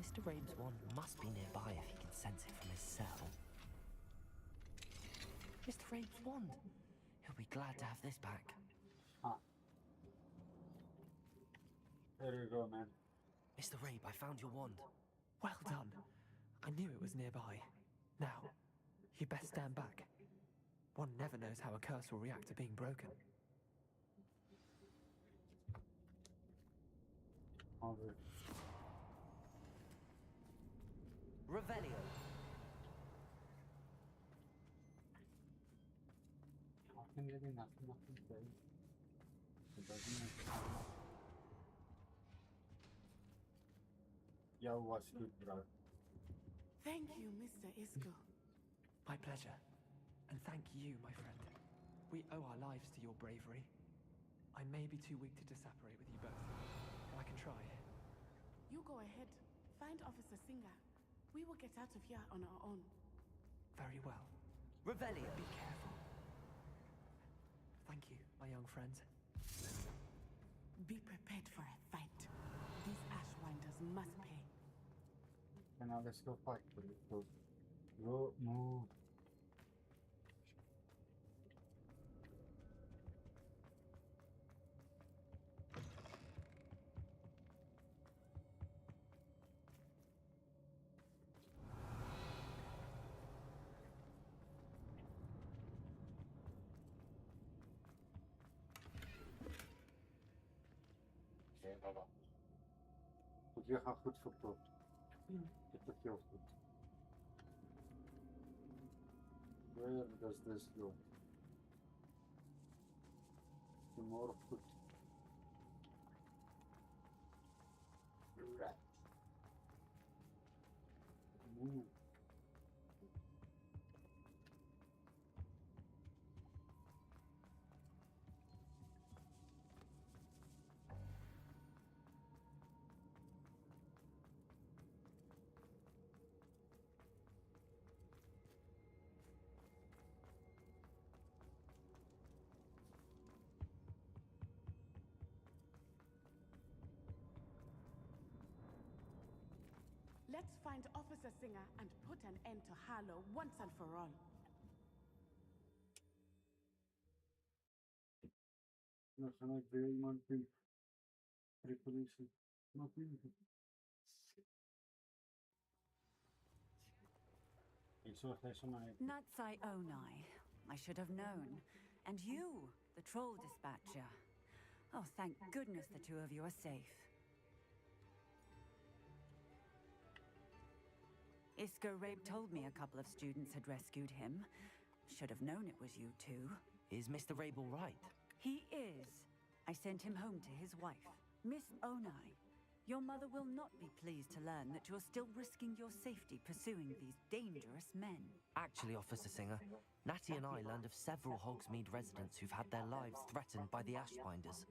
Mr. Rabe's wand must be nearby if he can sense it from his cell. Mr. Rabe's wand! He'll be glad to have this back. Ah. There you go, man. Mr. Rabe, I found your wand. Well done. I knew it was nearby. Now, you best stand back. One never knows how a curse will react to being broken. Revelio. How can there be nothing there? It doesn't make sense. Yo, what's good, bro? Thank you, Mr. Isco. My pleasure. And thank you, my friend. We owe our lives to your bravery. I may be too weak to separate with you both, but I can try. You go ahead. Find Officer Singer. We will get out of here on our own. Very well. Revelio. Be careful. Thank you, my young friend. Be prepared for a fight. These Ashwinders must pay. Okay, now let's go fight. Go, move. Oké, baba. Goed, je gaat goed verkoopt. Get the kill food. Where does this go? Some more food. Right. Move. Let's find Officer Singer and put an end to Harlow once and for all. Dan gaan we weer iemand doen. Preparation. Nog niet. Ik zorg deze maar even. Natsai Onai. I should have known. And you, the troll dispatcher. Oh, thank goodness the two of you are safe. Isco Rabe told me a couple of students had rescued him. Should have known it was you two. Is Mr. Rabe all right? He is. I sent him home to his wife, Miss Onai. Your mother will not be pleased to learn that you're still risking your safety pursuing these dangerous men. Actually, Officer Singer, Natty and I learned of several Hogsmeade residents who've had their lives threatened by the Ashbinders.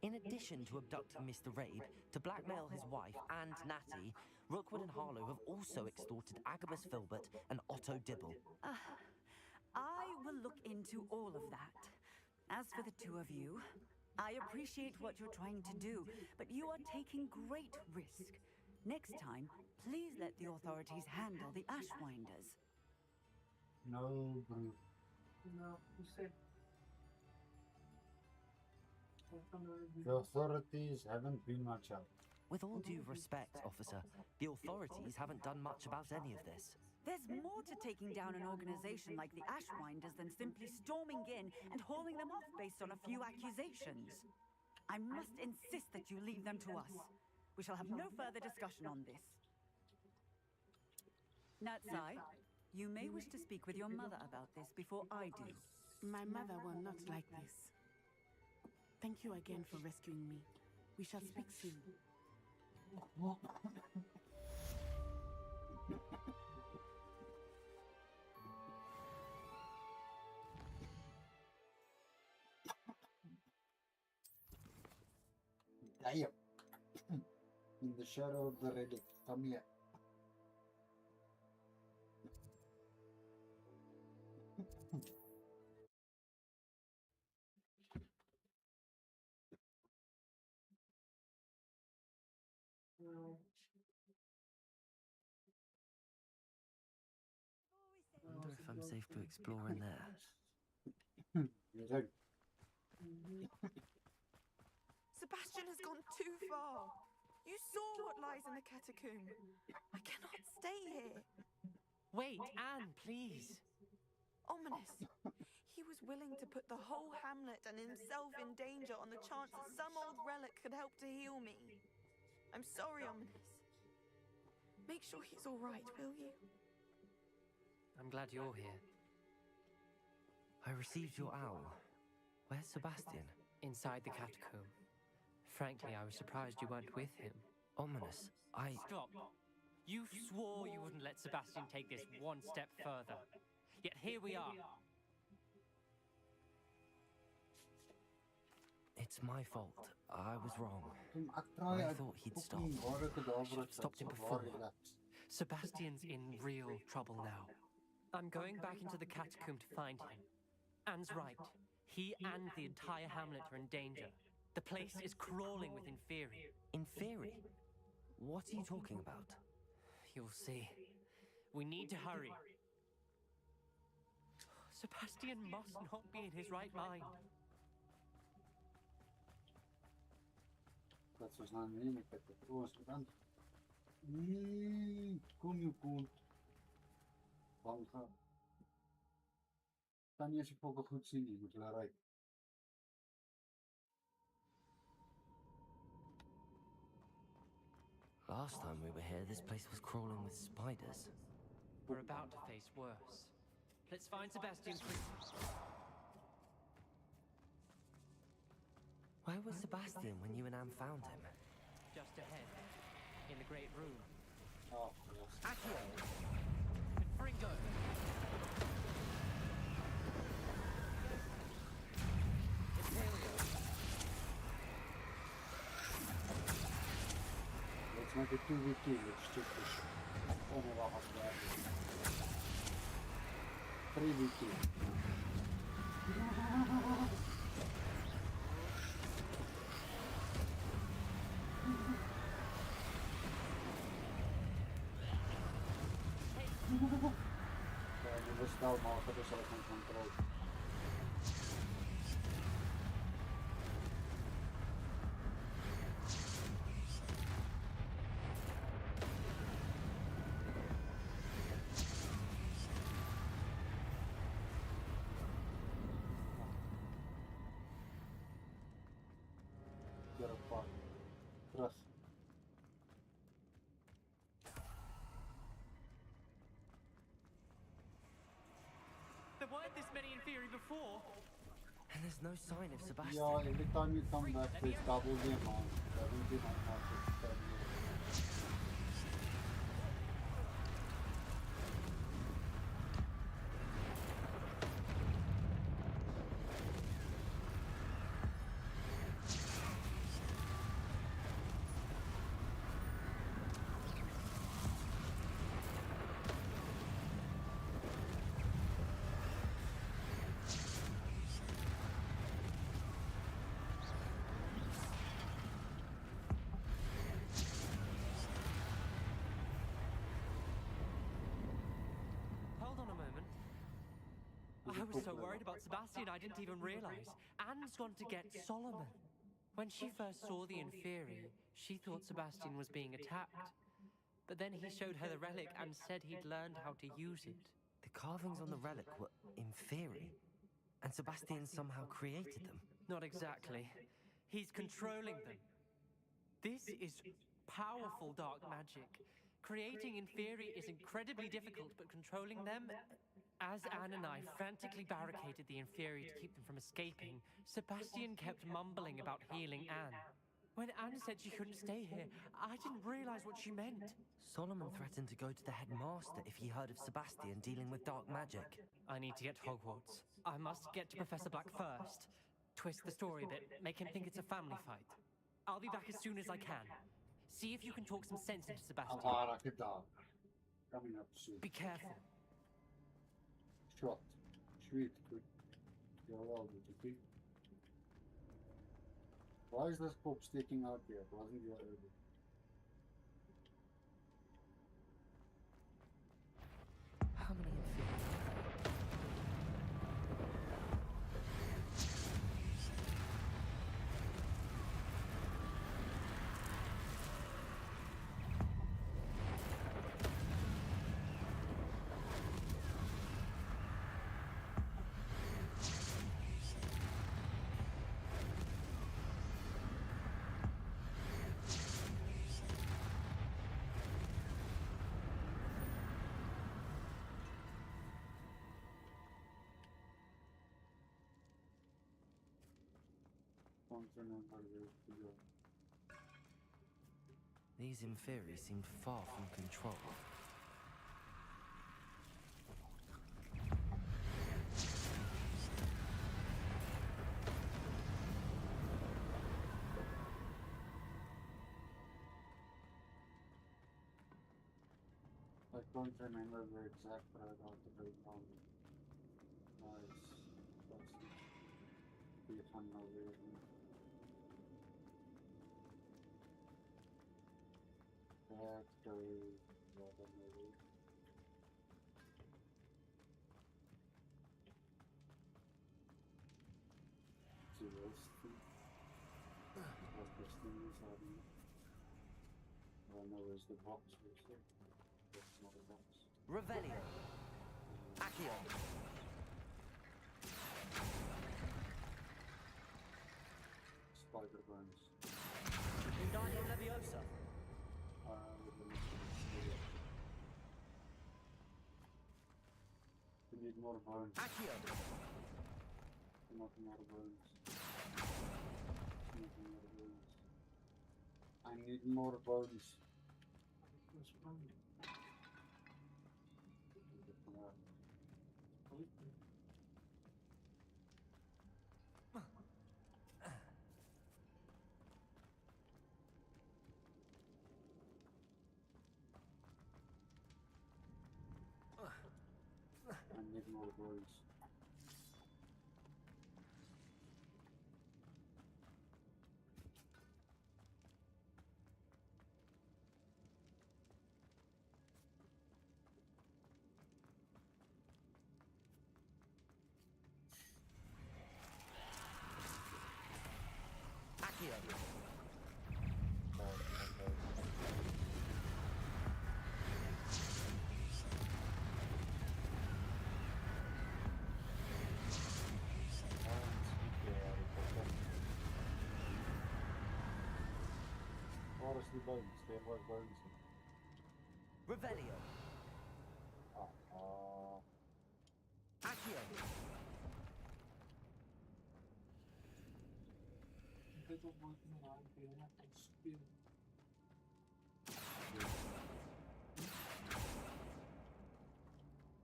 In addition to abducting Mr. Rabe to blackmail his wife and Natty, Rookwood and Harlow have also extorted Agabus Filbert and Otto Dibble. I will look into all of that. As for the two of you, I appreciate what you're trying to do, but you are taking great risk. Next time, please let the authorities handle the Ashwinders. No, bro. No, you said. The authorities haven't been much help. With all due respect, officer, the authorities haven't done much about any of this. There's more to taking down an organization like the Ashwinders than simply storming in and hauling them off based on a few accusations. I must insist that you leave them to us. We shall have no further discussion on this. Natsai, you may wish to speak with your mother about this before I do. My mother will not like this. Thank you again for rescuing me. We shall speak soon. Damn. In the shadow of the relic. Come here. I wonder if I'm safe to explore in there. Sebastian has gone too far. You saw what lies in the catacomb. I cannot stay here. Wait, Anne, please. Ominous. He was willing to put the whole hamlet and himself in danger on the chance that some old relic could help to heal me. I'm sorry, Ominous. Make sure he's all right, will you? I'm glad you're here. I received your owl. Where's Sebastian? Inside the catacomb. Frankly, I was surprised you weren't with him. Ominous. Stop. You swore you wouldn't let Sebastian take this one step further. Yet here we are. It's my fault. I was wrong. I thought he'd stop. I should have stopped him before. Sebastian's in real trouble now. I'm going back into the catacomb to find him. Anne's right. He and the entire hamlet are in danger. The place is crawling with Inferi. Inferi? What are you talking about? You'll see. We need to hurry. Sebastian must not be in his right mind. Katsotaan nimekettä ruoskitan. Kunjukuun. Vanha. Dan je zich ook wel goed zien, je moet wel rijden. Last time we were here, this place was crawling with spiders. We're about to face worse. Let's find Sebastian quickly. Where was Sebastian when you and Anne found him? Just ahead, in the great room. Oh, Accio! Fringo! Let's make it 2v2, let's check this. Oh no, I'll have that. 3v2. Dus snel maken, dus ook een controle. Get up, fuck. Trust. There weren't this many Inferi before. And there's no sign of Sebastian. Yeah, every time you come back, there's double the amount. 79 markets. I was so worried about Sebastian, I didn't even realize. Anne's gone to get Solomon. When she first saw the Inferi, she thought Sebastian was being attacked. But then he showed her the relic and said he'd learned how to use it. The carvings on the relic were Inferi, and Sebastian somehow created them. Not exactly. He's controlling them. This is powerful dark magic. Creating Inferi is incredibly difficult, but controlling them, As Anne and I frantically barricaded the inferi to keep them from escaping, Sebastian kept mumbling about healing Anne. When Anne said she couldn't stay here, I didn't realize what she meant. Solomon threatened to go to the headmaster if he heard of Sebastian dealing with dark magic. I need to get to Hogwarts. I must get to Professor Black first. Twist the story a bit, make him think it's a family fight. I'll be back as soon as I can. See if you can talk some sense into Sebastian. Coming up soon. Be careful. Short. Sweet. Quick. Okay. Why is this Pope sticking out here? It wasn't here earlier. How many These inferi seemed far from control. I don't remember the exact route to break down. Nice. That's it. Be fun over. That goes rather maybe. See this thing. What this thing is having. I don't know where's the box basically. That's not a box. Revelio. Accio. Spider burns. Wingardium Leviosa. We need more bones. Accio. Not more bones. Not more bones. I need more bones. I need more bones. Accio. Honestly, bones. There was bones. Revelio. Accio.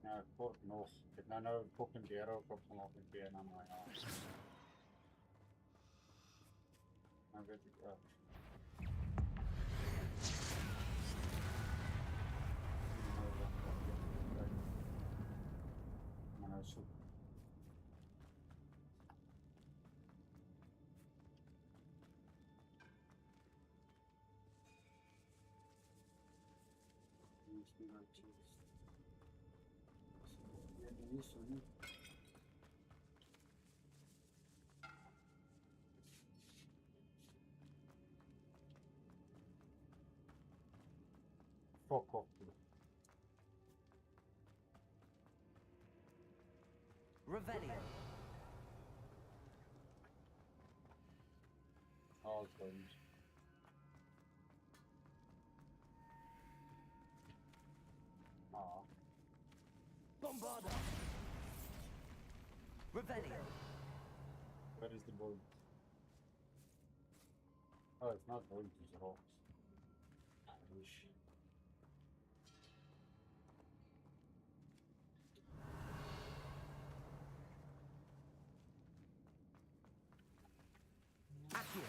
Nou, kort nog. Ik heb nou een kop en deur ook op vanaf een keer naar mij af. Nou weet ik wel. Maar nou zoek. Misschien wel cheese. Isso, né? Foco. Revelio. All things. Bombarda. Revelio. Where is the bolt? Oh, it's not bolt, it's rocks. Ish. Accio.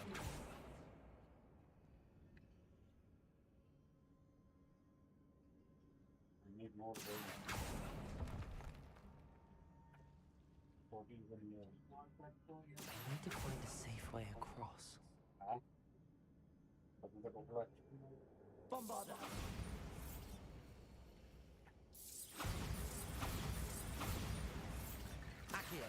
I need more bolts. For even more. I need to find a safe way across. Huh? But we got black. Bombarda. Accio.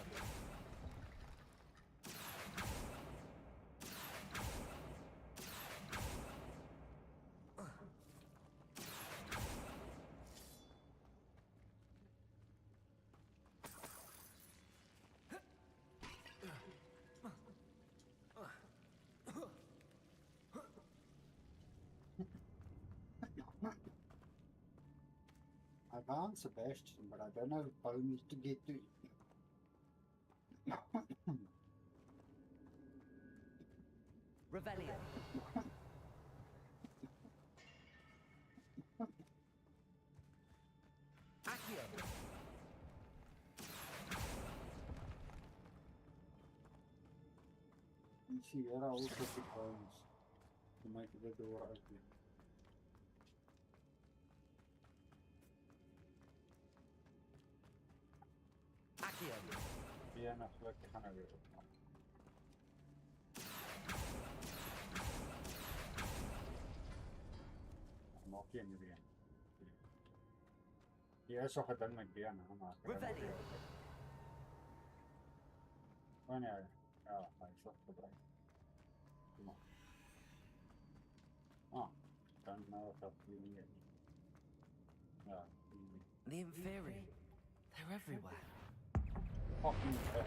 I found Sebastian, but I don't have bones to get to. Revelio. Accio. You see, there are also the bones to make the door open. Accio. Ja, nou gelukkig gaan we weer op. Maak je niet weer. Hier is nog een ding met benen. Revelio. Oh nee, ja, hij is ook gebruikt. Kom op. Ah, dan gaat hij niet. Ja. The Inferi. They're everywhere. Fucking hell.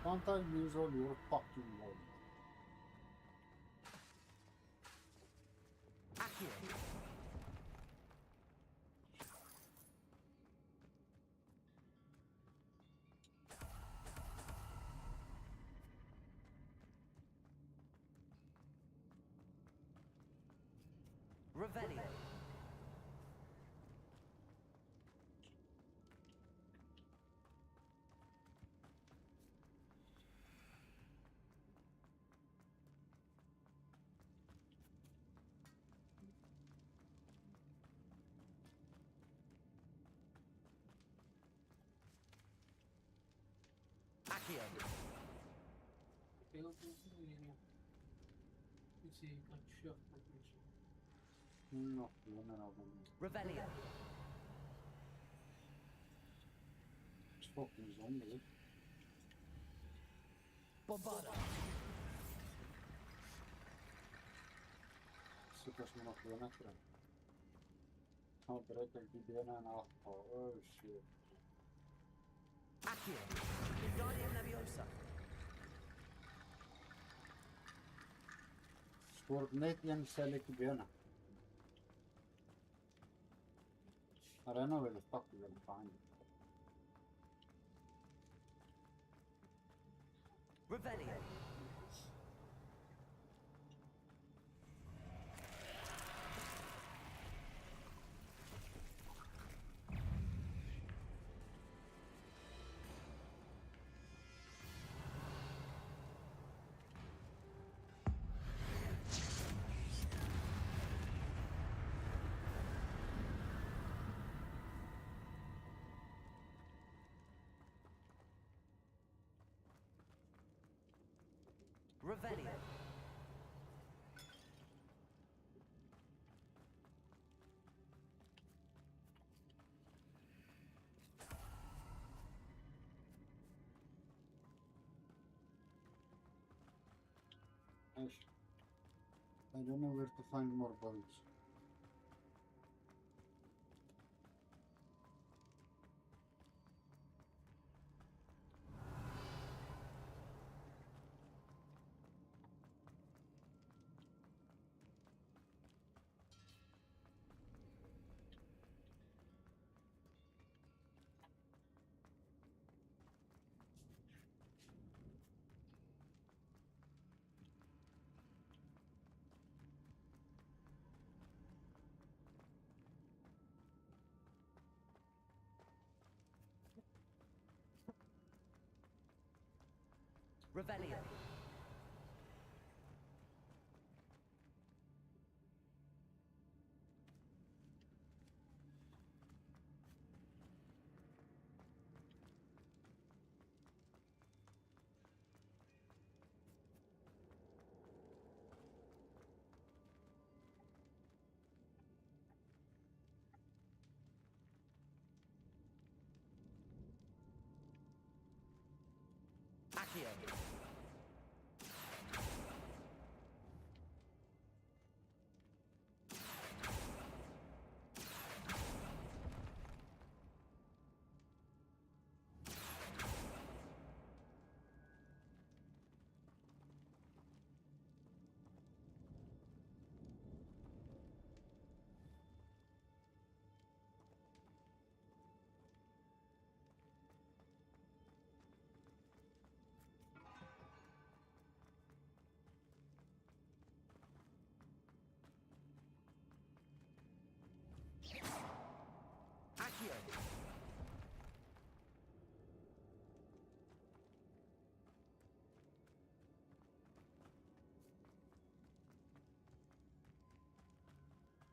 Can't I use all your fucking words? Accio. Revelio. Accio. No, no. Revelio. It's fucking zombie. Bombarda. Super nog weer naar terug. Oh, direct ik die benen en afval. Oh shit. Accio. Wingardium Leviosa. Scoort net een celletje binnen. I don't know where the fuck you're gonna find it. Revelio. Revelio. I don't know where to find more bugs. Revelio. Accio. Accio.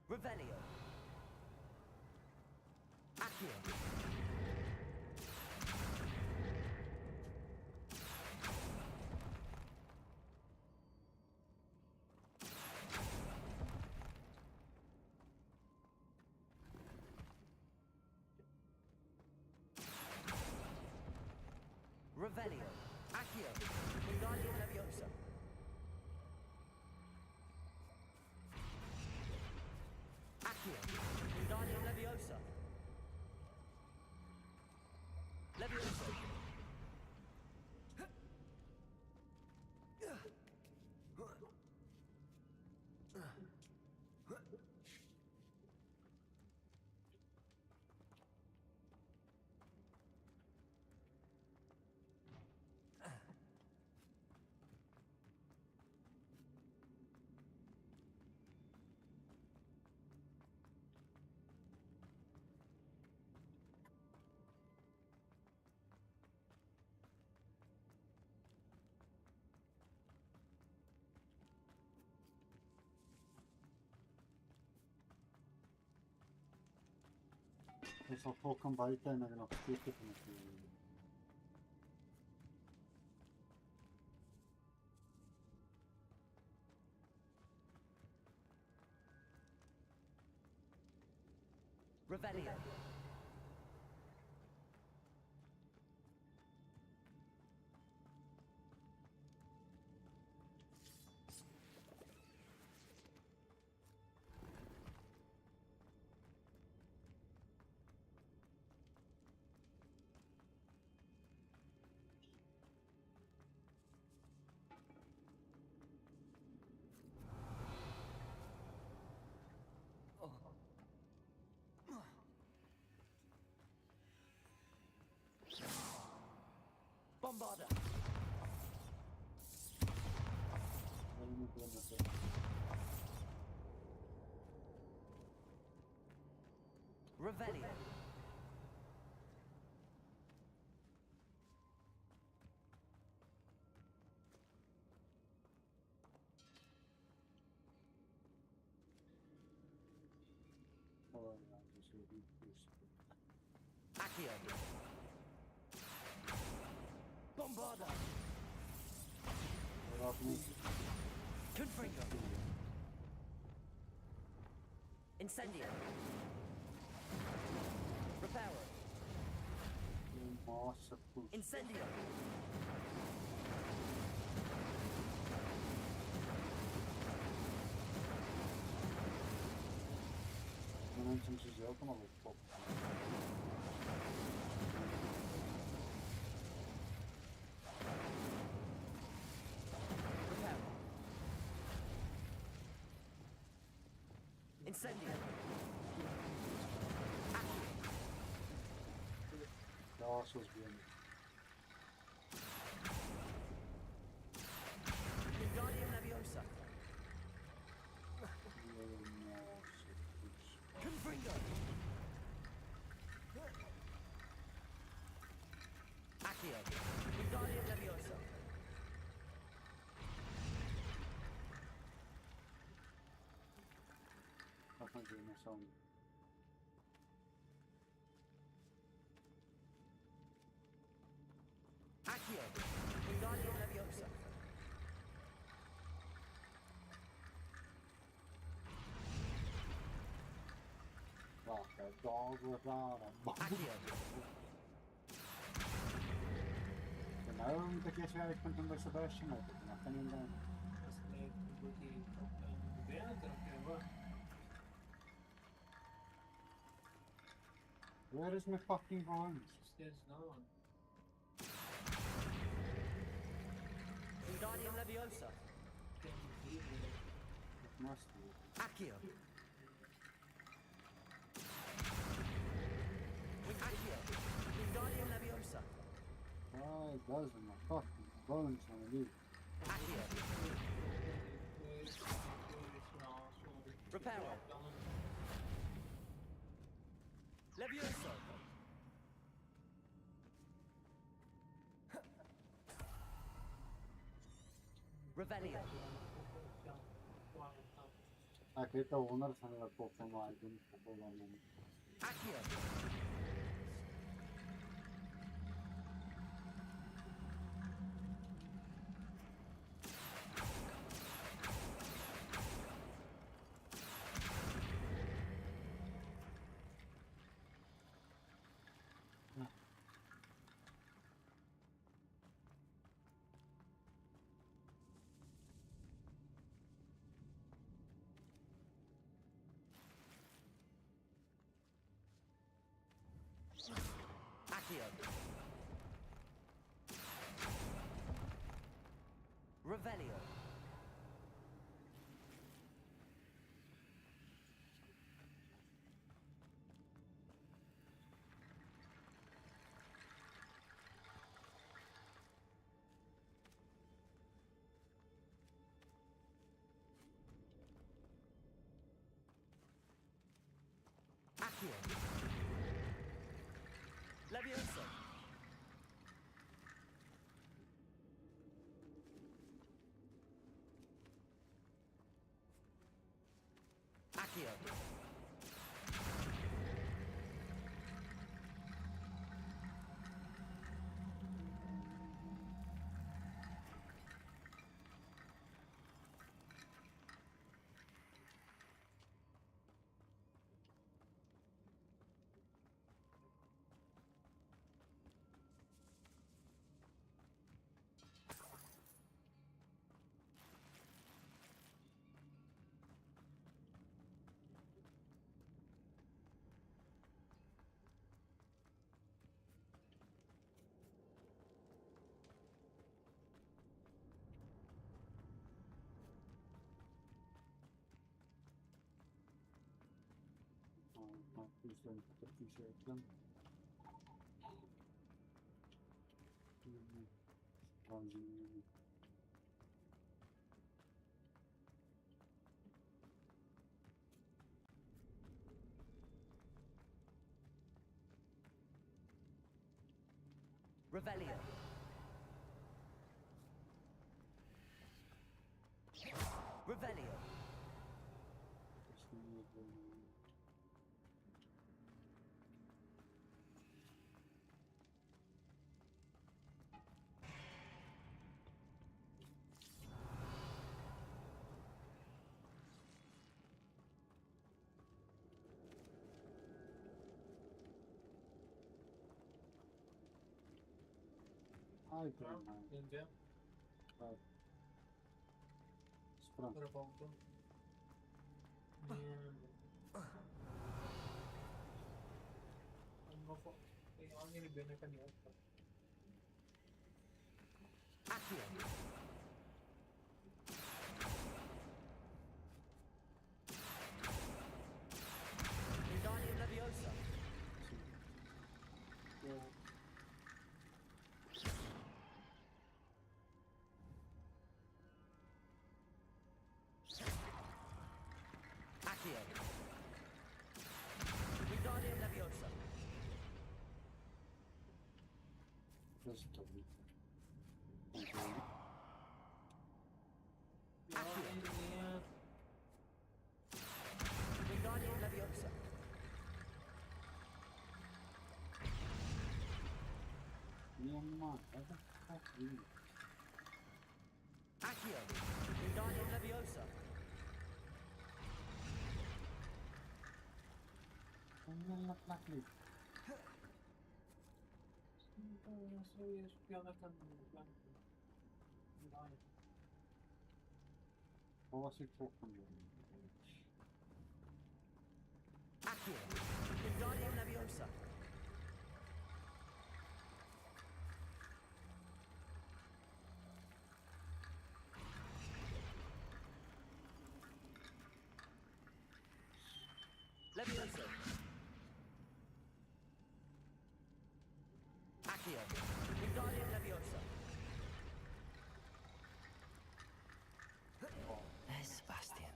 Revelio. Accio. Revelio. Accio. Wingardium Leviosa. Accio. Wingardium Leviosa. Leviosa. Det är så få kan bara utan någon sticker för mycket. Revelio. Bombarda. Revelio. Accio. Confringo. Incendio. Reparo. Nossa, puxa. Incendio. Não tinha de gel, tá maluco? Pô. Incendio. Nossa, os bichos. Wingardium Leviosa. Confringo. Accio. Wingardium Leviosa. Tá fazendo essa onda. Accio. Wingardium Leviosa. Vaka, dog, rara, Accio. Genau, da geht ja, ich könnte das aber schon mal gucken. Ich kann ihn dann. Where is my fucking horns? Wingardium Leviosa. It must be. Accio. Accio. Wingardium Leviosa. Why doesn't my fucking bones want to leave? Accio. Reparo. Levioso. Revelio. Aqui tá o owner sendo a pouco mais um pouco mais. Accio. Accio. Revelio. Accio. Levioso. Accio. Please don't appreciate them. Revelio. Revelio. Ai, prima. Vai. Spronto. Ora volto. Ogni bene caniotto. Accio. Wingardium Leviosa. Accio. Wingardium Leviosa. Questo qui. Wingardium Leviosa. Mia mamma, cosa fa qui? Accio. Wingardium Leviosa. Non la placchi. Sobie śpiowa tam daj. Położyć pokoju. Accio. Wingardium Leviosa. Leviosa. Accio. Wingardium Leviosa. There's Sebastian.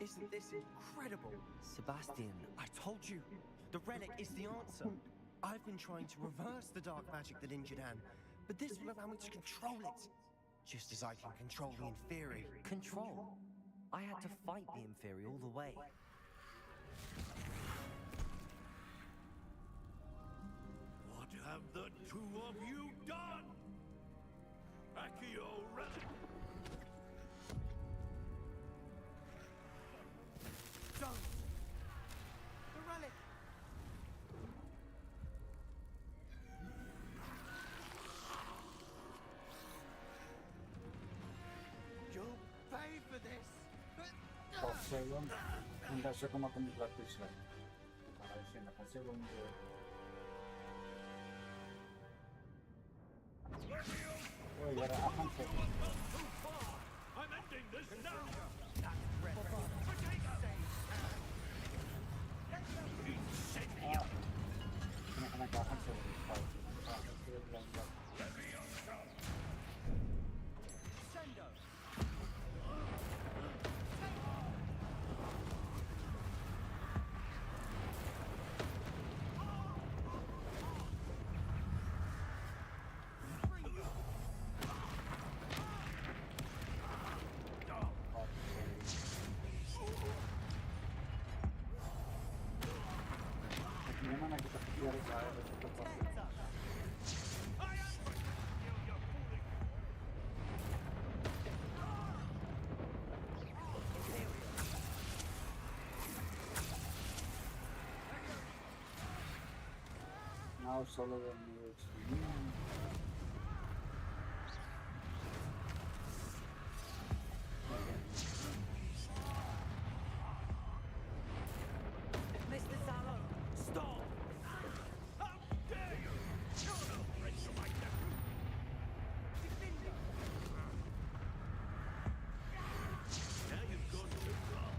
Isn't this incredible? Sebastian, I told you, the relic is the answer. I've been trying to reverse the dark magic that injured Anne, but this will allow me to control it. Just as I can control the Inferi. Control? I had to fight the Inferi all the way. What have the two of you done? Accio relic! Don't! The relic! You'll pay for this! Posełem. Dlaczego ma to mi praktyczne? Ale się na posełem. Oj, ale aham się. I'm ending this now! Aham się. Sendo. Nie ma na to takiego rodzaju. Now solo the Mr. Sallow, stop! How dare you! You're no friend to my nephew! Now you've gone too far.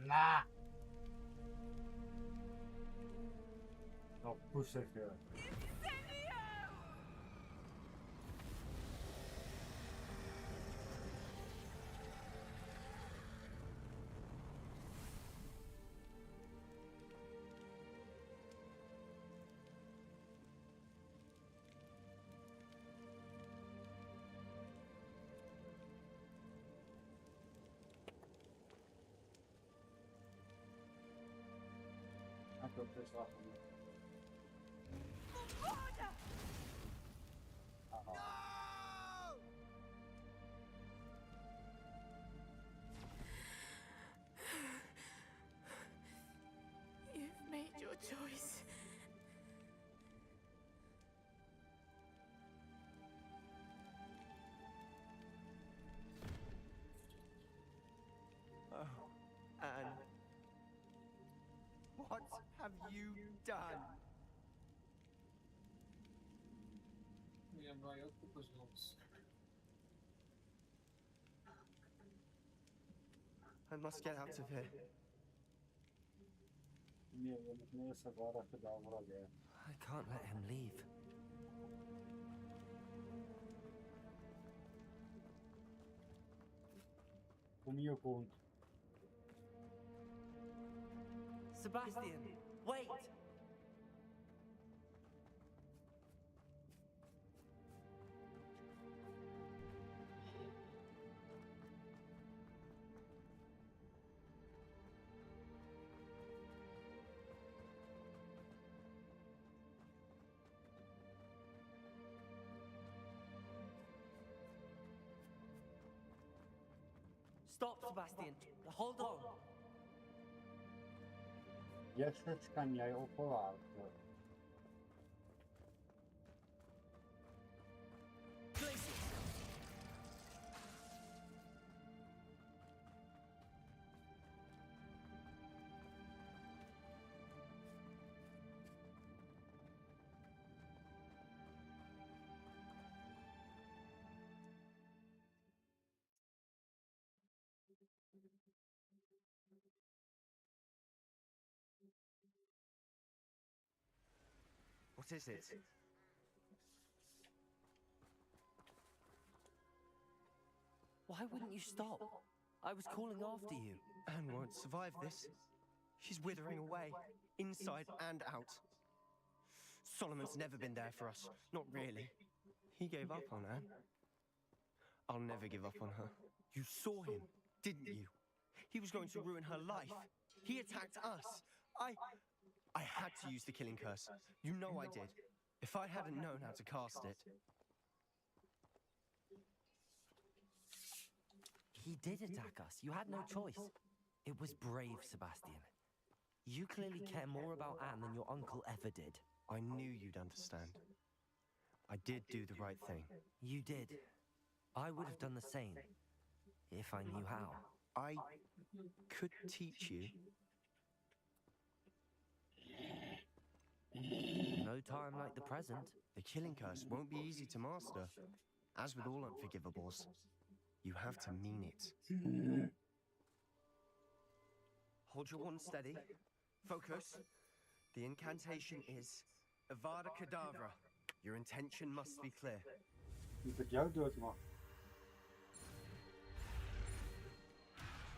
Nah. No, push it here. I got this off of me. You've made your choice. Oh, Anne. What have you done? Ja, vai outro com os nomes. I must get out of here. I can't let him leave. Sebastian, wait! Stop, Sebastian. Hold on. Jestli kan jij opwaken. What is it? Why wouldn't you stop? I was calling after you. Anne won't survive this. She's withering away, inside and out. Solomon's never been there for us. Not really. He gave up on Anne. I'll never give up on her. You saw him, didn't you? He was going to ruin her life. He attacked us. I had to use the killing curse. You know I did. If I hadn't known how to cast it... He did attack us. You had no choice. It was brave, Sebastian. You clearly care more about Anne than your uncle ever did. I knew you'd understand. I did do the right thing. You did. I would have done the same, if I knew how. I could teach you. No time like the present. The killing curse won't be easy to master. As with all unforgivables, you have to mean it. Hold your wand steady. Focus. The incantation is Avada Kedavra. Your intention must be clear. Je moet jou doodmaken.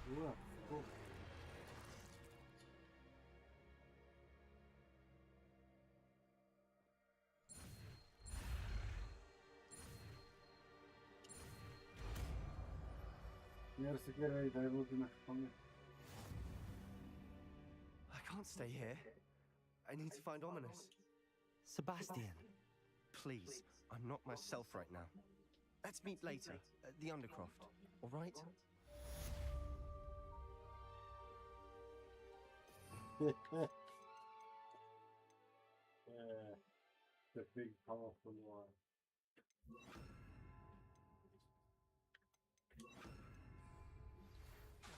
Wow, cool. Eerste keer dat je daar ook in gevangen. I can't stay here. I need to find Ominous. Sebastian. Please, I'm not myself right now. Let's meet later at the Undercroft, all right? The big powerful one.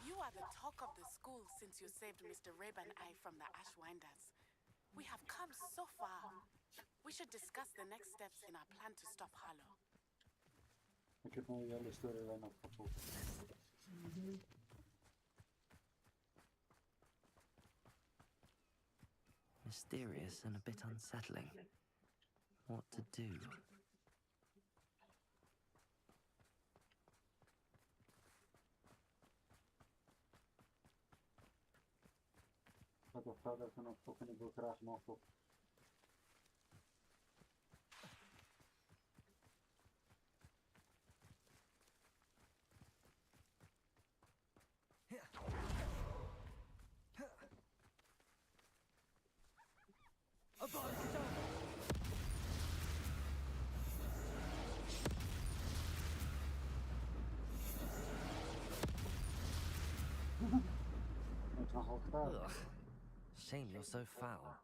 You are the talk of the school since you saved Mr. Rabe and I from the Ashwinders. We have come so far. We should discuss the next steps in our plan to stop Harlow. Ik heb al jouw storylijn opgevolgd. Mysterious and a bit unsettling. What to do? Wat of verder van op toch in de boek graag mogelijk. Ugh. Shame you're so foul.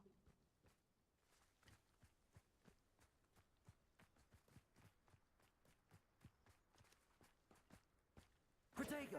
Protego!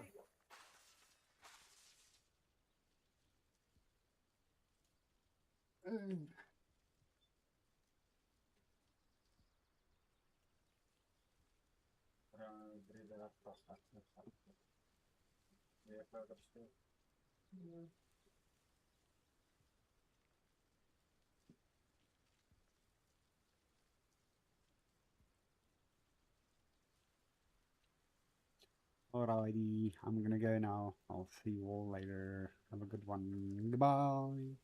Alrighty, I'm gonna go now. I'll see you all later. Have a good one. Goodbye.